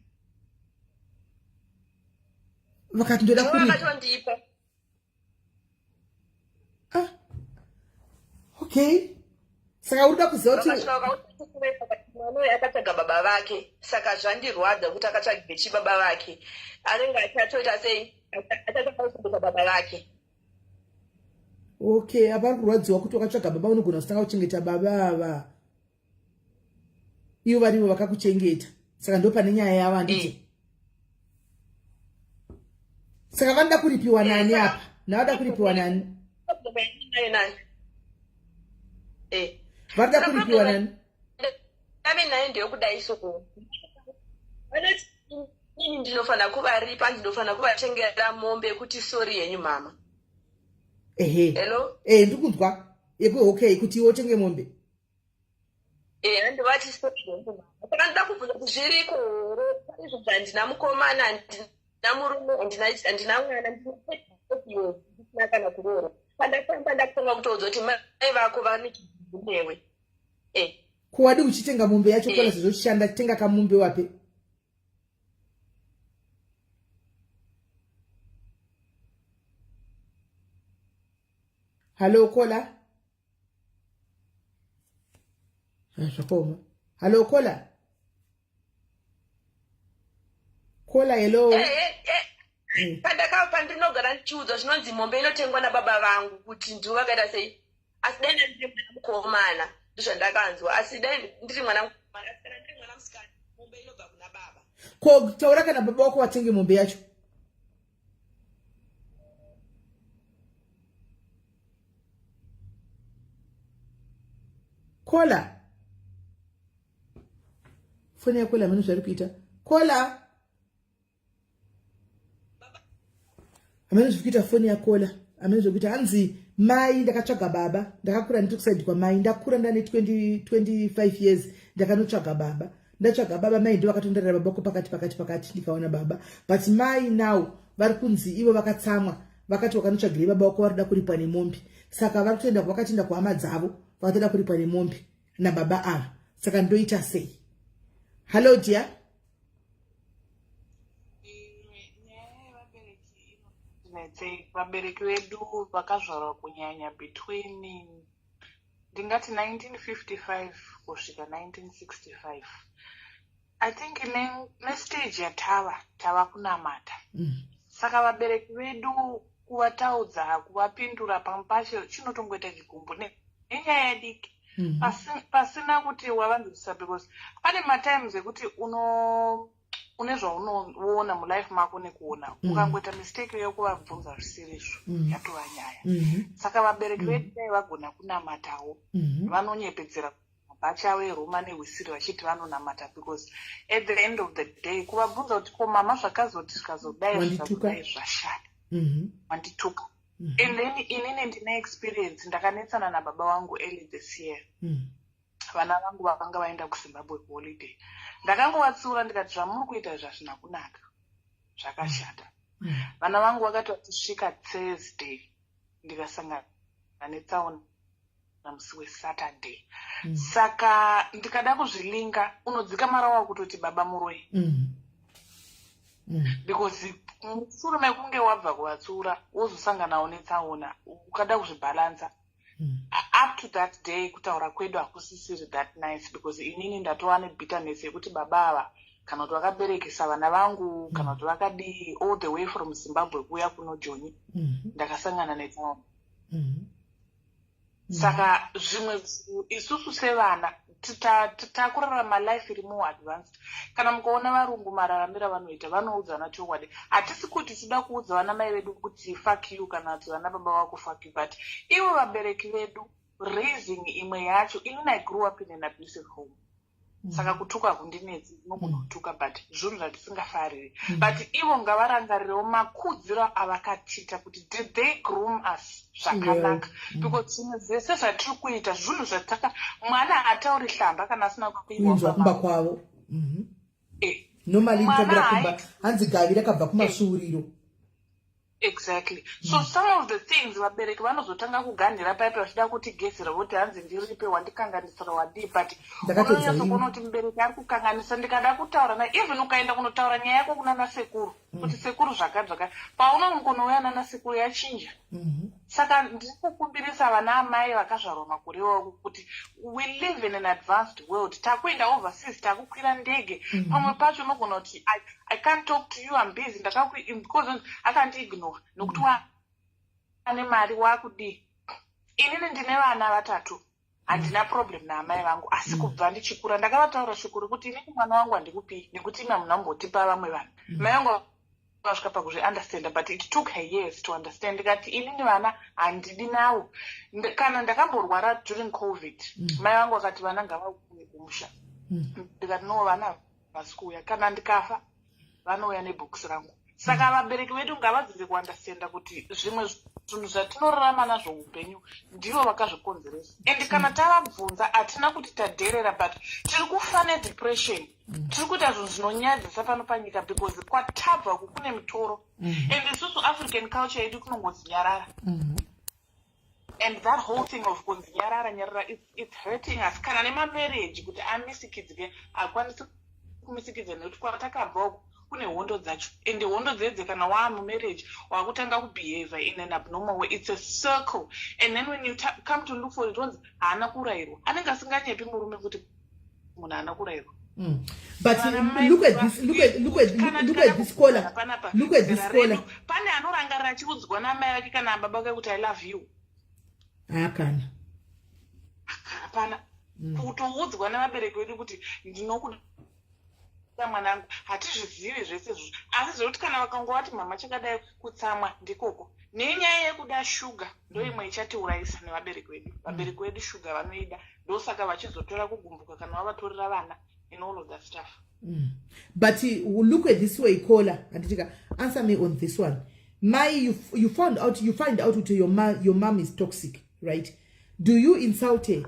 [SPEAKER 1] vakati ndoda
[SPEAKER 6] vakatonipa
[SPEAKER 1] okay saka urida kuziva kuti
[SPEAKER 6] mwana akatsvaga baba vake saka zvandirwadza kuti akatsvagire chi baba vake anenge achatoita sei achatokausubisa baba vake
[SPEAKER 1] okay hapari kurwadziwa kuti wakatsvaga baba unogona kutanga kuchengeta baba ava ivo varivo vakakuchengeta saka ndo pane nyaya yavo handiti saka vanoda kuripiwa nani apa navada kuripiwa nani varida kuripiwa nani
[SPEAKER 6] ave naye ndeyokudai soko ini ndinofanira kuvaripa ndinofanira kuvatengera mombe kuti sori yenyu mama hello
[SPEAKER 1] ndikunzwa okay kuti iwe utenge mombe
[SPEAKER 6] handivati sori yenyu mama saka ndida kubvunza kuti zviriko here izvo handina mukomana handina murume handina mwana ndisina kana kurora pandafamba ndakutanga kutodza kuti mai vako vanichinewe
[SPEAKER 1] kuwadi uchitenga mombe yacho kola zvizoshanda tenga kamombe wape halo kola zvakoma halo kola hello
[SPEAKER 6] pandinogara ndichiudzwa zvinonzi mombe inotengwa nababa vangu kuti ndivo vakaita sei asi dai ndiri mwana mukomana ndizvandakanzwa asi dai ndiri mwana mukomana asi kana ndiri mwana musikana mombe inobva kuna baba
[SPEAKER 1] ko taura kana baba wako watenge mombe yacho kola foni yakola amene zviri kuita kola amene zviri kuita foni yakola amene zviri kuita hanzi mai ndakatsvaga baba ndakakura ndiri kusaidi kwamai ndakura ndane 25 years ndakanotsvaga baba ndatsvaga baba mai ndo vakatonderera baba ko pakati ndikaona baba but mai now vari kunzi ivo vakatsamwa vakati wakanotsvagire baba wako varida kuripwa nemombe saka vari kutoenda vakatoenda kuhama dzavo vakatoda kuripwa nemombe nababa ava saka ndoita sei hello dear
[SPEAKER 7] ndinetsei vabereki vedu vakazvarwa kunyanya between ndingati 1955 kusvika 1965. I think nestage tava kunamata. Saka vabereki vedu kuvataudza kuvapindura pamwe pacho chinotongoita chigumbu nenyaya yadiki pasina kuti wavanzwisisa, because pane matimes ekuti une zvaunoona mulife mako nekuona ukangoita mistake yokuvabvunza zvisirizvo yatova nyaya. Saka vabereki vedu dai vagona kunamatawo vanonyepedzera bhachi avo eroma nehwisiri vachiti vanonamata, because at the end of the day kuvabvunza kuti ko mama zvakazoti zvikazodai zvikazodai zvashata wandituka. And then inini ndine experience ndakanetsana nababa wangu early this year. Vana vangu vakanga vaenda kuZimbabwe kuholiday. Ndakangovatsiura ndikati zvamuri kuita izvi hazvina kunaka, zvakashata. Vana vangu vakati vatisvika Thursday ndikasangana netsaona musi weSaturday. Saka ndikada kuzvilinga, unodzika mara wako kutoti baba muroi. Because mushure mekunge wabva kuvatsiura wozosanganawo netsaona ukada kuzvibalansa. Up to that day kutaura kwedu hakusisiri that nice, because inini ndatova nebitterness yekuti baba ava kana kuti vakaberekesa vana vangu kana kuti vakadii all the way from Zimbabwe kuuya kuno Joni ndakasangana netsaona. Saka zvimwe isusu sevana takurarama life iri more advanced. Kana mukaona varungu mararamira vanoita vanoudzana chokwadi. Hatisi kuti tida kuudza vana mai vedu kuti fuck you kana kuti vana baba vako fuck you, but ivo vabereki vedu raising imwe yacho, even I grew up in an abusive home. Saka kutuka kundinetsi nogona kutuka, but zvinhu zvatisingafariri. But ivo ngavarangarirewo makudziro avakatiita kuti did they groom us zvakanaka, because zvimwe zvese zvatiri kuita zvinhu zvataka mwana hatauri hlamba kana asina
[SPEAKER 1] kuinzwa kumba kwavo. Normally mwana kumba hanzi gavi rakabva kumashuuriro.
[SPEAKER 7] Exactly. So some of the things vabereki vanozotanga kuganhira paipa vachida kuti gesera voti hanzi ndiripe wandikanganisira wadii, but unonyatsokuona kuti mubereki ari kukanganisa. Ndikada kutaura naye, even ukaenda kunotaura nyaya yako kuna nasekuru kuti sekuru zvakadzvaka, paunomukonouya nanasekuru yachinja. Saka ndiri kukumbirisa vana amai vakazvarwa makore iwawo kuti we live in an advanced world. Takuenda overseas, takukwira ndege, pamwe pacho unogona kuti I can't talk to you, I'm busy, because akandiignore nokuti ane mari wakudii. Inini ndine vana vatatu, handina problem naamai vangu, asi kubva ndichikura ndakavataura shukuru kuti inini mwana wangu handikupi nekuti imi hamuna kumbotipa vamwe vanhu. Mai vangu vasvika pakuzvi-understanda, but it took her years to understand. Ndikati inini vana handidi navo. Kana ndakamborwara during COVID, mai vangu vakati vana ngavauye kumusha. Ndikati no, vana vasi kuuya, kana ndikafa vanouya nebhokisi rangu. Saka vabereki vedu ngavadzidze kuandastenda kuti zvimwe zvinhu zvatinorarama nazvo upenyu ndivo vakazvikonzeresa. And kana tavabvunza hatina kuti tadherera, but tiri kufa nedepression. Tiri kuita zvinhu zvinonyadzisa pano panyika because kwatabva uku kune mitoro. And isusu African culture yedu kunongozinyarara. And that whole thing of kunzinyarara it's hurting us. Kana nemamarriage kuti amisikidze hakwanisi kumisikidza nekuti kwatakabva uku kune hondo dzacho, and hondo dzedze kana waamumarriage wakutanga kubehavior in an abnormal way. It's a circle, and then when you come to look for it, once haana kurayirwa, anenge asinganyepi murume kuti munhu haana kurayirwa.
[SPEAKER 1] But look at this caller. Look at this caller.
[SPEAKER 7] Pane anorangarira achiudzwa namai vake kana baba vake kuti I love you.
[SPEAKER 1] Hakana.
[SPEAKER 7] Hapana. Kutoudzwa navabereki vedu kuti ndinokuda mwanangu, hatizvizivi zvese izvozvo, asi zvekuti kana vakangovati mama chakadai kutsamwa ndikoko. Nenyaya yekuda shuga ndoimwe ichatiurayisa nevabereki vedu. Vabereki vedu shuga vanoida, ndosaka vachizotora kugumbuka kana vavatorera vana in all of that stuff.
[SPEAKER 1] But look at this way, caller. Answer me on this one. You find out that your mom is toxic, right? Do you insult her?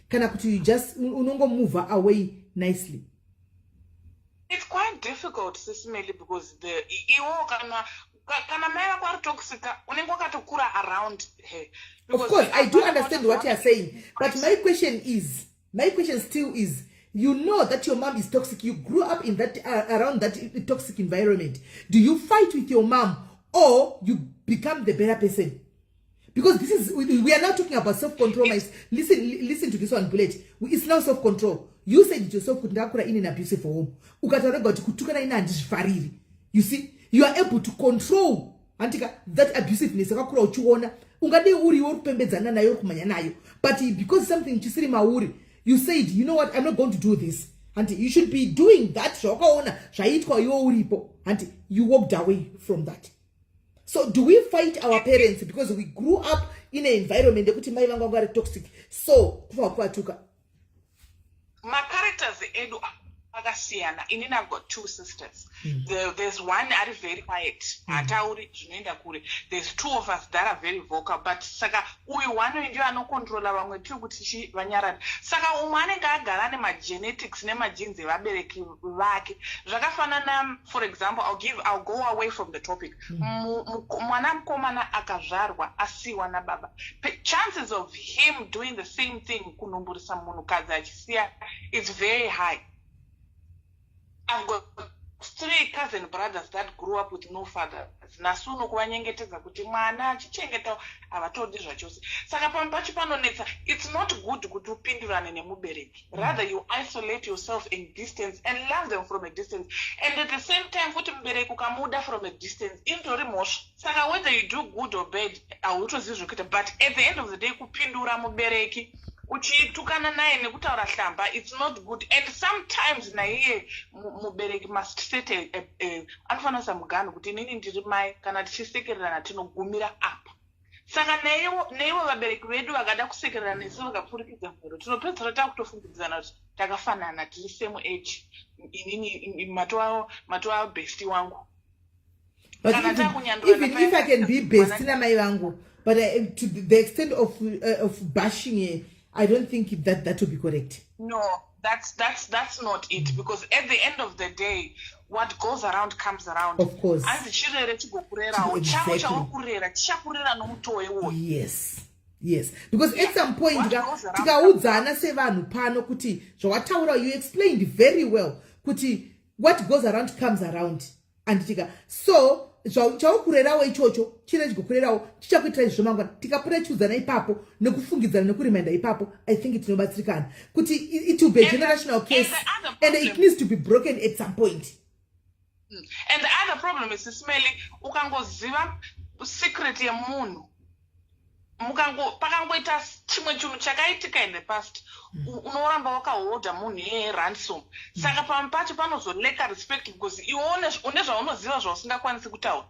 [SPEAKER 1] Can you just move her away nicely?
[SPEAKER 7] It's quite difficult, Sisimeli, because kana mai vako ari toxic, unenge wakatokura around her.
[SPEAKER 1] Of course, I do understand what you are saying, but my question still is, you know that your mom is toxic. You grew up in that around that toxic environment. Do you fight with your mom, or you become the better person. Because this is, we are now talking about self-control. Listen to this one, Bullet. It's now self-control. You said it yourself, in an abusive home. You see, you are able to control that abusiveness. But because something you said, you know what, I'm not going to do this. And you should be doing that. And you walked away from that. So do we fight our parents because we grew up in an environment that very toxic? So
[SPEAKER 7] my characters edu akasiyana. Inini I've got two sisters. There's one that is very quiet. There's two of us that are very vocal. But saka uyu one ndio anocontrola vamwe tu kuti vanyarada. Saka umane ngagara nema genetics nema genes vabereki vake. Zvakafanana, for example, I'll go away from the topic. Mwana mukomana akazvarwa asiwa na baba. Chances of him doing the same thing kunomborisa munhukadzi achisiya is very high. I've got 3 cousin brothers that grew up with no father. Nasuno kuvanyengetedza kuti mwana achichengeta avatodi zvachose. Saka pampachi panonetsa, it's not good kuti upindurane nemubereki. Rather you isolate yourself in distance and love them from a distance. And at the same time, kuti mubereki ukamuda from a distance, intori mosha. Saka whether you do good or bad, awutozizvokita. But at the end of the day, kupindura mubereki, uchitukana naye nekutaura hlamba, it's not good. And sometimes naiye mubereki must set anofanira samugano kuti inini ndiri mai kana tichisekererana tinogumira apa. Saka neivo vabereki vedu vakada kusekererana nesu vakapfurikidza mhuro, tinopedzisira takutofungidzana kuti takafanana, tiri same age. Inini matova besti wangu.
[SPEAKER 1] But even if I can be best na mai vangu, but to the extent of bashing, I don't think that would be correct.
[SPEAKER 7] No, that's not it. Because at the end of the day, what goes around comes around.
[SPEAKER 1] Of course. Yes. Because at some point, tikaudzana sevanhu pano kuti zvawataura, you explained very well kuti what goes around comes around. And so chaukurerawo ichocho chine chikukurerawo chichakuitira zvomangwana. Tikapura chiudzana ipapo nekufungidzana nekurimanda ipapo, I think tinobatsirikana kuti it will be a generational case and it needs to be broken at some point.
[SPEAKER 7] And the other problem is Ismaili, ukangoziva secret yemunhu, pakangoita chimwe chinhu chakaitika in the past, unoramba wakaholda munhu ransom. Saka pamwe pacho panozoleka respect because iwe une zvaunoziva zvausingakwanisi kutaura.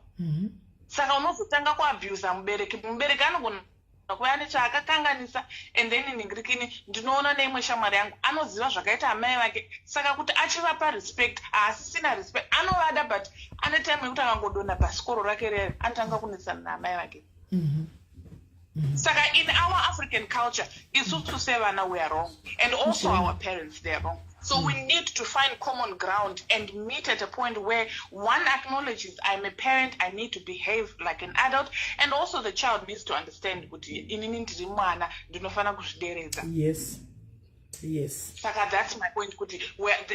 [SPEAKER 7] Saka unozotanga kuabuse mubereki anogona kuva nechaakakanganisa, and then ningirikini ndinoona neimwe shamwari yangu anoziva zvakaita amai vake, saka kuti achivapa respect asisina respect anovada, but ane time yekuti akangodonha pasikoro rake rere anotanga kunesana naamai vake. Saka in our African culture, it's also to say vana we are wrong, and also our parents they are wrong. So we need to find common ground and meet at a point where one acknowledges I'm a parent, I need to behave like an adult, and also the child needs to understand kuti inini ndiri mwana ndinofana kuzvideredza.
[SPEAKER 1] Yes.
[SPEAKER 7] Saka that's my point kuti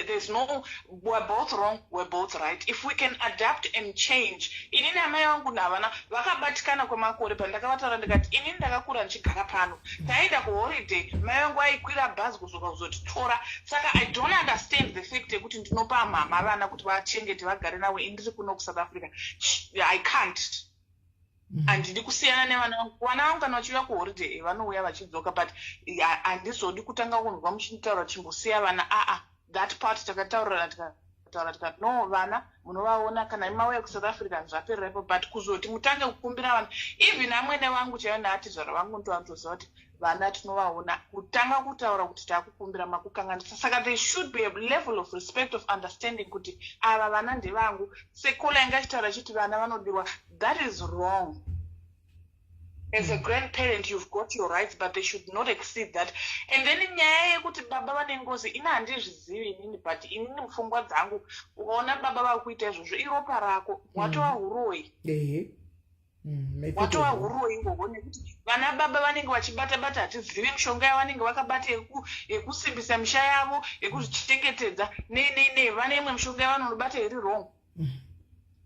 [SPEAKER 7] there's no we're both wrong, we're both right. If we can adapt and change. Inini amai vangu navana vakabatikana kwemakore pandakavataura ndikati inini ndakakura ndichigara pano. Taenda kuholiday, mai vangu aikwira bhazi kuzoka kuzotitora. Saka I don't understand the fact yekuti ndinopa mama vana kuti vachengete vagare nawe indiri kuno kuSouth Africa. I can't. Handidi kusiyana nevana vangu kana vachiuya kuholiday vanouya vachidzoka, but handizodi kutanga kunzwa muchitaura chimbosiya vana. That part takataurana tikati no, vana munovaona kana imauya kuSouth Africa zvapererapo, but kuzoti mutange kukumbira vana. Even amwene vangu chaivo naatizvara vangu ndovanotoziva kuti vana tinovaona, kutanga kutaura kuti takukumbira makukanganisa. Saka there should be a level of respect of understanding kuti ava vana ndevangu. Sekola yanga achitaura chiti vana vanodiwa. That is wrong. As a grandparent, you've got your rights, but they should not exceed that. And then nyaya yekuti baba vane ngozi ina handizvizivi inini, but inini mupfungwa dzangu ukaona baba vakuita izvozvo iropa rako, watova huroi. Watova huroi ingogo nekuti vana baba vanenge vachibata-bata hatizivi mishonga yavanenge vakabata yekusimbisa misha yavo, yekuzvichengetedza. Vane imwe mishonga yavanonobata iri wrong.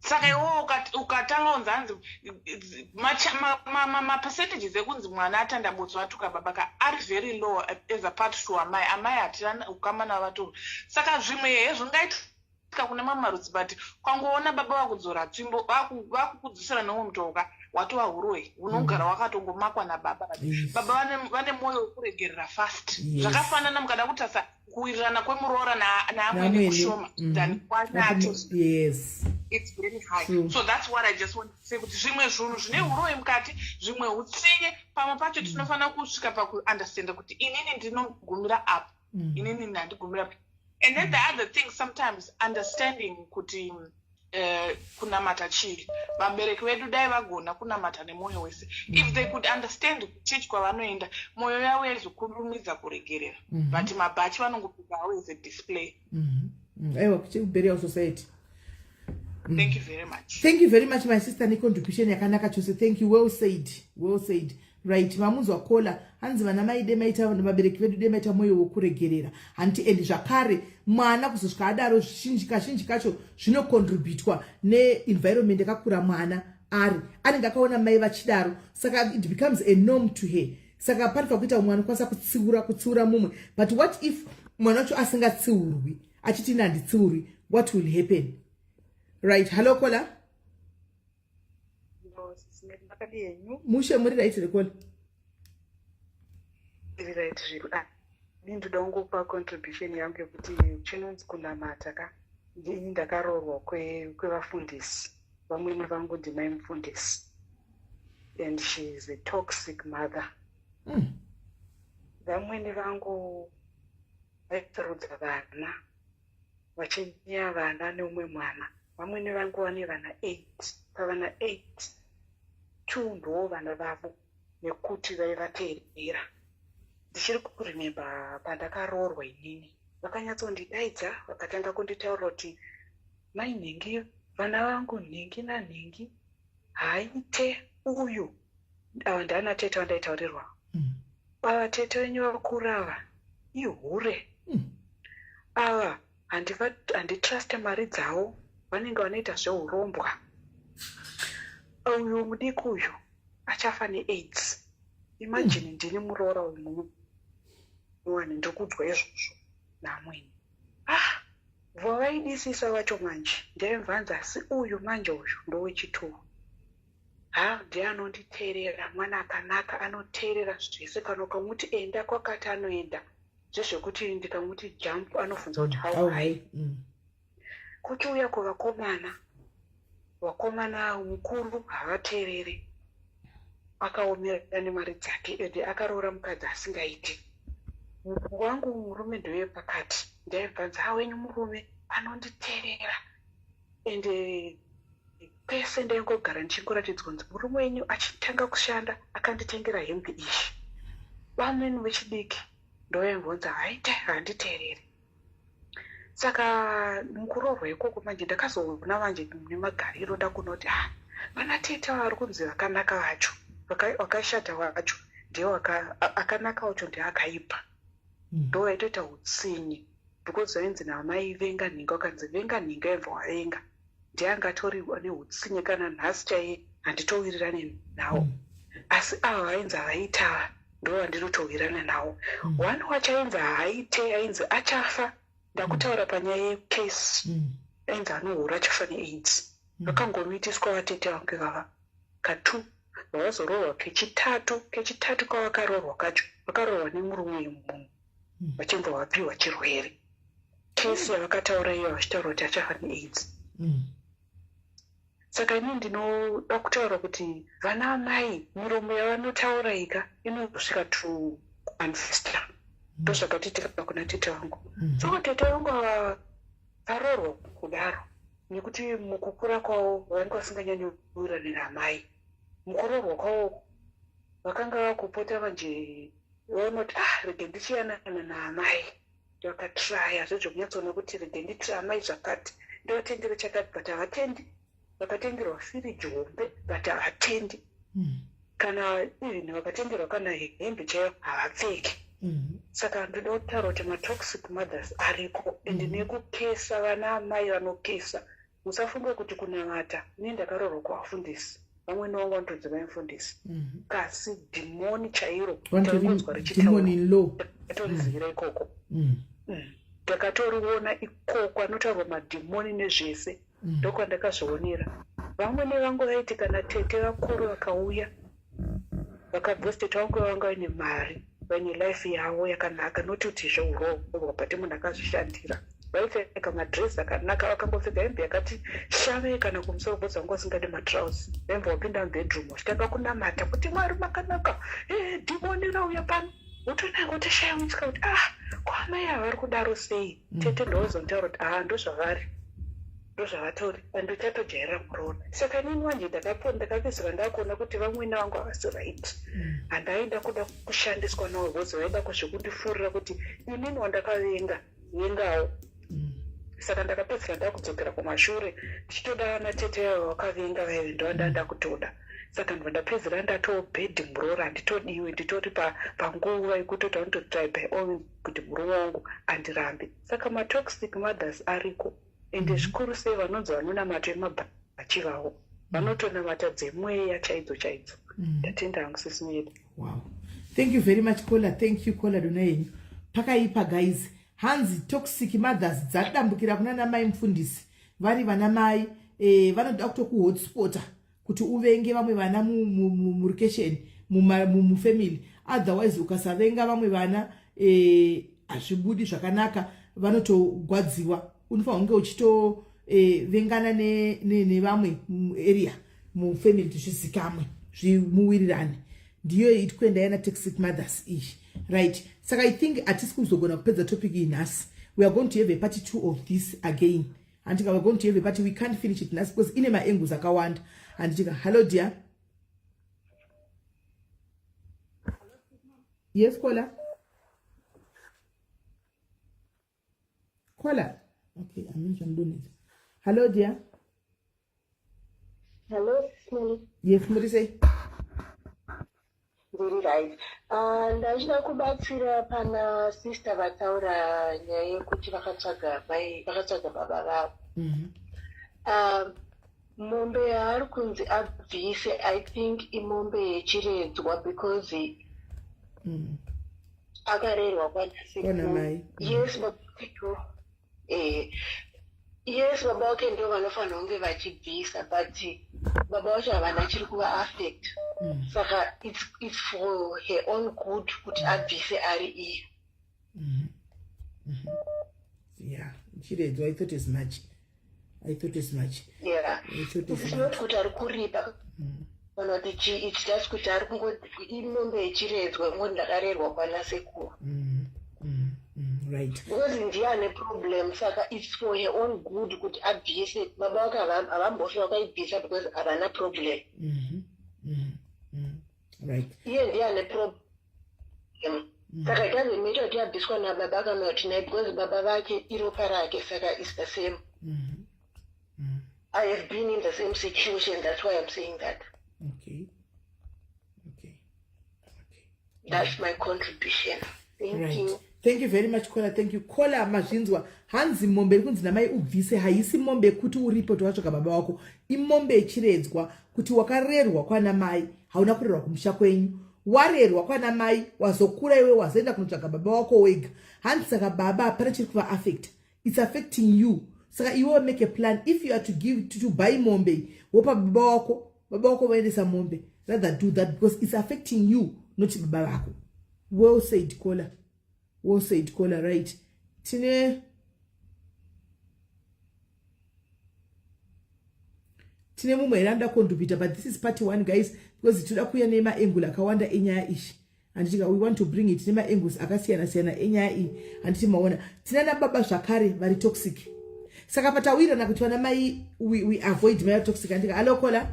[SPEAKER 7] saka iwo ukatanga unzi hanzi mapercentages ekunzi mwana atandabotswa atuka baba ari very low as apart to amai hatina ukamana vatori saka zvimwe zvingaitika kune mamwe marudzi but kwangoona baba vakudzora tsvimbo vakukudzisira nemwe mutoka watova huroi unogara wakatongomakwa nababa baba vane mwoyo wekuregerera fast zvakafanana mukada kutasa kuwirirana kwemuroora naamwene kushoma than kwanacho.
[SPEAKER 1] Yes.
[SPEAKER 7] It's very high. So that's what I just want to say. Kuti zvimwe zvinhu zvine huroi mukati, zvimwe hutsinye, pamwe pacho tinofana kusvika pakuunderstand kuti inini ndinogumira apa, inini ndandigumira apa. And then the other thing sometimes understanding kuti kunamata chii. Vabereki vedu dai vagona kunamata nemwoyo wese. If they could understand church kwavanoenda, mwoyo yavo yaizokurumidza kuregerera. But mabhachi vanongopinda hawo as a display.
[SPEAKER 1] Aiwa, kuchiburial society.
[SPEAKER 7] Thank you very much.
[SPEAKER 1] Thank you very much, my sister. Ni contribution yakanaka chose. Thank you. Well said. Well said. Right. Mamuzwa kola. Hanzi vana maide maita vana mabereki vedu de maita moyo wokuregerera. Anti endi zvakare mwana kuzosvika adaro zhinji kacho zvino contributwa ne environment yakakura mwana ari. Anenge akaona mai vachidaro. Saka it becomes a norm to her. Saka apart kuita mwana kwasa kutsiura mumwe. But what if mwana wacho asingatsiurwi? Achiti ndanditsiurwi. What will happen? Right. Hello, Kola. Mushe muri right rekola.
[SPEAKER 8] Right. Ndinoda kungopa contribution yangu kuti chinonzi kunamata ka ndini ndakarorwa kwevafundisi vamweni vangu ndimai mufundisi and she is a toxic mother. Vamweni vangu vaitsarudza vana vachinya vana neumwe mwana. Vamweni vangu vane vana 8. Pavana 8 2 ndo vana vavo nekuti vaivateerera. Ndichiri kurememba pandakaroorwa inini vakanyatsondidaidza vakatanga kunditaura kuti mai Nhingi, vana vangu Nhingi naNhingi haite uyu. Ava ndana tete vandaitaurirwa. Ava tete venyu vakuru ava ihure. Ava handitrust mari dzavo, vanenge vanoita zveurombwa. Uyu mudiki uyu achafa neAIDS. Imagine ndini muroora uyu muwani ndikudzwa izvozvo naamweni. Vavaidisisa vacho manje ndaimvanza asi uyu manje uyu ndowechituhu. Ndiye anonditeerera, mwana akanaka anoteerera zvese, kana ukamuti enda kwakati anoenda. Zvezvekuti ndikamuti jump anofunza kuti how high. Kuchiuya kuvakomana, vakomana mukuru havateereri. Akaomera nemari dzake ende akaroora mukadzi asingaiti. Wangu murume ndoye pakati ndaibvanza wenyu murume anonditeerera ende pese ndaingogara ndichingoratidzwa kunzi murume wenyu achitanga kushanda akanditengera hembe iyi. Vamweni vechidiki ndoyaimbonza haite handiteereri. Saka mukuroorwa ikoko manje ndakazoona manje nemagariro ndakunoti vana tete vari kunzi vakanaka vacho, vakashata vacho ndiwo akanaka wacho ndiakaipa. Ndo waitoita utsinye because vainzi namai venga Nhingi, wakanzi venga Nhingi aibva wavenga. Ndiye angatoriwa neutsinye kana nhasi chaiye handitowirirane nawo. Asi ava vainzi havaita ndo vandinotowirirana nawo. One wacho ainzi haaite, ainzi achafa. Ndakutaura panyaya yecase ainzi anohura achafa neAIDS. Vakangomitiswa vatete vangu vava ka2 vavazoroorwa kechitatu kwavakaroorwa kacho vakaroorwa nemurume mumwe vachibva vapiwa chirwere. Kesi yavakataura iyo vachitaura kuti achafa neAIDS. Saka ini ndinoda kutaura kuti vana mai miromo yavanotaura ika inozosvika to manifesta. Ndozvakatiitika kuna tete vangu. Saka tete vangu varoorwa kudaro nekuti mukukura kwavo vanenge vasinganyanyi kuwirirana namai. Mukuroorwa kwavo vakanga vakupota manje vaonoti rege ndichiyanana naamai. Ndakatraya zvezvokunyatsoona kuti rege nditi amai zvakati ndovatendere chakati but havatendi. Vakatengerwa firiji hombe but havatendi. Kana even vakatengerwa kana hembe chaiyo havapfeki. Saka ndoda kutaura kuti matoxic mothers ariko ende nekukesa vana amai vanokesa musafunga kuti kunamata ini ndakaroorwa kuvafundisi vamweni vangu vanotodzi vaimufundisi kasi dhimoni chairo takunzwa richitaurizigira ikoko takatoriona ikoko anotaurwa madhimoni nezvese ndokwandakazvionera. Vamweni vangu vaiti kana tete vakuru vakauya vakabva tete vangu vanga vaine mari vaine life yavo yakanaka noti kuti zveurova pati munhu akazvishandira vaipfeka madresi akanaka vakangopfeka hembe yakati shave kana kumusoro bvudzi vangu vasingadi matrausi hembe wapinda mubedroom wachitanga kunamata kuti mwari makanaka dhimoni rauya pano utonanga utashaya mutsika kuti kwamai ava vari kudaro sei tete ndozontaura kuti ndozvavari ndozvavatori andichatojera muroona. Saka nini wanje ndakapedzisira ndakuona kuti vamweni vangu havasi right handaenda kuda kushandiswa navo vose vaida kuzvikundifurira kuti inini wandakavenga vengawo. Saka ndakapedzisira ndakudzokera kumashure ndichitoda vana tete yavo vakavenga vaive ndovandanda kutoda. Saka ndapedzisira ndatobhedhi muroora handitodiwe nditori panguva yekutoti vanototry by all kuti murume wangu andirambe. Saka matoxic mothers ariko ende zvikuru sei vanonzi vanonamata emabhachi vavo vanotonamata dzemweya chaidzo chaidzo. Ndatenda hangu sisi medu.
[SPEAKER 1] Wow, thank you very much Kola. Thank you Kola dona yenyu pakaipa guys. Hanzi toxic mothers dzadambukira kuna namai mufundisi vari vana mai vanoda kutokuhotspota kuti uvenge vamwe vana murukesheni mufamily, otherwise ukasavenga vamwe vana hazvibudi zvakanaka vanotogwadziwa. Unofanira kunge uchitovengana nevamwe area mufamily zvizikamwe zvimuwirirane. Ndiyo itikuenda yana toxic mothers iyi, right? Saka I think hatisi kuzogona kupedza topic iyi nhasi. We are going to have a part 2 of this again. And we are going to have a part, we can't finish it nhasi because ine maangles akawanda. And hello dear. Yes Kola. Kola. Okay, I'm doing it. Hello dear.
[SPEAKER 9] Hello, Smiley.
[SPEAKER 1] Yes, what do you say?
[SPEAKER 9] Very right. Ndachida kubatsira pana sister vataura nyaya yekuti vakatsvaga baba vavo. Mombe yaari kunzi abvise, I think imombe yechiredzwa because akarerwa kwanasekuru. Yes, yes, baba wake ndio vanofanira kunge vachibvisa, but baba wacho havana chiri kuva affect. Saka it's for her own good kuti abvise ari iyo.
[SPEAKER 1] Yeah, chiredzwa. I thought as much.
[SPEAKER 9] Yeah, it's not kuti ari kuripa kana kuti it's just kuti ari kungoti imombe yechiredzwa ngoti ndakarerwa kwanasekuru.
[SPEAKER 1] Right.
[SPEAKER 9] Because ndiane problem, saka it's for her own good kuti abvise. Baba wake havambofika vakaibvisa because havana problem.
[SPEAKER 1] Right.
[SPEAKER 9] Iye ndiane problem. Saka it doesn't matter kuti abviswa nababa kana kuti naye because baba vake iropa rake, saka it's the same. I have been in the same situation, that's why I'm saying that.
[SPEAKER 1] Okay.
[SPEAKER 9] That's my contribution. Thank you.
[SPEAKER 1] Thank you very much Kola. Thank you Kola. Mazvinzwa hanzi mombe kunzi namai ubvise haisi mombe kuti uripo tovatsvaga baba wako, imombe yechiredzwa kuti wakarerwa kwana mai, hauna kurerwa kumusha kwenyu, warerwa kwana mai wazokura iwe wazoenda kunotsvaga baba wako wega. Hanzi saka baba hapana chiri kuva affect, it's affecting you. Saka iwe make a plan, if you are to give to buy mombe wopa baba wako vaendesa mombe, rather do that because it's affecting you, not baba wako. Well said Kola. Well said Kola, right? Tine mumwe iranda contributor, but this is part 1 guys, because toda kuya nema angle akawanda enyaya ishi. And we want to bring it nema angles akasiyana enyaya iyi. And timaona tina na baba zvakare vari toxic. Saka patawira na kuti vana mai we avoid my toxic. And hello Kola.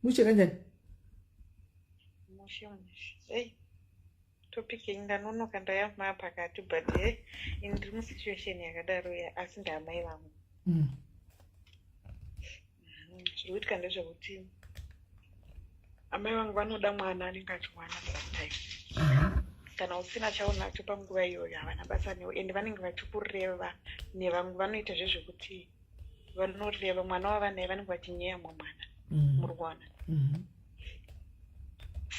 [SPEAKER 1] Mushe kanjani?
[SPEAKER 10] Topic inganonoka ndayama pakati, but ndiri musituation yakadaro asi ndamai vangu. Zviri kuitika ndezvekuti amai vangu vanoda mwana anenge achimwana sometime. kana usina chaunacho panguva iyoyo havana basa newe ende vanenge vachikureva nevamwe vanoita zvezvekuti vanoreva mwana wavanai vanenge vachinyeyamwa mwana muri kuona.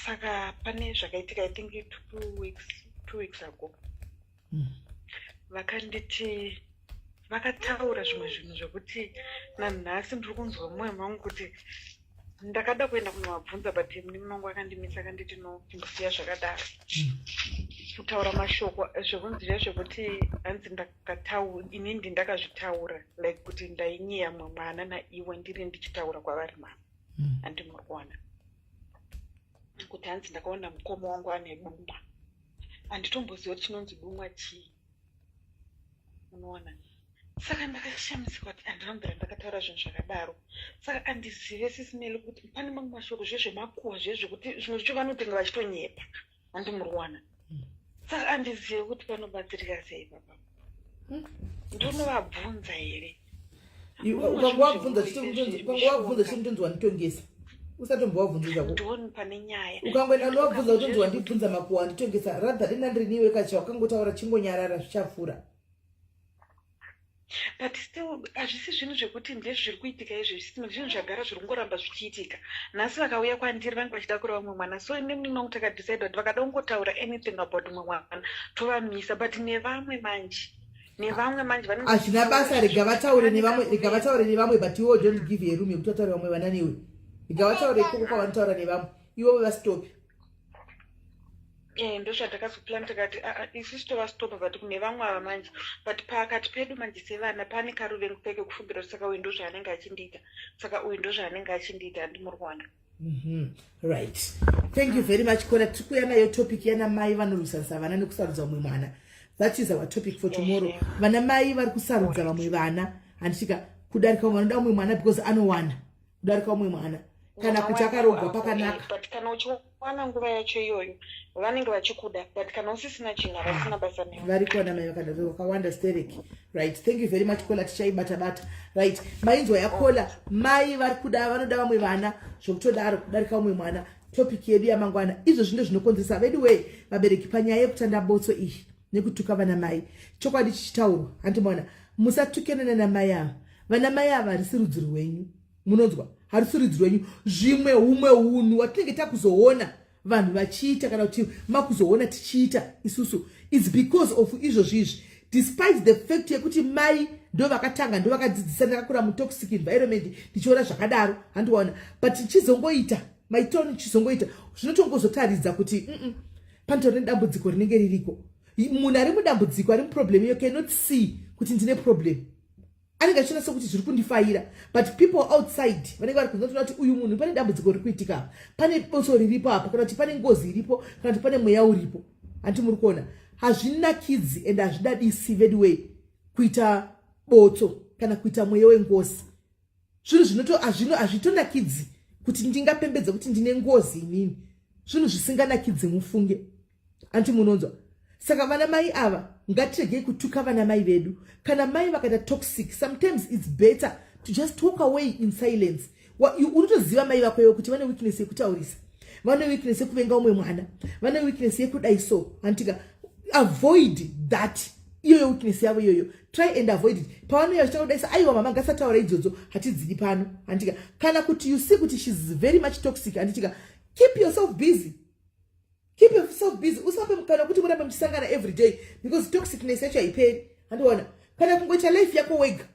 [SPEAKER 10] Saka pane zvakaitika I think 2 weeks ago vakanditi vakataura zvimwe zvinhu zvekuti nanhasi ndiri kunzwa mumwoyo mangu kuti ndakada kuenda kunovabvunza but munongo akandimisa akanditi no timbosiya zvakadaro kutaura mashoko zvekunzira zvekuti hanzi inini ndakazvitaura like kuti ndainyeyamwa mwana naiwe ndiri ndichitaura kwavari mama handi muri kuona kuti hanzi ndakaona mukoma wangu ane dumba handitomboziva kuti chinonzi dumwa chii unoona. Saka ndakashamisika kuti handinombera ndakataura zvinhu zvakadaro. Saka handizive sisinele kuti pane mamwe mashoko zvezvemakuwa zvezvekuti zvimwe zvacho vanotenga vachitonyepa handi muri kuona. Saka handizive kuti panobatsirika sei papa. Ndonovabvunza here
[SPEAKER 1] ukangowabvunza chimutonzi wanditongesa usatombowabvunza zvako
[SPEAKER 10] ndoni pane nyaya
[SPEAKER 1] ukangoenda ndowabvunza kutonzi wandibvunza makuwa wanditongesa ratha denda ndiriniwe kacha wakangotaura chingonyarara zvichapfuura.
[SPEAKER 10] But still hazvisi zvinhu zvekuti ndezviri kuitika izvi zvinhu zvagara zviri kungoramba zvichiitika. Nhasi vakauya kwandiri vange vachida kureva mumwe mwana so nemunongo takadecide kuti vakada kungotaura anything about mumwe mwana tovamisa but nevamwe manje
[SPEAKER 1] hazvina basa rigavataure nevamwe but iwo don't give a room yekuti vataure vamwe vana newe rigavataure ikoko kwavanotaura nevamwe ivo vastopi.
[SPEAKER 10] Ndozvatakazoplan tikati isusu tovastopa but kune vamwe ava manje but pakati pedu manje sevana pane karuvengu peke kufumbira kuti saka uyu ndo zvaanenge achindiita saka uyu ndo zvaanenge achindiita handi muri kuona.
[SPEAKER 1] Right, thank you very much. Kona tiri kuuya nayo topic yana mai vanorwisisa vana nekusarudza mumwe mwana. That is our topic for tomorrow. Vana mai vari kusarudza vamwe vana handisvika kudarika umwe anoda umwe mwana because anowana kudarika umwe mwana kana kuti akarogwa pakanaka.
[SPEAKER 10] But kana uchiwana nguva yacho iyoyo vanenge vachikuda but kana usisina chinhu havasina basa newe.
[SPEAKER 1] Vari kuwana mai vakadaro vakawanda stereki. Right, thank you very much Kola tichaibata. Right, mainzwa yakola mai vari kuda vanoda vamwe vana zvokutodaro kudarika umwe mwana. Topic yedu yamangwana izvo zvino zvinokonzesa by the way vabereki panyaya yekutandabotso iyi nekutuka vana mai chokwadi chichitaurwa handimona musatukana namai ava. Vana mai ava harisi rudzi rwenyu munonzwa harisi rudzi rwenyu zvimwe humwe unhu watinenge takuzoona vanhu vachiita kana kuti makuzoona tichiita isusu it's because of izvozvo izvi despite the fact yekuti mai ndo vakatanga ndo vakadzidzisa ndakakura mutoxic environment ndichiona zvakadaro handiona but chizongoita maitoni chizongoita zvinotongozotaridza kuti panotori nedambudziko rinenge ririko. Munhu ari mudambudziko ari muproblem you cannot see kuti ndine problem anenge achinasa kuti zviri kundifaira but people outside vanenge vari kunzatoona kuti uyu munhu pane dambudziko riri kuitika pane botso riripo apo kana kuti pane ngozi iripo kana kuti pane mweya uripo handi muri kuona. Hazvinakidzi and hazvidadisi vedway kuita botso kana kuita mweya wengozi zvinhu hazvitonakidzi kuti ndingapembedza kuti ndine ngozi inini zvinhu zvisinganakidzi mufunge anti munonzwa. Saka vana mai ava ngatiregei kutuka vana mai vedu kana mai vakaita toxic sometimes it's better to just walk away in silence. Unotoziva mai vako ivo kuti vane weakness yekutaurisa vane weakness yekuvenga umwe mwana vane weakness yekudai so antika avoid that iyoyo weakness yavo iyoyo try and avoid it. Pavanoya vachitakudaisa aiwa mama ngasataura idzodzo hatidzidi pano antika kana kuti you see kuti she's very much toxic anditika keep yourself busy. Keep yourself busy. Usape mkana kuti murambe mchisangana every day because toxicness yacho haiperi handiona kana kungoita life yako wega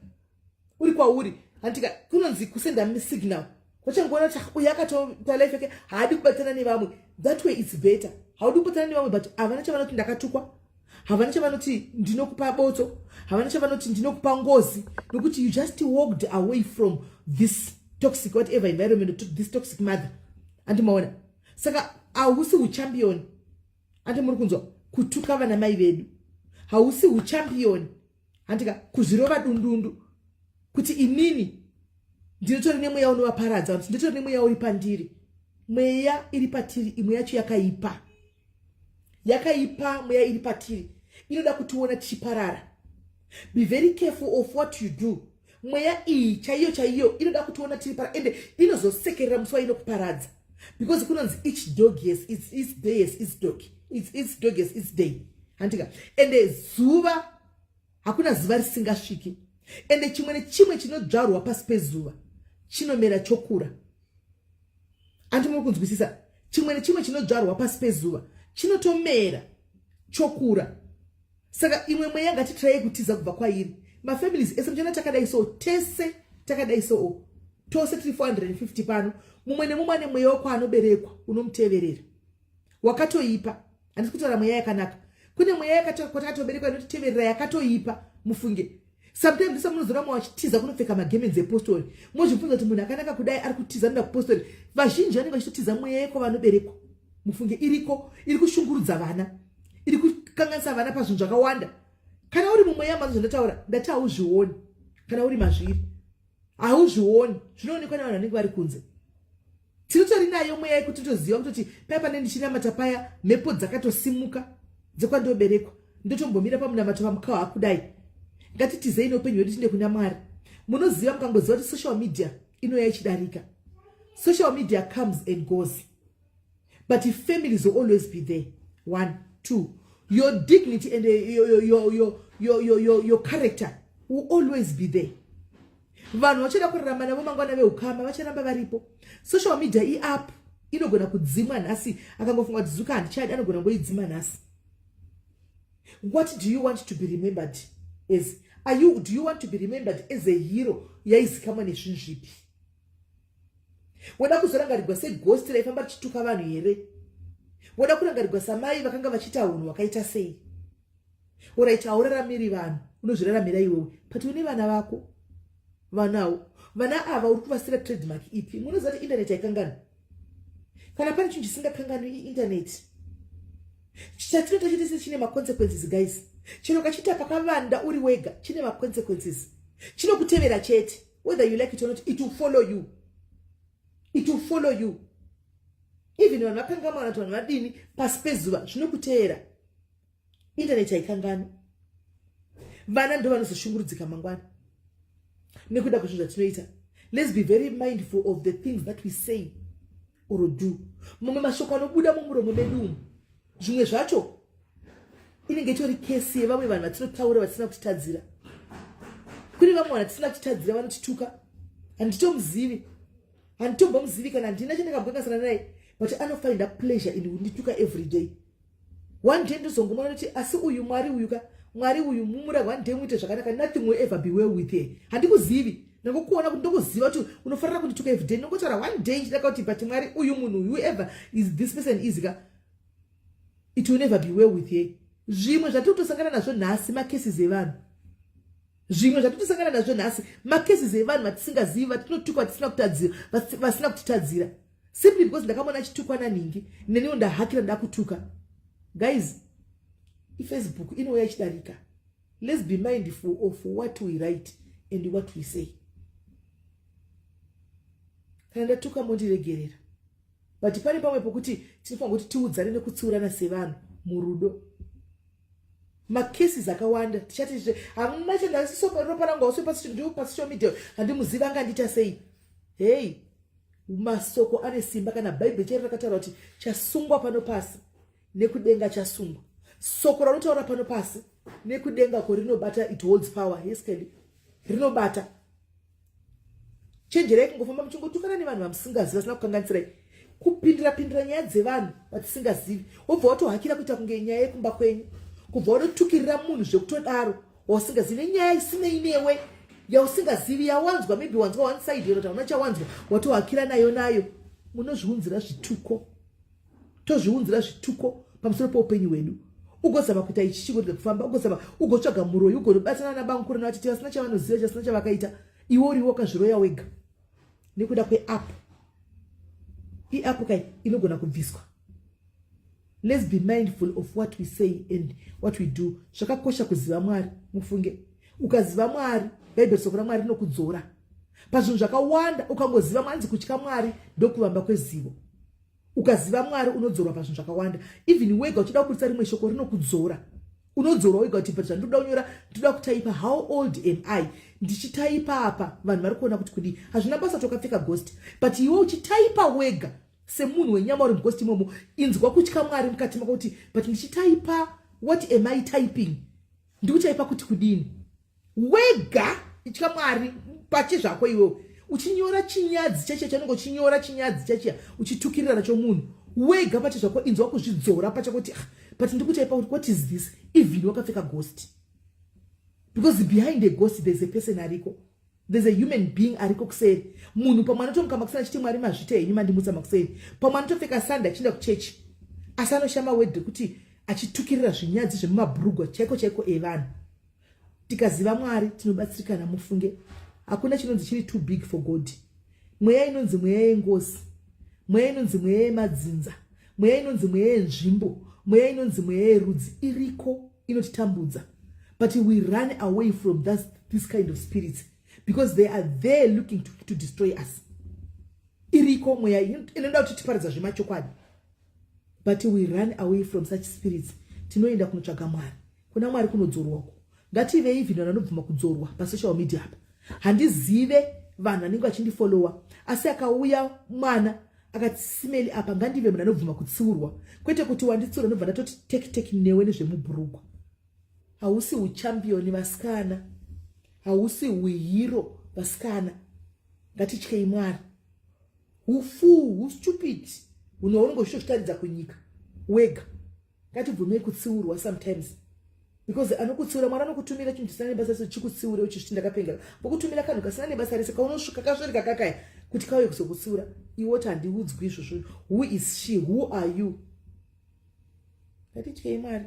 [SPEAKER 1] uri kwauri antika kunonzi kusenda signal wachangoona kuti uyu akatoita life yake haadi kubatana nevamwe that way it's better. Haudi kubatana nevamwe but havana chavanoti ndakatukwa havana chavanoti ndinokupa botso havana chavanoti ndinokupa ngozi nokuti you just walked away from this toxic whatever environment to this toxic mother andimaona. Saka hausi uchampion andi muri kunzwa kutuka vana mai vedu hausi uchampion andika kuzvirova dundundu kuti inini ndinotori nemweya unovaparadza kuti nditori nemweya uri pandiri mweya iri patiri imwe yacho yakaipa mweya iri patiri inoda kutiona tichiparara. Be very careful of what you do. Mweya iyi chaiyo inoda kutiona tichiparara ende inozosekerera muswa inokuparadza because kunonzi each dog yes its day yes its dog it's dog as its day. Handika. Ende zuva hakuna zuva risingasviki. Ende chimwe chinodzvarwa pasi pezuva chinomera chokura. Andimuri kunzwisisa? Chimwe chinodzvarwa pasi pezuva chinotomera chokura. Saka imwe mweya ngatitrai kutiza kubva kwairi. Mafamilies ese mchana takadai so tese takadai so tose tiri 450 pano. Mumwe nemumwe ane mweya wako anoberekwa unomuteverera. Wakatoipa. Handisi kutaura mweya yakanaka. Kune mweya yakatoberekwa inoteverera yakatoipa. Mufunge. Sometimes ndisa munozora mwa wachitiza kunopfeka magemenzi epostori. Mozvibvunza kuti munhu akanaka kudai ari kutiza nda kupostori. Vazhinji vanenge vachitotiza mweya yako vanoberekwa. Mufunge iri kushungurudza vana. Iri kukanganisa vana pazvinhu zvakawanda. Kana uri mumweya manzo ndataura ndati hauzvioni. Kana uri mazviri hauzvioni. Zvinoonekwa navanhu vanenge vari kunze. Tinotori nayo mweya yekuti toziva kuti paya pane ndichinamata paya mhepo dzakatosimuka dzekwandoberekwa. Ndotombomira pamunamato pamukava akudai. Ngatitizei noupenyu hwedu tinde kuna Mwari. Munoziva mukangoziva kuti social media inouya ichidarika. Social media comes and goes. But if families will always be there. 1, 2. Your dignity and your character will always be there. Vanhu vachida kurarama navo mangwana veukama vacharamba varipo. Social media i-up inogona kudzima nhasi akangofunga kuti Zuka handichadi anogona ngoidzima nhasi. What do you want to be remembered as? Do you want to be remembered as a hero yaizikamwa nezvinhu zvipi? Woda kuzorangarirwa seghost raifamba richituka vanhu here? Woda kurangarirwa samai vakanga vachita unhu wakaita sei? Alright, hauraramiri vanhu, unozviraramira iwewe. But une vana vako. Vana ava uri kuvasira trademark ipi? Munoziva kuti internet haikangani. Kana pane chinhu chisingakanganwi internet. Chatinoita chitese chine ma-consequences, guys. Chino kachita pakavanda uri wega chine ma-consequences. Chinokutevera chete. Whether you like it or not, it will follow you. It will follow you. Even vanhu vakangama vanhu vanhu vadini pasi pezuva zvinokutevera. Internet haikangani. Vana ndo vanozoshungurudzika mangwana. Nekuda kwezvinhu zvatinoita. Let's be very mindful of the things that we say or do. Mumwe mashoko anobuda mumuromo medu umu. Zvimwe zvacho inenge itori kesi yevamwe vanhu vatinotaura vatisina kutitadzira. Kune vamwe vanhu vatisina kutitadzira vanotituka. Handitomuzivi. Handitombomuzivi kana handina chandakambongasana naye. But anofind a pleasure in kundituka every day. One day ndozongomona kuti asi uyu Mwari uyu mumura one day muite zvakanaka, nothing will ever be well with her. Handikuzivi. Nangokuona kuti ndokuziva kuti unofanira kundituka every day. Nongotaura one day ndidaka kuti but Mwari uyu munhu whoever is this person is it will never be well with her. Zvimwe zvatotosangana nazvo nhasi macases evanhu. Zvimwe zvatotosangana nazvo nhasi macases evanhu vatisingazivi vatinotukwa vasina kutitadzira. Simply because ndakamona chitukwa naningi neniwo ndahakira ndakutuka. Guys, Facebook inouya ichidarika. Let's be mindful of what we write and what we say. Kana ndatuka mondiregerera. But pane pamwe pokuti tinofanira kuti tiudzane nekutsiurana sevanhu murudo. Macases akawanda tichati hamuna chandasisoparopana ngoswe pasocial media handimuziva angandita sei. Hey, masoko ane simba kana Bible chero rakataura kuti chasungwa pano pasi nekudenga chasungwa. Soko ranotaura pano pasi nekudenga ko rinobata, it holds power. Yes, Kelly. Rinobata. Chenjerai kungofamba muchingotukana nevanhu vamusingazivi vasina kukanganisirai. Kupindira nyaya dzevanhu vatisingazivi. Wobva watohakira kuita kunge nyaya yekumba kwenyu. Kubva watotukirira munhu zvekutodaro wausingazivi nenyaya isinei newe yausingazivi yawanzwa, maybe wanzwa one side yero tauna chawanzwa watohakira nayo. Munozviunzira zvituko. Tozviunzira zvituko pamusoro poupenyu hwedu. Ugozama kuita ichi chigoda kufamba, ugotsvaga muroyi, ugobatana nabamukuru navachiti vasina chavanoziva, chasina chavakaita. Iwe uriwo kazviroya wega. Nekuda kwe-app. I-app kai inogona kubviswa. Let's be mindful of what we say and what we do. Zvakakosha kuziva Mwari, mufunge. Ukaziva Mwari, Bible soko raMwari rinokudzora. Pazvinhu zvakawanda ukangoziva Mwari, kutya Mwari ndokuvamba kwezivo. Ukaziva Mwari unodzorwa pazvinhu zvakawanda. Even wega uchida kuritsa rimwe shoko rinokudzora. Unodzorwa wega uti but ndoda kunyora, ndoda kutaipa how old am I? Ndichitaipa apa vanhu vari kuona kuti kudi hazvina basa tokapfeka ghost. But iwe uchitaipa wega semunhu wenyama uri mughost imomo, inzwa kutya Mwari mukati mako kuti but ndichitaipa, what am I typing? Ndikuchaipa kuti kudini? Wega itya Mwari pache zvako iwewe. Uchinyora chinyadzi chacho chanongo chinyora chinyadzi chacho uchitukirira nacho munhu. Wega pache zvako inzwa kuzvidzora pacha kuti but ndikuchaipa kuti what is this? Even wakapfeka ghost. Because behind a ghost there's a person ariko. There's a human being ariko kuseri. Munhu pamwe anotomuka kusana chiti Mwari mazvita henyu mandimutsa makuseri. Pamwe anotopfeka sanda achienda kuchechi. Asanoshama wedhe kuti achitukirira zvinyadzi zvemumabhurugwa chaiko evanhu. Tikaziva Mwari tinobatsirikana mufunge. Hakuna chinonzi chiri too big for God. Mweya inonzi mweya yengozi. Mweya inonzi mweya yemadzinza. Mweya inonzi mweya yenzvimbo. Mweya inonzi mweya yerudzi. Iriko inotitambudza. But we run away from this kind of spirits because they are there looking to destroy us. Iriko mweya inoda kuti tiparidza zvemachokwadi. But we run away from such spirits. Tinoenda kunotsvaga Mwari. Kuna Mwari kunodzorwako. Ngative even vanobvuma kudzorwa pasocial media apa. Handizive vanhu vanenge vachindifollowa. Asi akauya mwana akati simeli apa ngandive munhu anobvuma kutsiurwa. Kwete kuti wanditsiura nobva ndatoti teki newe nezvemubhurugwa. Hausi uchampioni vasikana. Hausi uhero vasikana. Ngatityei Mwari. Ufu, stupid. Unoongo zvitaridza kunyika. Wega. Ngatibvumei kutsiurwa sometimes. Because anokutsiura Mwari anokutumira chinhu chisina nebasa sezvo chikutsiura uchiti ndakapengera. Vokutumira kanhu kasina nebasa rese kaunosvika kasvorika kakaya kuti kauye kuzokutsiura. Iwoti handiudzwi izvozvo. Who is she? Who are you? Ngatityei Mwari.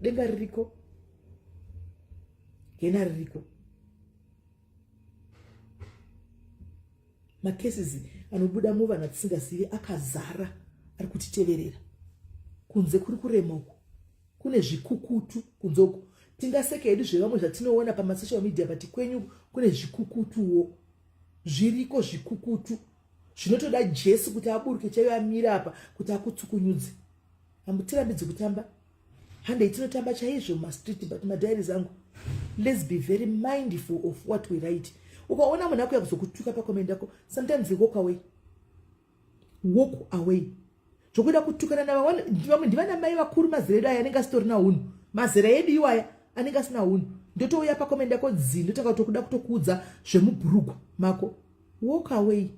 [SPEAKER 1] Denga ririko. Gena ririko. Macases anobuda muvanhu atisingazivi akazara ari kutiteverera. Kunze kuri kurema uko. Kune zvikukutu kunzoko. Tingaseke hedu zvevamwe zvatinoona pamasocial media but kwenyu kune zvikukutuwo. Zviriko zvikukutu. Zvinotoda Jesu kuti aburuke chaiyo amira apa kuti akutsukunyudze. Hamutirambidzi kutamba. Hande itinotamba chaizvo mumastreet but madiaries angu. Let's be very mindful of what we write. Ukaona munhu akuya kuzokutuka pakomenda yako, sometimes you walk away. Walk away. Zvokuda kutukana vamwe ndivana mai vakuru mazera edu aya anenge asitorina hunhu. Mazera edu iwaya anenge asina hunhu. Ndotouya pakomenda yako dzi ndotanga kutokuda kutokuudza zvemubhurugwa mako. Walk away.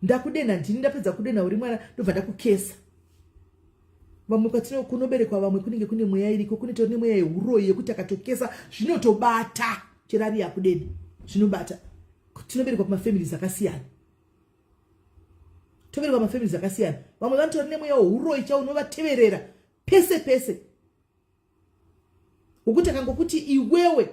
[SPEAKER 1] Ndakudena ndini ndapedza kudena uri mwana ndobva ndakukesa. Vamwe kwatino kunoberekwa vamwe kunenge kune mweya iriko kune tori nemweya yehuroyi yekuti akatokesa zvinotobata chirari yakudeni zvinobata. Tinoberekwa kumafamilies akasiyana. Toberekwa kumafamilies akasiyana. Vamwe vanotori nemweya wehuroyi chaunovateverera pese pese. Ukuti akangokuti iwewe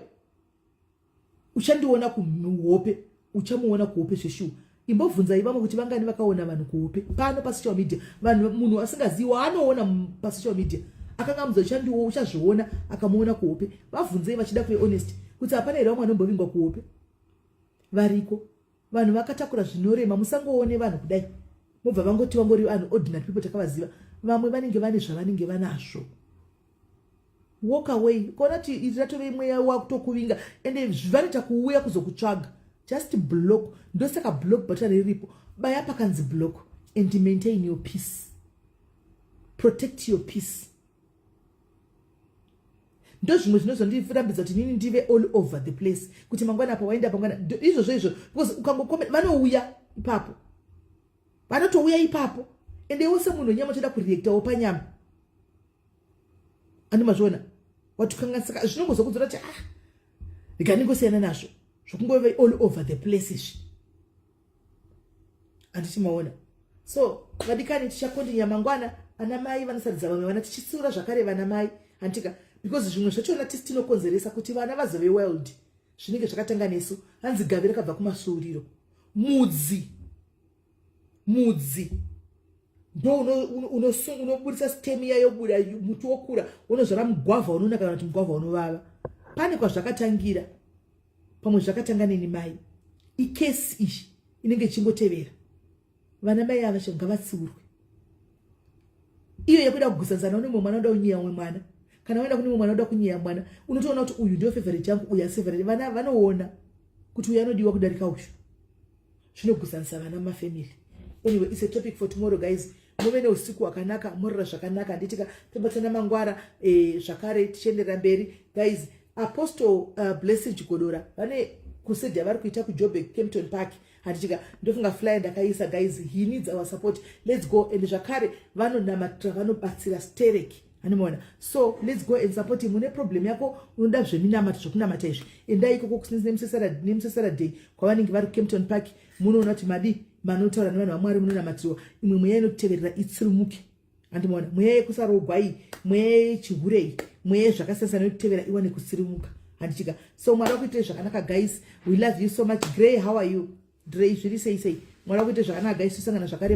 [SPEAKER 1] uchandiona kuhope uchamuona kuhope zveshuwa. Imbobvunzai vamwe kuti vangani vakaona vanhu kuhope pano pasocial media. Vanhu munhu asingaziwa anoona pasocial media. Akanga muzochandiwo uchazviona akamuona kuhope. Vabvunzei vachida kuve honest kuti hapana here vamwe anombovingwa kuhope. Variko. Vanhu vakatakura zvinorema musangoone vanhu kudai. Mubva vangoti vangori vanhu ordinary people takavaziva. Vamwe vanenge vane zvavanenge vanazvo. Walk away. Kona kuti iratove mweya wakutokuvinga ende zvinoita kuuya kuzokutsvaga. Just block. Ndosaka block button riripo. Baya pakanzi block and maintain your peace. Protect your peace. Ndo zvimwe zvinozondifurambidza kuti nini ndive all over the place. Kuti mangwana apa waenda pangwana izvo because ukangokome vanouya ipapo. Vanotouya ipapo ende wose munhu nyama choda kureactawo panyama. Andimazviona. Watukanganisika zvinongozokudzora kuti ndikaningosiyana nazvo. Zvokungove all over the places. Andichimaona. So, vadikani tichakondinya mangwana ana mai vanosaridza vamwe vana tichitsura zvakare vana mai antika because zvimwe zvachona tinokonzeresa kuti vana vazove world. Zvinenge zvakatanga nesu hanzi gavira kabva kumasuriro. Mudzi ndo unoburisa stem yayo buda muti wokura unozvara mugwavha unoona kana kuti mugwavha unovava. Pane kwazvakatangira. Pamwe zvakatanga neni mai. Ikesi ishi inenge chingotevera. Vana mai ava ngavatsiurwe. Iyo yekuda kugusanzana unomwe mwana unoda kunyeya umwe mwana. Kana waenda kune mwana unoda kunyeya mwana, unotoona kuti uyu ndio favorite yangu, uyu asi favorite. Vana vanoona kuti uyu anodiwa kudarika uyu. Zvinogusanisa vana mumafamily. anyway it's a topic for tomorrow guys. Muve neusiku hwakanaka, murira zvakanaka, nditika tobatsana mangwara zvakare tichienderera mberi guys. Apostle Blessed Chigodora vane crusade yavari kuita kuJoburg Kempton Park. Handitika ndofunga flyer ndakaisa guys, he needs our support. Let's go. And zvakare vanonamatira vanobatsira stereki. Animona. So let's go and support him. Mune problem yako unoda zveminamata zvokunamata izvi, endai ikoko kusinzi nemusesara day kwavanenge vari Kempton Park. Munoona kuti madi manotaura nevanhu vaMwari munonamatirwa, imwe mweya inoteverera itsirimuke. Andimona mweya yekusarogwai, mweya yechihurei, mweya zvakasiyana inotevera iwane kusirimuka. Handichika. So Mwari wakuite zvakanaka guys. We love you so much. Gray, how are you? Dre zviri sei. Mwari wakuite zvakanaka guys. Tisangana zvakare.